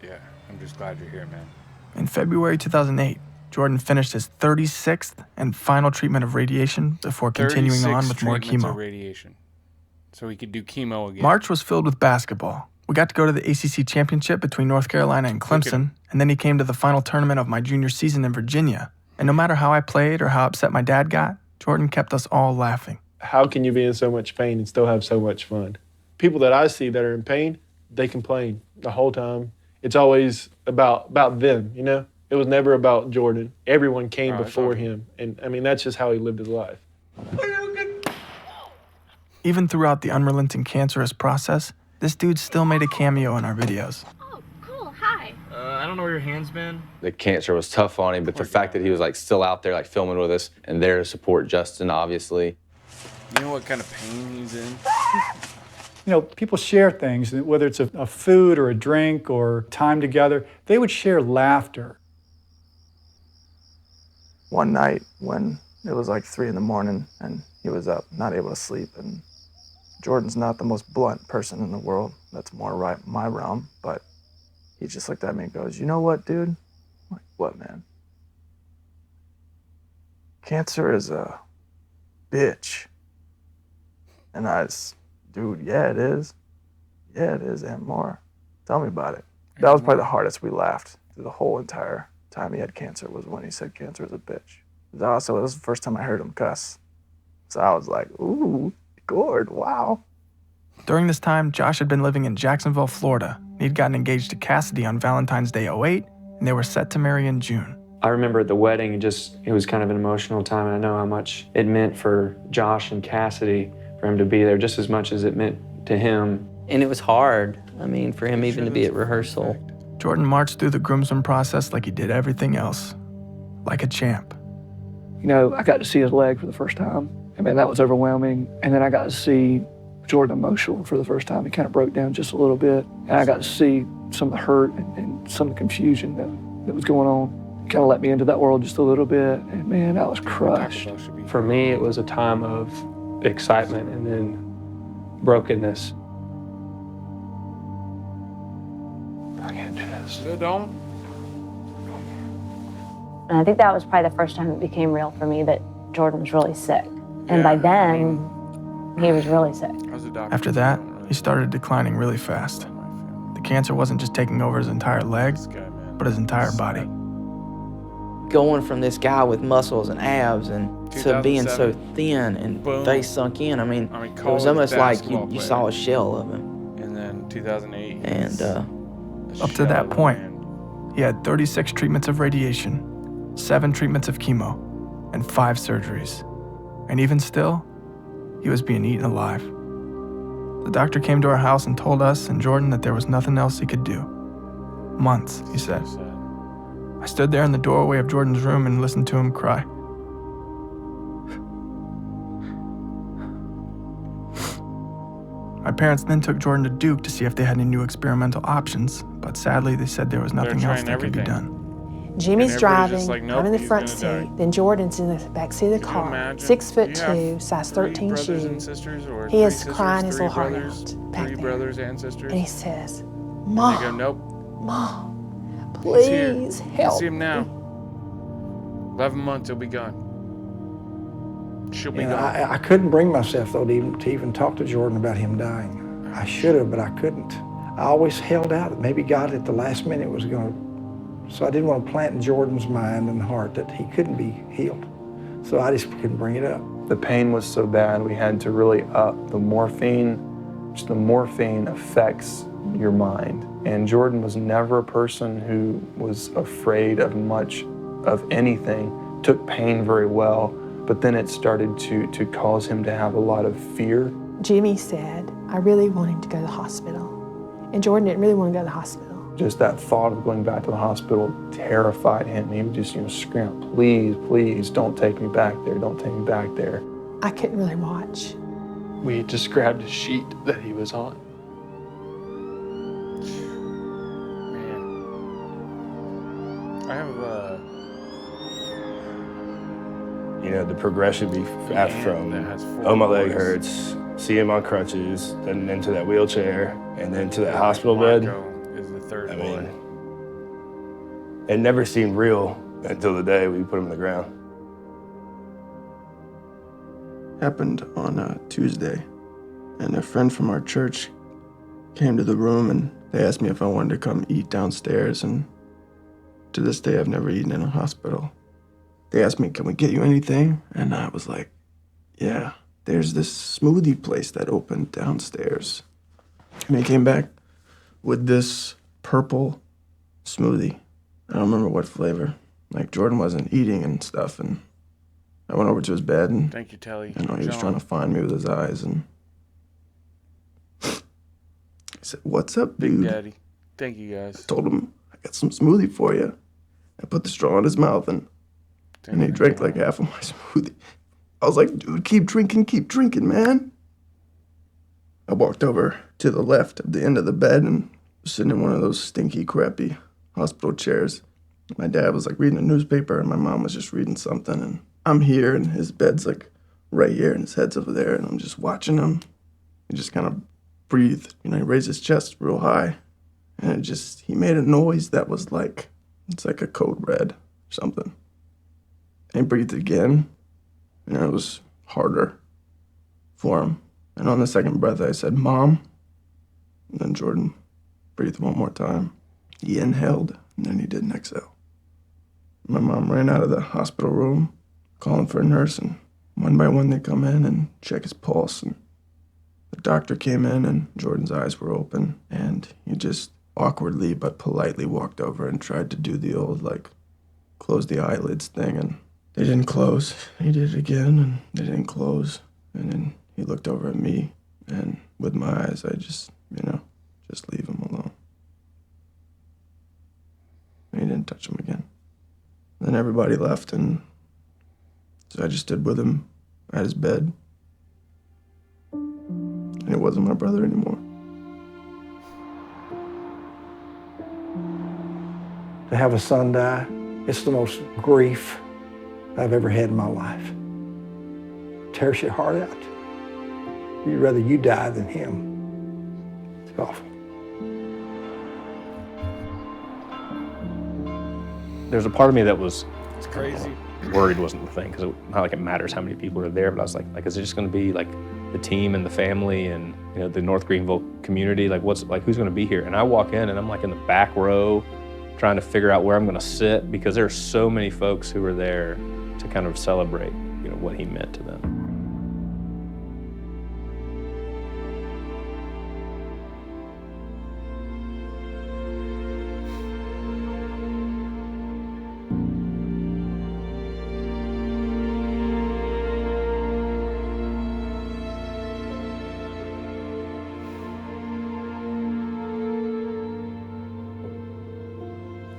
yeah, I'm just glad you're here, man. In February 2008, Jordan finished his 36th and final treatment of radiation before continuing on with more chemo. Of radiation. So he could do chemo again. March was filled with basketball, We got to go to the ACC championship between North Carolina and Clemson, and then he came to the final tournament of my junior season in Virginia. And no matter how I played or how upset my dad got, Jordan kept us all laughing. How can you be in so much pain and still have so much fun? People that I see that are in pain, they complain the whole time. It's always about them, you know? It was never about Jordan. Everyone came before him. And I mean, that's just how he lived his life. Even throughout the unrelenting cancerous process, this dude still made a cameo in our videos. Oh, cool. Hi. I don't know where your hand's been. The cancer was tough on him, but the fact that he was like still out there like filming with us and there to support Justin, obviously. You know what kind of pain he's in? You know, people share things, whether it's a food or a drink or time together. They would share laughter. One night when it was like 3 a.m. and he was up, not able to sleep, and Jordan's not the most blunt person in the world. That's more right my realm, but he just looked at me and goes, "You know what, dude?" I'm like, "What, man?" "Cancer is a bitch." And I was, "Dude, yeah, it is. Yeah, it is, and more. Tell me about it." That was probably the hardest we laughed through the whole entire time he had cancer, was when he said cancer is a bitch. It was the first time I heard him cuss. So I was like, ooh, Gord, wow. During this time, Josh had been living in Jacksonville, Florida. He'd gotten engaged to Cassidy on Valentine's Day '08, and they were set to marry in June. I remember at the wedding, it was kind of an emotional time, and I know how much it meant for Josh and Cassidy for him to be there, just as much as it meant to him. And it was hard, I mean, for him even to be at rehearsal. Jordan marched through the groomsmen process like he did everything else, like a champ. You know, I got to see his leg for the first time. I mean, that was overwhelming. And then I got to see Jordan emotional for the first time. He kind of broke down just a little bit. And I got to see some of the hurt and some of the confusion that was going on. Kind of let me into that world just a little bit. And man, I was crushed. For me, it was a time of excitement and then brokenness. I can't do this. Don't. And I think that was probably the first time it became real for me that Jordan was really sick. And by then, he was really sick. After that, he started declining really fast. The cancer wasn't just taking over his entire leg, but his entire body. Going from this guy with muscles and abs and to being so thin and face sunk in, I mean it was almost like you saw a shell of him. And then 2008. And up to that point, he had 36 treatments of radiation, 7 treatments of chemo, and 5 surgeries. And even still, he was being eaten alive. The doctor came to our house and told us and Jordan that there was nothing else he could do. Months, he said. I stood there in the doorway of Jordan's room and listened to him cry. My parents then took Jordan to Duke to see if they had any new experimental options, but sadly they said there was nothing else that could be done. Jimmy's driving, like, nope, I'm in the he's front gonna seat, die. then Jordan's in the back seat of the car, 6'2", size 13 shoes. He is crying his little heart out back Three there. brothers and sisters. And he says, And "Mom, they go, nope. Mom, He's here. please You help see him me." now. 11 months, he'll be gone. She'll be You know, gone. I couldn't bring myself, though, to even talk to Jordan about him dying. I should have, but I couldn't. I always held out. Maybe God at the last minute was going to. So I didn't want to plant in Jordan's mind and heart that he couldn't be healed. So I just couldn't bring it up. The pain was so bad, we had to really up the morphine. Just the morphine affects your mind. And Jordan was never a person who was afraid of much of anything, took pain very well, but then it started to cause him to have a lot of fear. Jimmy said, "I really want him to go to the hospital." And Jordan didn't really want to go to the hospital. Just that thought of going back to the hospital terrified him. He would just, scream, "Please, please, don't take me back there, don't take me back there." I couldn't really watch. We just grabbed a sheet that he was on. I have the progression be from, oh, my leg hurts, see him on crutches, then into that wheelchair, and then to that hospital bed. Is the third I boy. mean, it never seemed real until the day we put him in the ground. Happened on a Tuesday, and a friend from our church came to the room and they asked me if I wanted to come eat downstairs, and to this day I've never eaten in a hospital. They asked me, can we get you anything? And I was like, yeah, there's this smoothie place that opened downstairs. And he came back with this purple smoothie. I don't remember what flavor. Like, Jordan wasn't eating and stuff, and I went over to his bed, and Thank you, Telly. he was trying to find me with his eyes, and he said, what's up, dude? Big Daddy. Thank you, guys. I told him, I got some smoothie for you. I put the straw in his mouth, and he drank like half of my smoothie. I was like, dude, keep drinking, man. I walked over to the left of the end of the bed and was sitting in one of those stinky, crappy hospital chairs. My dad was like reading a newspaper, and my mom was just reading something, and I'm here, and his bed's like right here, and his head's over there, and I'm just watching him. He just kind of breathed, he raised his chest real high, and he made a noise that was like, it's like a code red or something. And he breathed again, and it was harder for him. And on the second breath, I said, Mom. And then Jordan breathed one more time. He inhaled, and then he did an exhale. My mom ran out of the hospital room, calling for a nurse, and one by one they come in and check his pulse. And the doctor came in, and Jordan's eyes were open, and he just awkwardly but politely walked over and tried to do the old, close the eyelids thing, and they didn't close. He did it again, and they didn't close. And then he looked over at me, and with my eyes, I just leave him alone. And he didn't touch him again. Then everybody left, and so I just stood with him at his bed. And it wasn't my brother anymore. To have a son die, it's the most grief I've ever had in my life. Tears your heart out. You'd rather you die than him. It's awful. There's a part of me that was It's crazy. worried wasn't the thing, because not like it matters how many people are there, but I was like, is it just going to be like the team and the family and the North Greenville community? Who's going to be here? And I walk in and I'm like in the back row, trying to figure out where I'm going to sit, because there are so many folks who are there to kind of celebrate, what he meant to them.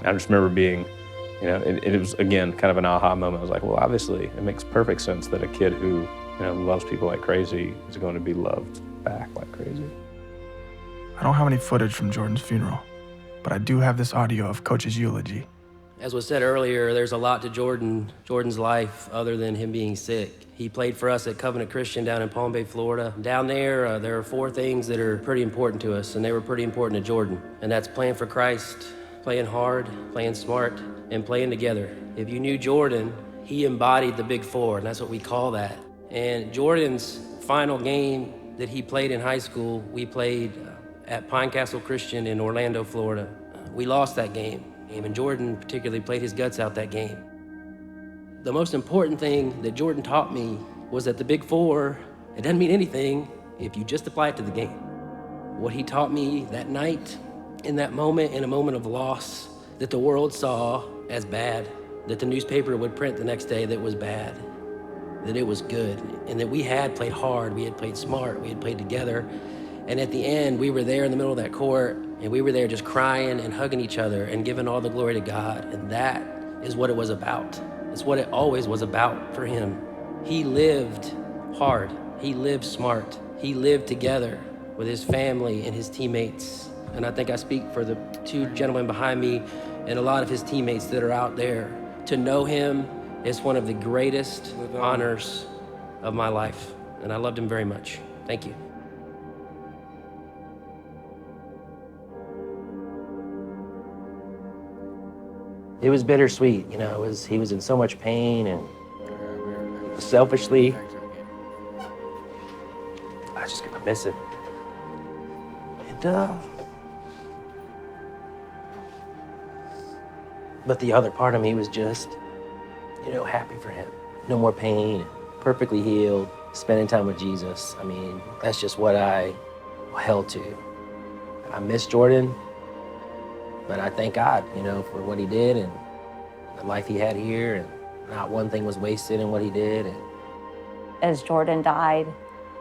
I just remember being, it was, again, kind of an aha moment. I was like, well, obviously, it makes perfect sense that a kid who, loves people like crazy is going to be loved back like crazy. I don't have any footage from Jordan's funeral, but I do have this audio of Coach's eulogy. As was said earlier, there's a lot to Jordan's life other than him being sick. He played for us at Covenant Christian down in Palm Bay, Florida. Down there are 4 things that are pretty important to us, and they were pretty important to Jordan. And that's playing for Christ, playing hard, playing smart, and playing together. If you knew Jordan, he embodied the big 4, and that's what we call that. And Jordan's final game that he played in high school, we played at Pine Castle Christian in Orlando, Florida. We lost that game, and Jordan particularly played his guts out that game. The most important thing that Jordan taught me was that the big 4, it doesn't mean anything if you just apply it to the game. What he taught me that night, in that moment, in a moment of loss, that the world saw as bad, that the newspaper would print the next day that was bad, that it was good, and that we had played hard, we had played smart, we had played together. And at the end, we were there in the middle of that court, and we were there just crying and hugging each other and giving all the glory to God. And that is what it was about. It's what it always was about for him. He lived hard, he lived smart, he lived together with his family and his teammates. And I think I speak for the 2 gentlemen behind me and a lot of his teammates that are out there. To know him is one of the greatest honors of my life. And I loved him very much. Thank you. It was bittersweet, he was in so much pain, and selfishly, I was just gonna miss him. tough. But the other part of me was just, happy for him. No more pain, perfectly healed, spending time with Jesus. I mean, that's just what I held to. I miss Jordan, but I thank God, for what he did and the life he had here, and not one thing was wasted in what he did. And as Jordan died,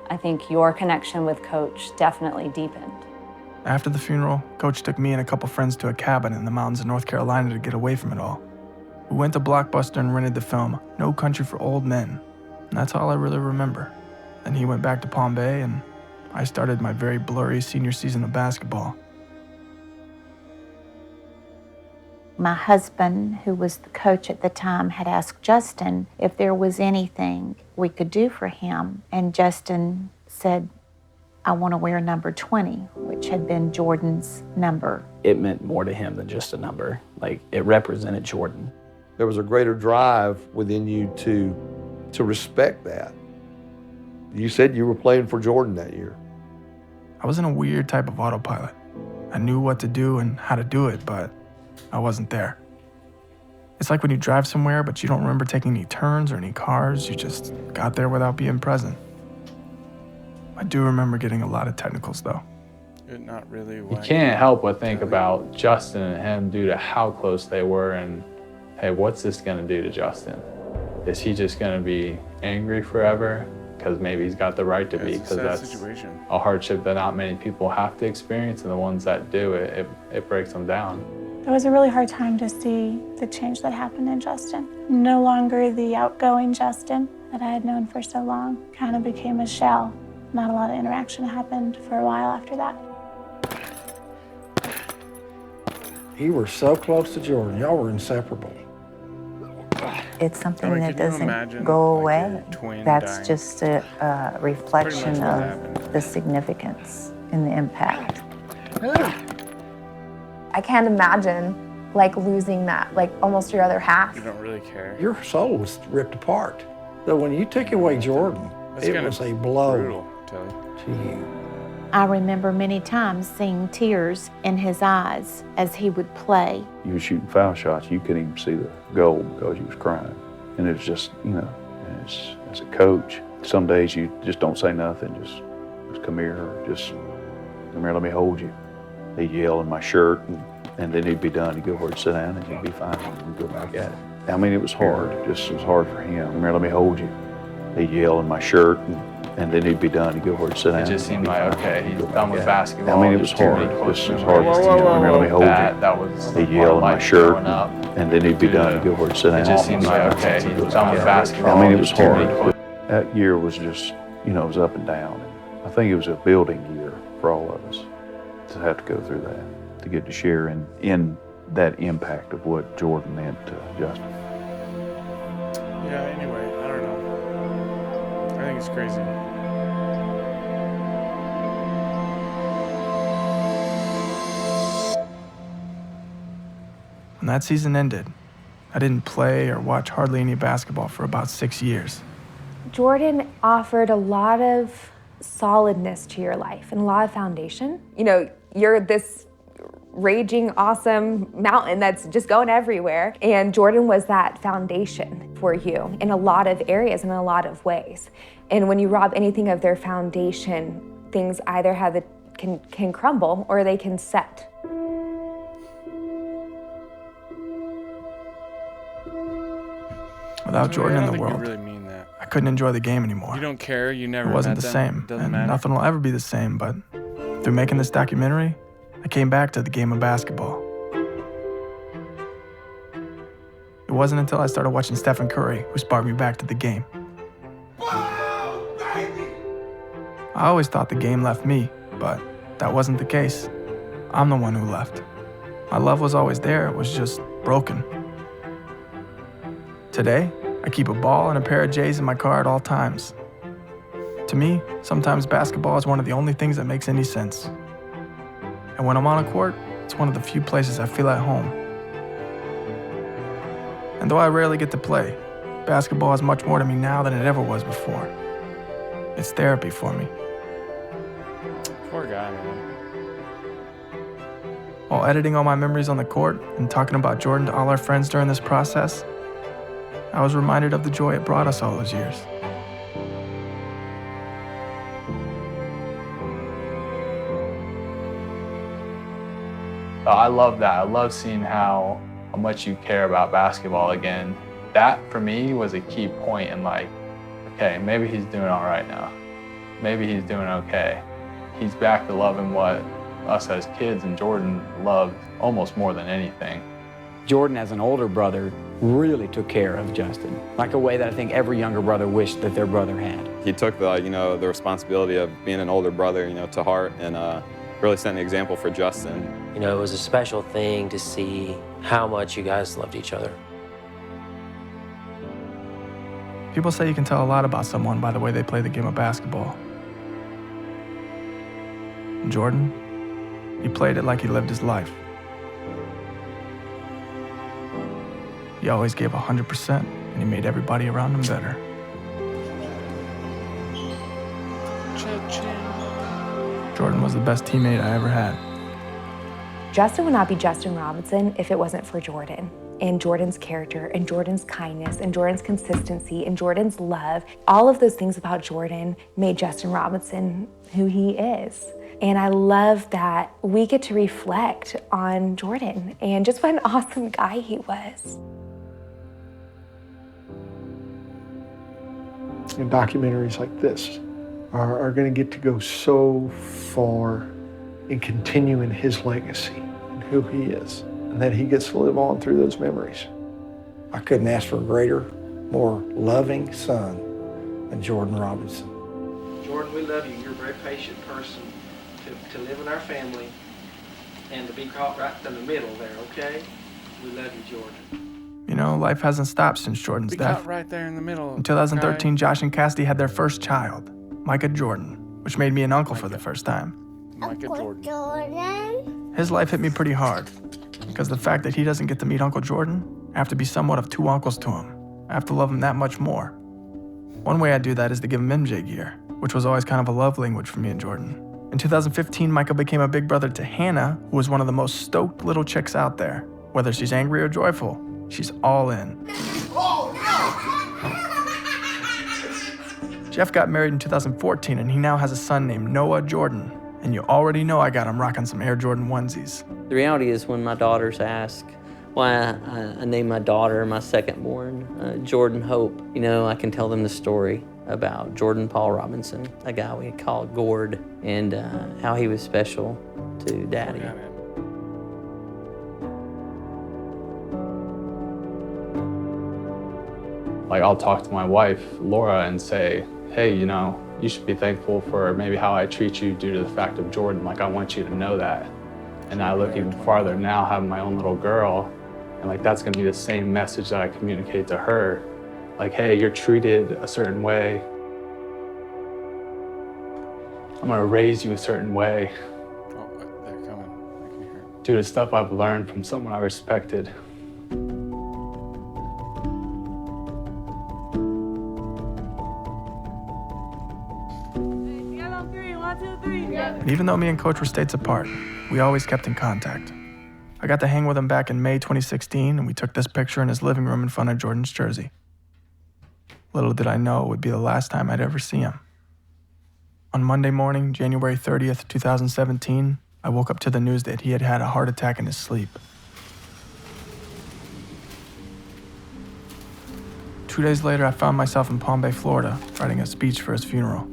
I think your connection with Coach definitely deepened. After the funeral, Coach took me and a couple friends to a cabin in the mountains of North Carolina to get away from it all. We went to Blockbuster and rented the film, No Country for Old Men. And that's all I really remember. Then he went back to Palm Bay, and I started my very blurry senior season of basketball. My husband, who was the coach at the time, had asked Justin if there was anything we could do for him. And Justin said, I want to wear number 20, which had been Jordan's number. It meant more to him than just a number. Like, it represented Jordan. There was a greater drive within you to respect that. You said you were playing for Jordan that year. I was in a weird type of autopilot. I knew what to do and how to do it, but I wasn't there. It's like when you drive somewhere, but you don't remember taking any turns or any cars. You just got there without being present. I do remember getting a lot of technicals, though. Not really. You can't help but think about Justin and him due to how close they were, and hey, what's this gonna do to Justin? Is he just gonna be angry forever? Because maybe he's got the right to be, because that's a hardship that not many people have to experience, and the ones that do, it breaks them down. It was a really hard time to see the change that happened in Justin. No longer the outgoing Justin that I had known for so long, kind of became a shell. Not a lot of interaction happened for a while after that. You were so close to Jordan. Y'all were inseparable. It's something that doesn't go away. That's just a reflection of the significance and the impact. I can't imagine losing that, almost your other half. You don't really care. Your soul was ripped apart. So when you took away Jordan, it was a blow to you. I remember many times seeing tears in his eyes as he would play. You were shooting foul shots, you couldn't even see the goal because you was crying. And it's just, as a coach, some days you just don't say nothing, just come here, or just come here, let me hold you. He'd yell in my shirt, and then he'd be done. He'd go over and sit down, and he'd be fine, and we'd go back at it. I mean, it was hard, it was hard for him. Come here, let me hold you. He'd yell in my shirt, and then he'd be done. He'd go over and sit down. It just seemed like, okay, he's done with basketball. I mean, it was hard. It was hard. Come here, let me hold you. That was he'd yell in my shirt, and then he'd be done. He'd go over and sit down. It just seemed like, okay, he's done with basketball. I mean, it was hard. That year was just, it was up and down. I think it was a building year for all of us to have to go through that, to get to share in that impact of what Jordan meant to Justin. Yeah, anyway, I don't know. I think it's crazy. When that season ended, I didn't play or watch hardly any basketball for about 6 years. Jordan offered a lot of solidness to your life and a lot of foundation. You're this raging, awesome mountain that's just going everywhere. And Jordan was that foundation for you in a lot of areas, in a lot of ways. And when you rob anything of their foundation, things either can crumble or they can set. Without Jordan in the world, really mean that. I couldn't enjoy the game anymore. You don't care, you never It wasn't met the them. same, Doesn't and matter. nothing will ever be the same, but through making this documentary, I came back to the game of basketball. It wasn't until I started watching Stephen Curry who sparked me back to the game. I always thought the game left me, but that wasn't the case. I'm the one who left. My love was always there, it was just broken. Today, I keep a ball and a pair of J's in my car at all times. To me, sometimes basketball is one of the only things that makes any sense. And when I'm on a court, it's one of the few places I feel at home. And though I rarely get to play, basketball is much more to me now than it ever was before. It's therapy for me. Poor guy, man. While editing all my memories on the court and talking about Jordan to all our friends during this process, I was reminded of the joy it brought us all those years. I love that. I love seeing how much you care about basketball again. That, for me, was a key point in like, okay, maybe he's doing all right now. Maybe he's doing okay. He's back to loving what us as kids and Jordan loved almost more than anything. Jordan, as an older brother, really took care of Justin, like a way that I think every younger brother wished that their brother had. He took the responsibility of being an older brother, to heart, and really set an example for Justin. It was a special thing to see how much you guys loved each other. People say you can tell a lot about someone by the way they play the game of basketball. Jordan, he played it like he lived his life. He always gave 100%, and he made everybody around him better. Jordan was the best teammate I ever had. Justin would not be Justin Robinson if it wasn't for Jordan. And Jordan's character, and Jordan's kindness, and Jordan's consistency, and Jordan's love. All of those things about Jordan made Justin Robinson who he is. And I love that we get to reflect on Jordan and just what an awesome guy he was. And documentaries like this are going to get to go so far in continuing his legacy and who he is, and that he gets to live on through those memories. I couldn't ask for a greater, more loving son than Jordan Robinson. Jordan, we love you. You're a very patient person to live in our family and to be caught right in the middle there, okay? We love you, Jordan. Life hasn't stopped since Jordan's death. Right there in the middle. In 2013, Josh and Cassidy had their first child, Micah Jordan, which made me an uncle for the first time. Micah Jordan. His life hit me pretty hard, because the fact that he doesn't get to meet Uncle Jordan, I have to be somewhat of two uncles to him. I have to love him that much more. One way I do that is to give him MJ gear, which was always kind of a love language for me and Jordan. In 2015, Micah became a big brother to Hannah, who was one of the most stoked little chicks out there. Whether she's angry or joyful, she's all in. Jeff got married in 2014, and he now has a son named Noah Jordan. And you already know I got him rocking some Air Jordan onesies. The reality is when my daughters ask why I named my daughter, my second born, Jordan Hope, I can tell them the story about Jordan Paul Robinson, a guy we called Gord, and how he was special to Daddy. Like, I'll talk to my wife, Laura, and say, hey, you should be thankful for maybe how I treat you due to the fact of Jordan. Like, I want you to know that. And I look even farther now, having my own little girl, and that's gonna be the same message that I communicate to her. Like, hey, you're treated a certain way. I'm gonna raise you a certain way. Oh, they're coming. I can hear. Due to stuff I've learned from someone I respected. And even though me and Coach were states apart, we always kept in contact. I got to hang with him back in May 2016, and we took this picture in his living room in front of Jordan's jersey. Little did I know it would be the last time I'd ever see him. On Monday morning, January 30th, 2017, I woke up to the news that he had had a heart attack in his sleep. 2 days later, I found myself in Palm Bay, Florida, writing a speech for his funeral.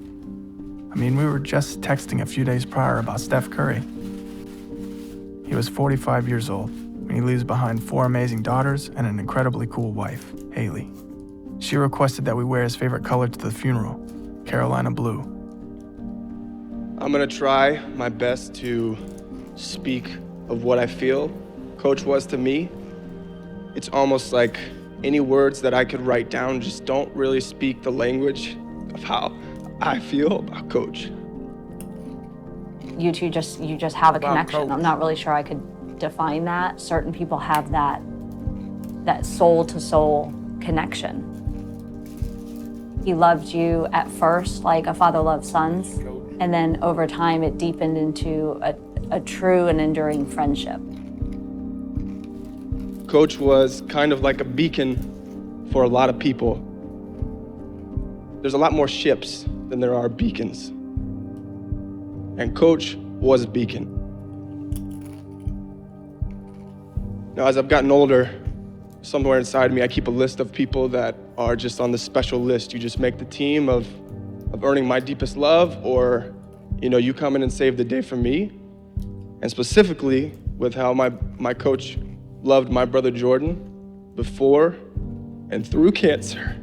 We were just texting a few days prior about Steph Curry. He was 45 years old when he leaves behind 4 amazing daughters and an incredibly cool wife, Haley. She requested that we wear his favorite color to the funeral, Carolina blue. I'm gonna try my best to speak of what I feel Coach was to me. It's almost like any words that I could write down just don't really speak the language of how I feel about Coach. You two just have a connection. I'm not really sure I could define that. Certain people have that soul-to-soul connection. He loved you at first like a father loves sons, and then over time it deepened into a true and enduring friendship. Coach was kind of like a beacon for a lot of people. There's a lot more ships than there are beacons. And Coach was a beacon. Now, as I've gotten older, somewhere inside me, I keep a list of people that are just on the special list. You just make the team of earning my deepest love, or, you come in and save the day for me. And specifically with how my coach loved my brother Jordan before and through cancer.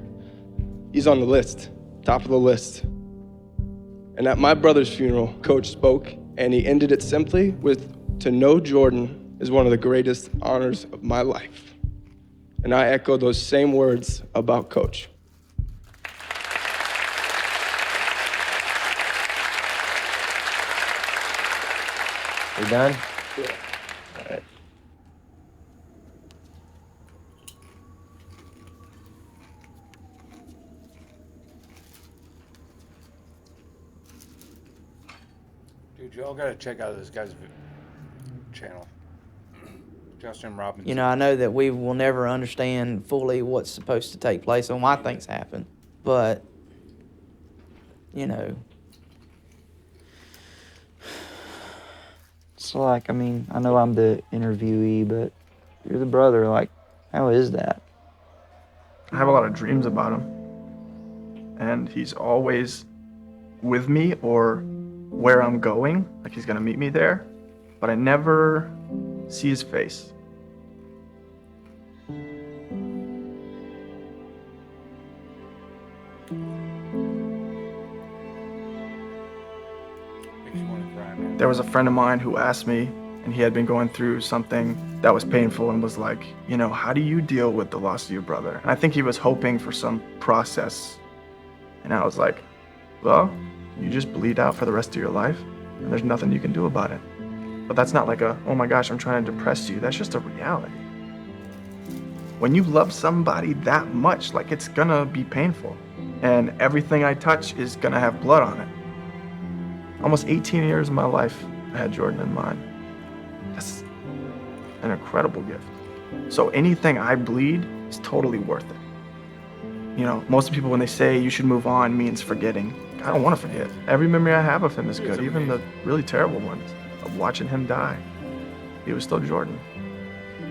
He's on the list, top of the list. And at my brother's funeral, Coach spoke, and he ended it simply with, "To know Jordan is one of the greatest honors of my life." And I echo those same words about Coach. We done? Yeah. All right. Dude, y'all gotta check out this guy's channel. Justin Robinson. You know, I know that we will never understand fully what's supposed to take place and why things happen, but, So, I know I'm the interviewee, but you're the brother. How is that? I have a lot of dreams about him. And he's always with me or where I'm going, like he's gonna meet me there, but I never see his face. There was a friend of mine who asked me, and he had been going through something that was painful and was like, how do you deal with the loss of your brother? And I think he was hoping for some process. And I was like, well, you just bleed out for the rest of your life, and there's nothing you can do about it. But that's not like oh my gosh, I'm trying to depress you. That's just a reality. When you love somebody that much, it's gonna be painful. And everything I touch is gonna have blood on it. Almost 18 years of my life, I had Jordan in mind. That's an incredible gift. So anything I bleed is totally worth it. Most people, when they say you should move on, means forgetting. I don't want to forget. Every memory I have of him is good, even the really terrible ones of watching him die. He was still Jordan.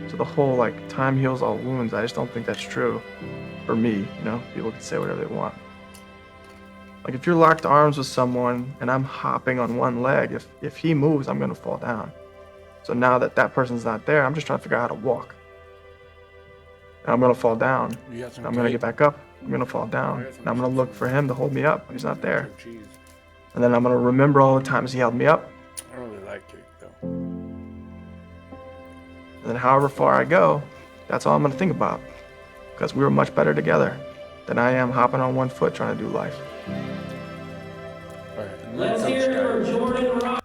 So the whole, time heals all wounds, I just don't think that's true for me, People can say whatever they want. If you're locked arms with someone and I'm hopping on one leg, if he moves, I'm gonna fall down. So now that person's not there, I'm just trying to figure out how to walk. And I'm gonna fall down. And I'm gonna get back up. I'm gonna fall down. And I'm gonna look for him to hold me up when he's not there. And then I'm gonna remember all the times he held me up. I don't really like cake, though. And then however far I go, that's all I'm gonna think about. Because we were much better together than I am hopping on one foot trying to do life. Let's hear it for Jordan Rock.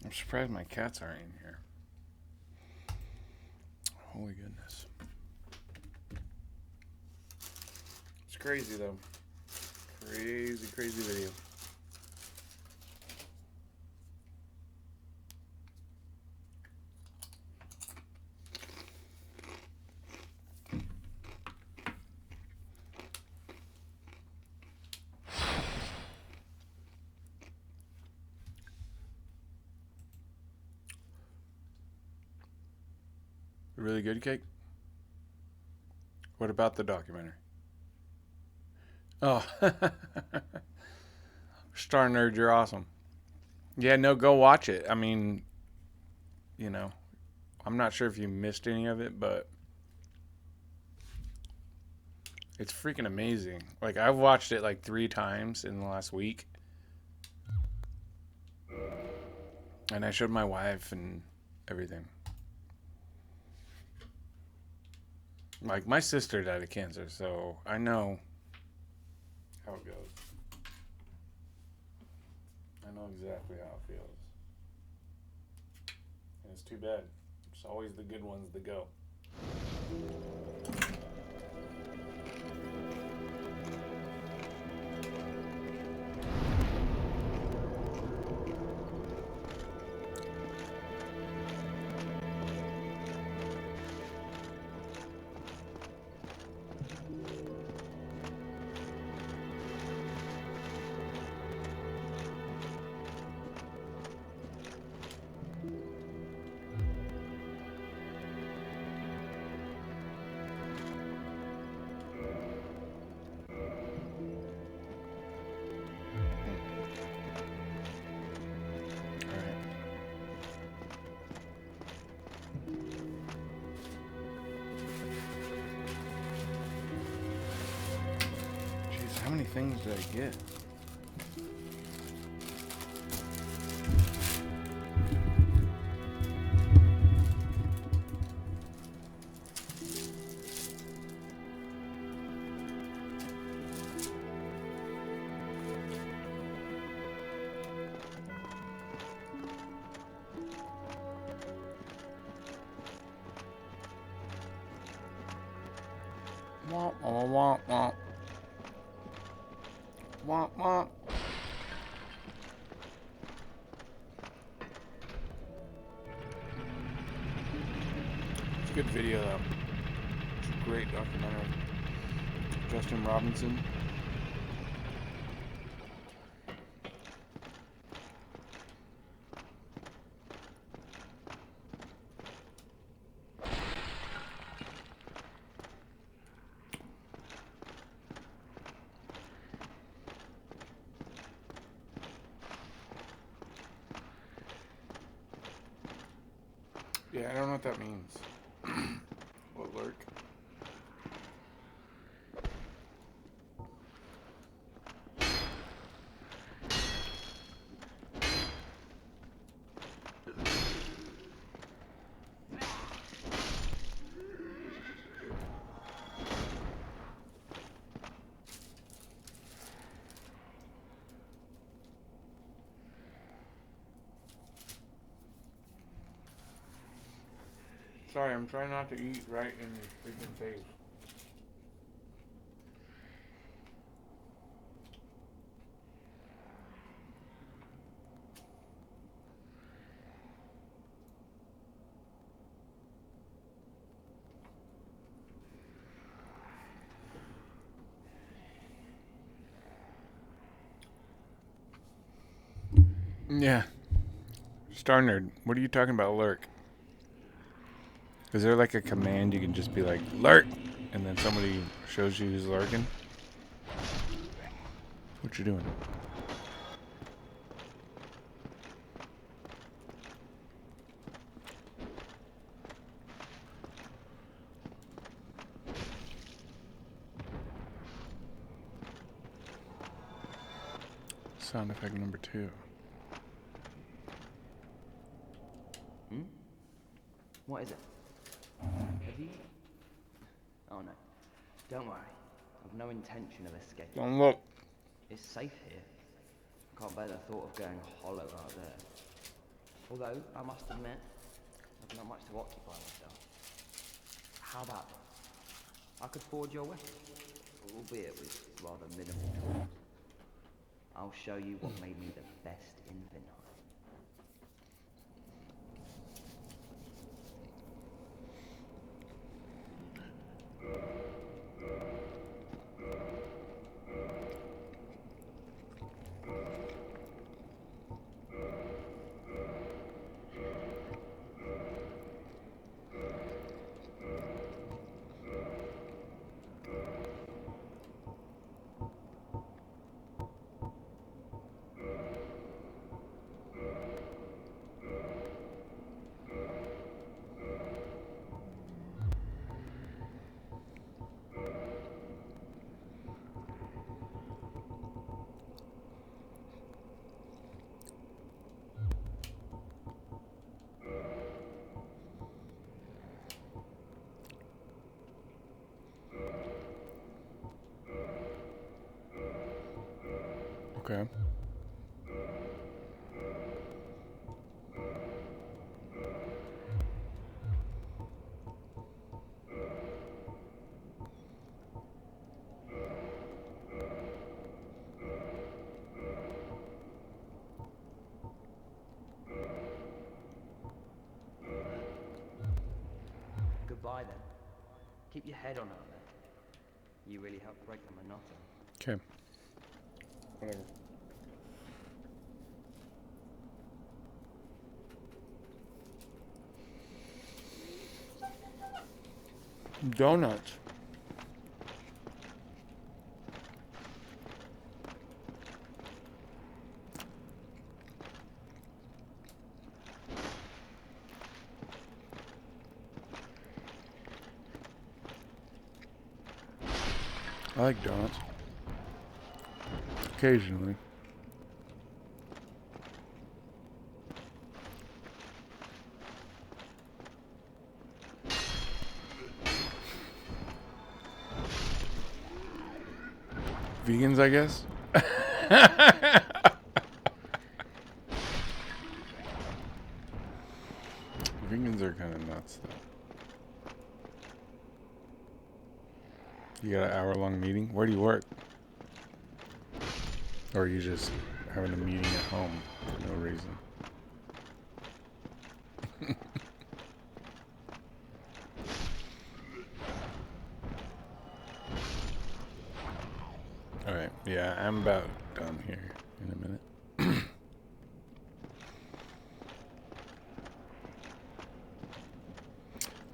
I'm surprised my cats aren't in here. Holy goodness. It's crazy though. Crazy, crazy video. Really good cake? What about the documentary? Oh, Star Nerd, you're awesome. Yeah, no, go watch it. I mean, I'm not sure if you missed any of it, but it's freaking amazing. I've watched it 3 times in the last week. And I showed my wife and everything. My sister died of cancer, so I know how it goes. I know exactly how it feels. And it's too bad. It's always the good ones that go. Jeez, how many things did I get? Womp, womp, womp, womp. Womp, womp. It's a good video, though. It's a great documentary. Justin Robinson. Yeah, I don't know what that means. What, lurk? Sorry, I'm trying not to eat right in your freaking face. Yeah. Star Nerd, what are you talking about, lurk? Is there like a command you can just be like, lurk, and then somebody shows you who's lurking? What you doing? Sound effect number 2. What is it? Have you? Oh no. Don't worry. I've no intention of escaping. Don't look. It's safe here. Can't bear the thought of going hollow out there. Although, I must admit, I've not much to occupy myself. How about it? I could forge your weapon, albeit with rather minimal tools. I'll show you what made me the best in Vinheim. Okay. Goodbye then. Keep your head on out there. You really helped break the monotony. Okay. Whatever. Donuts. I like donuts. Occasionally. Vegans, I guess. Vegans are kind of nuts, though. You got an hour-long meeting? Where do you work? Or are you just having a meeting at home for no reason? Alright, yeah, I'm about done here in a minute.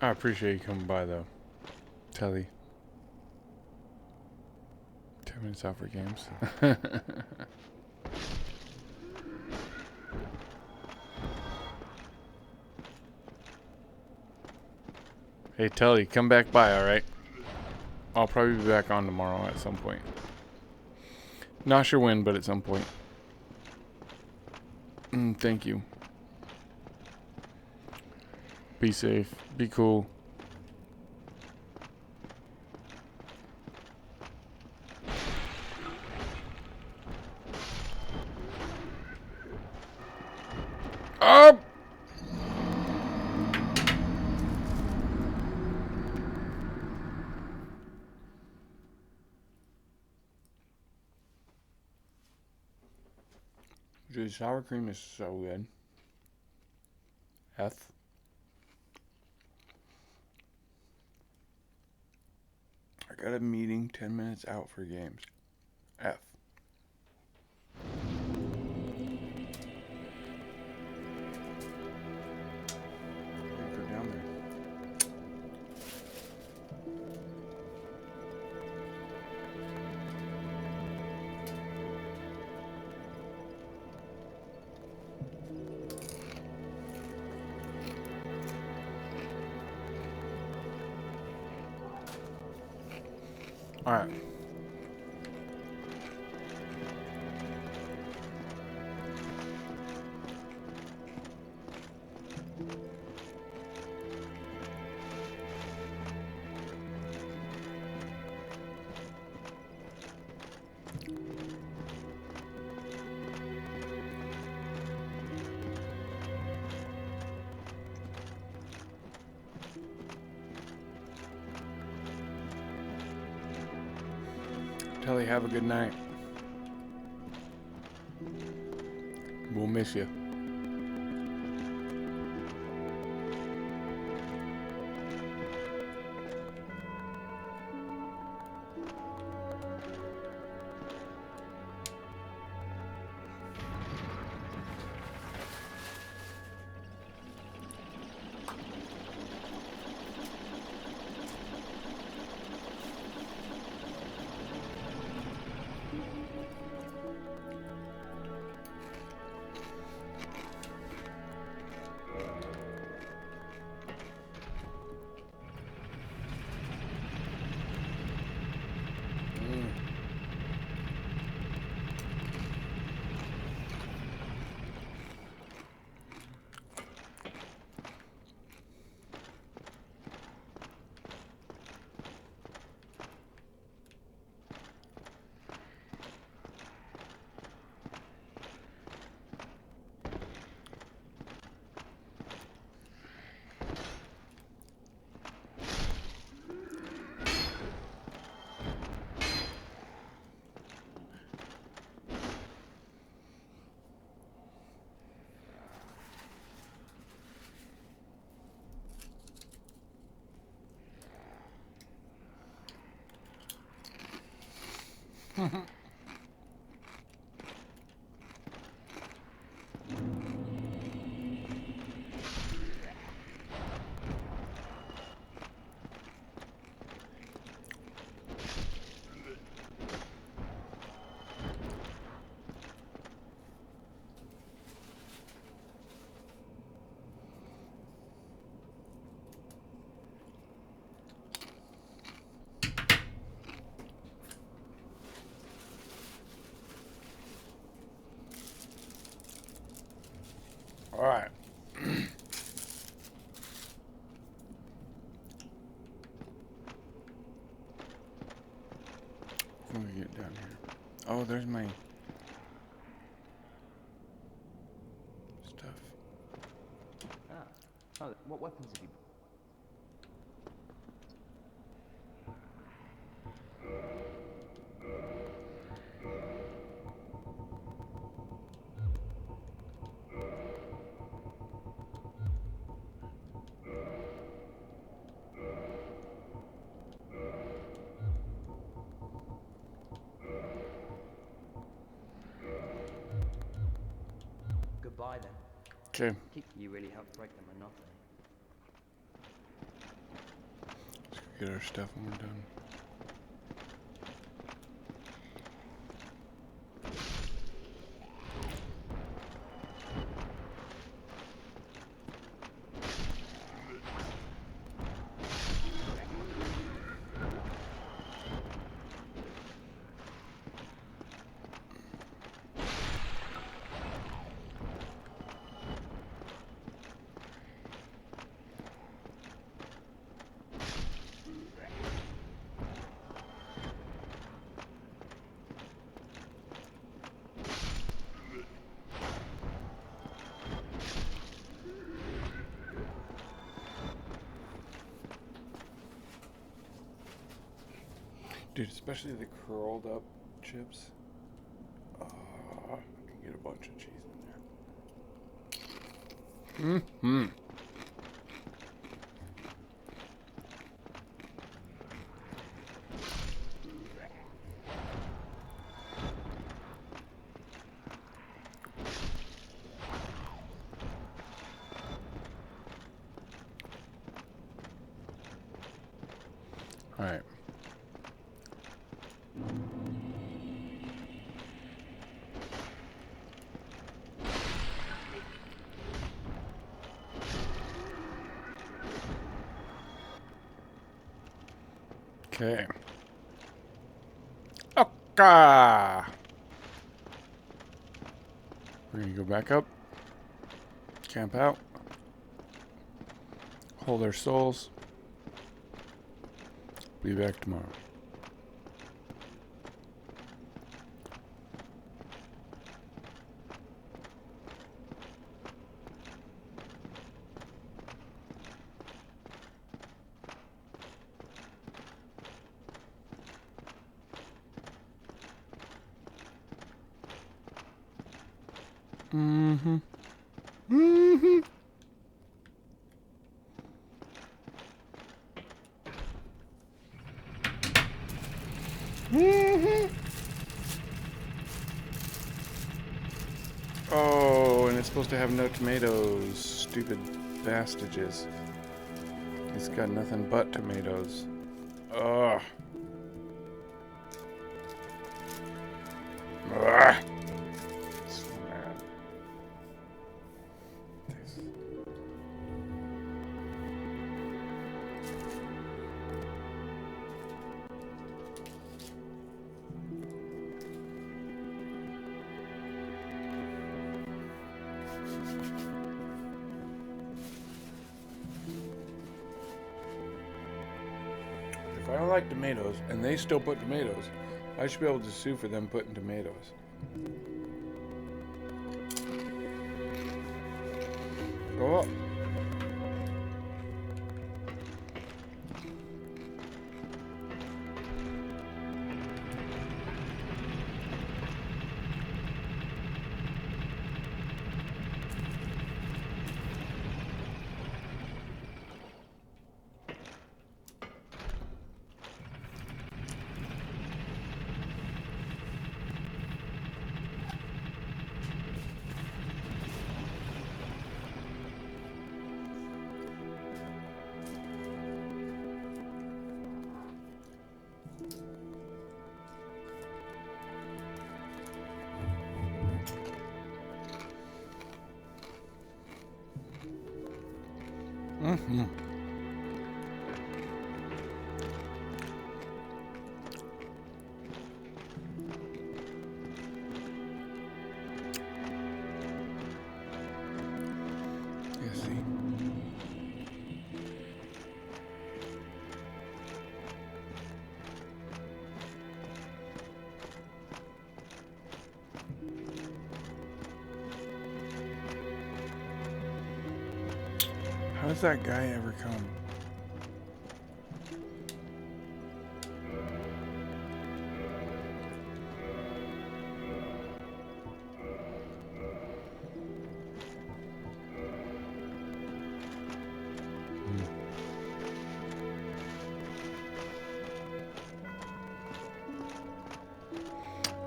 I appreciate you coming by, though. Telly. 10 minutes out for games. Hey, Telly, come back by, alright? I'll probably be back on tomorrow at some point. Not sure when, but at some point. Thank you. Be safe. Be cool. Oh! Dude, sour cream is so good. F. I got a meeting 10 minutes out for games. F. Go down there. All right. Telly, have a good night. We'll miss you. All right. Let me get down here. Oh, there's my stuff. Oh, what weapons have you? Goodbye then. Okay. You really helped break the monopoly. Let's go get our stuff when we're done. Dude, especially the curled up chips. I can get a bunch of cheese in there. Mm-hmm. All right. Okay. Okay. We're gonna go back up. Camp out. Hold our souls. Be back tomorrow. Mm-hmm. Mm-hmm. Mm-hmm. Oh, and it's supposed to have no tomatoes. Stupid bastages. It's got nothing but tomatoes. Ugh. Ugh. So mad. If I don't like tomatoes, and they still put tomatoes, I should be able to sue for them putting tomatoes. Go up. Mm-hmm. You see. How does that guy ever come?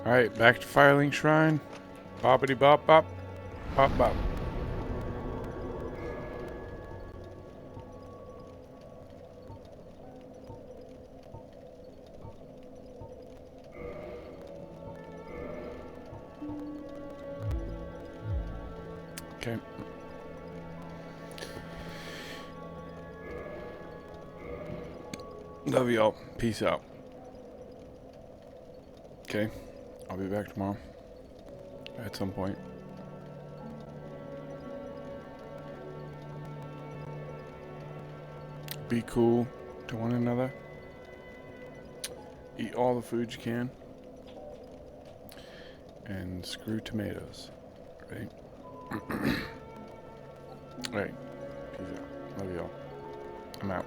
All right, back to Firelink Shrine. Boppity bop bop. Bop bop. Okay. Love y'all. Peace out. Okay. I'll be back tomorrow. At some point. Be cool to one another. Eat all the food you can. And screw tomatoes. Right? Alright. Peace out. Love y'all. I'm out.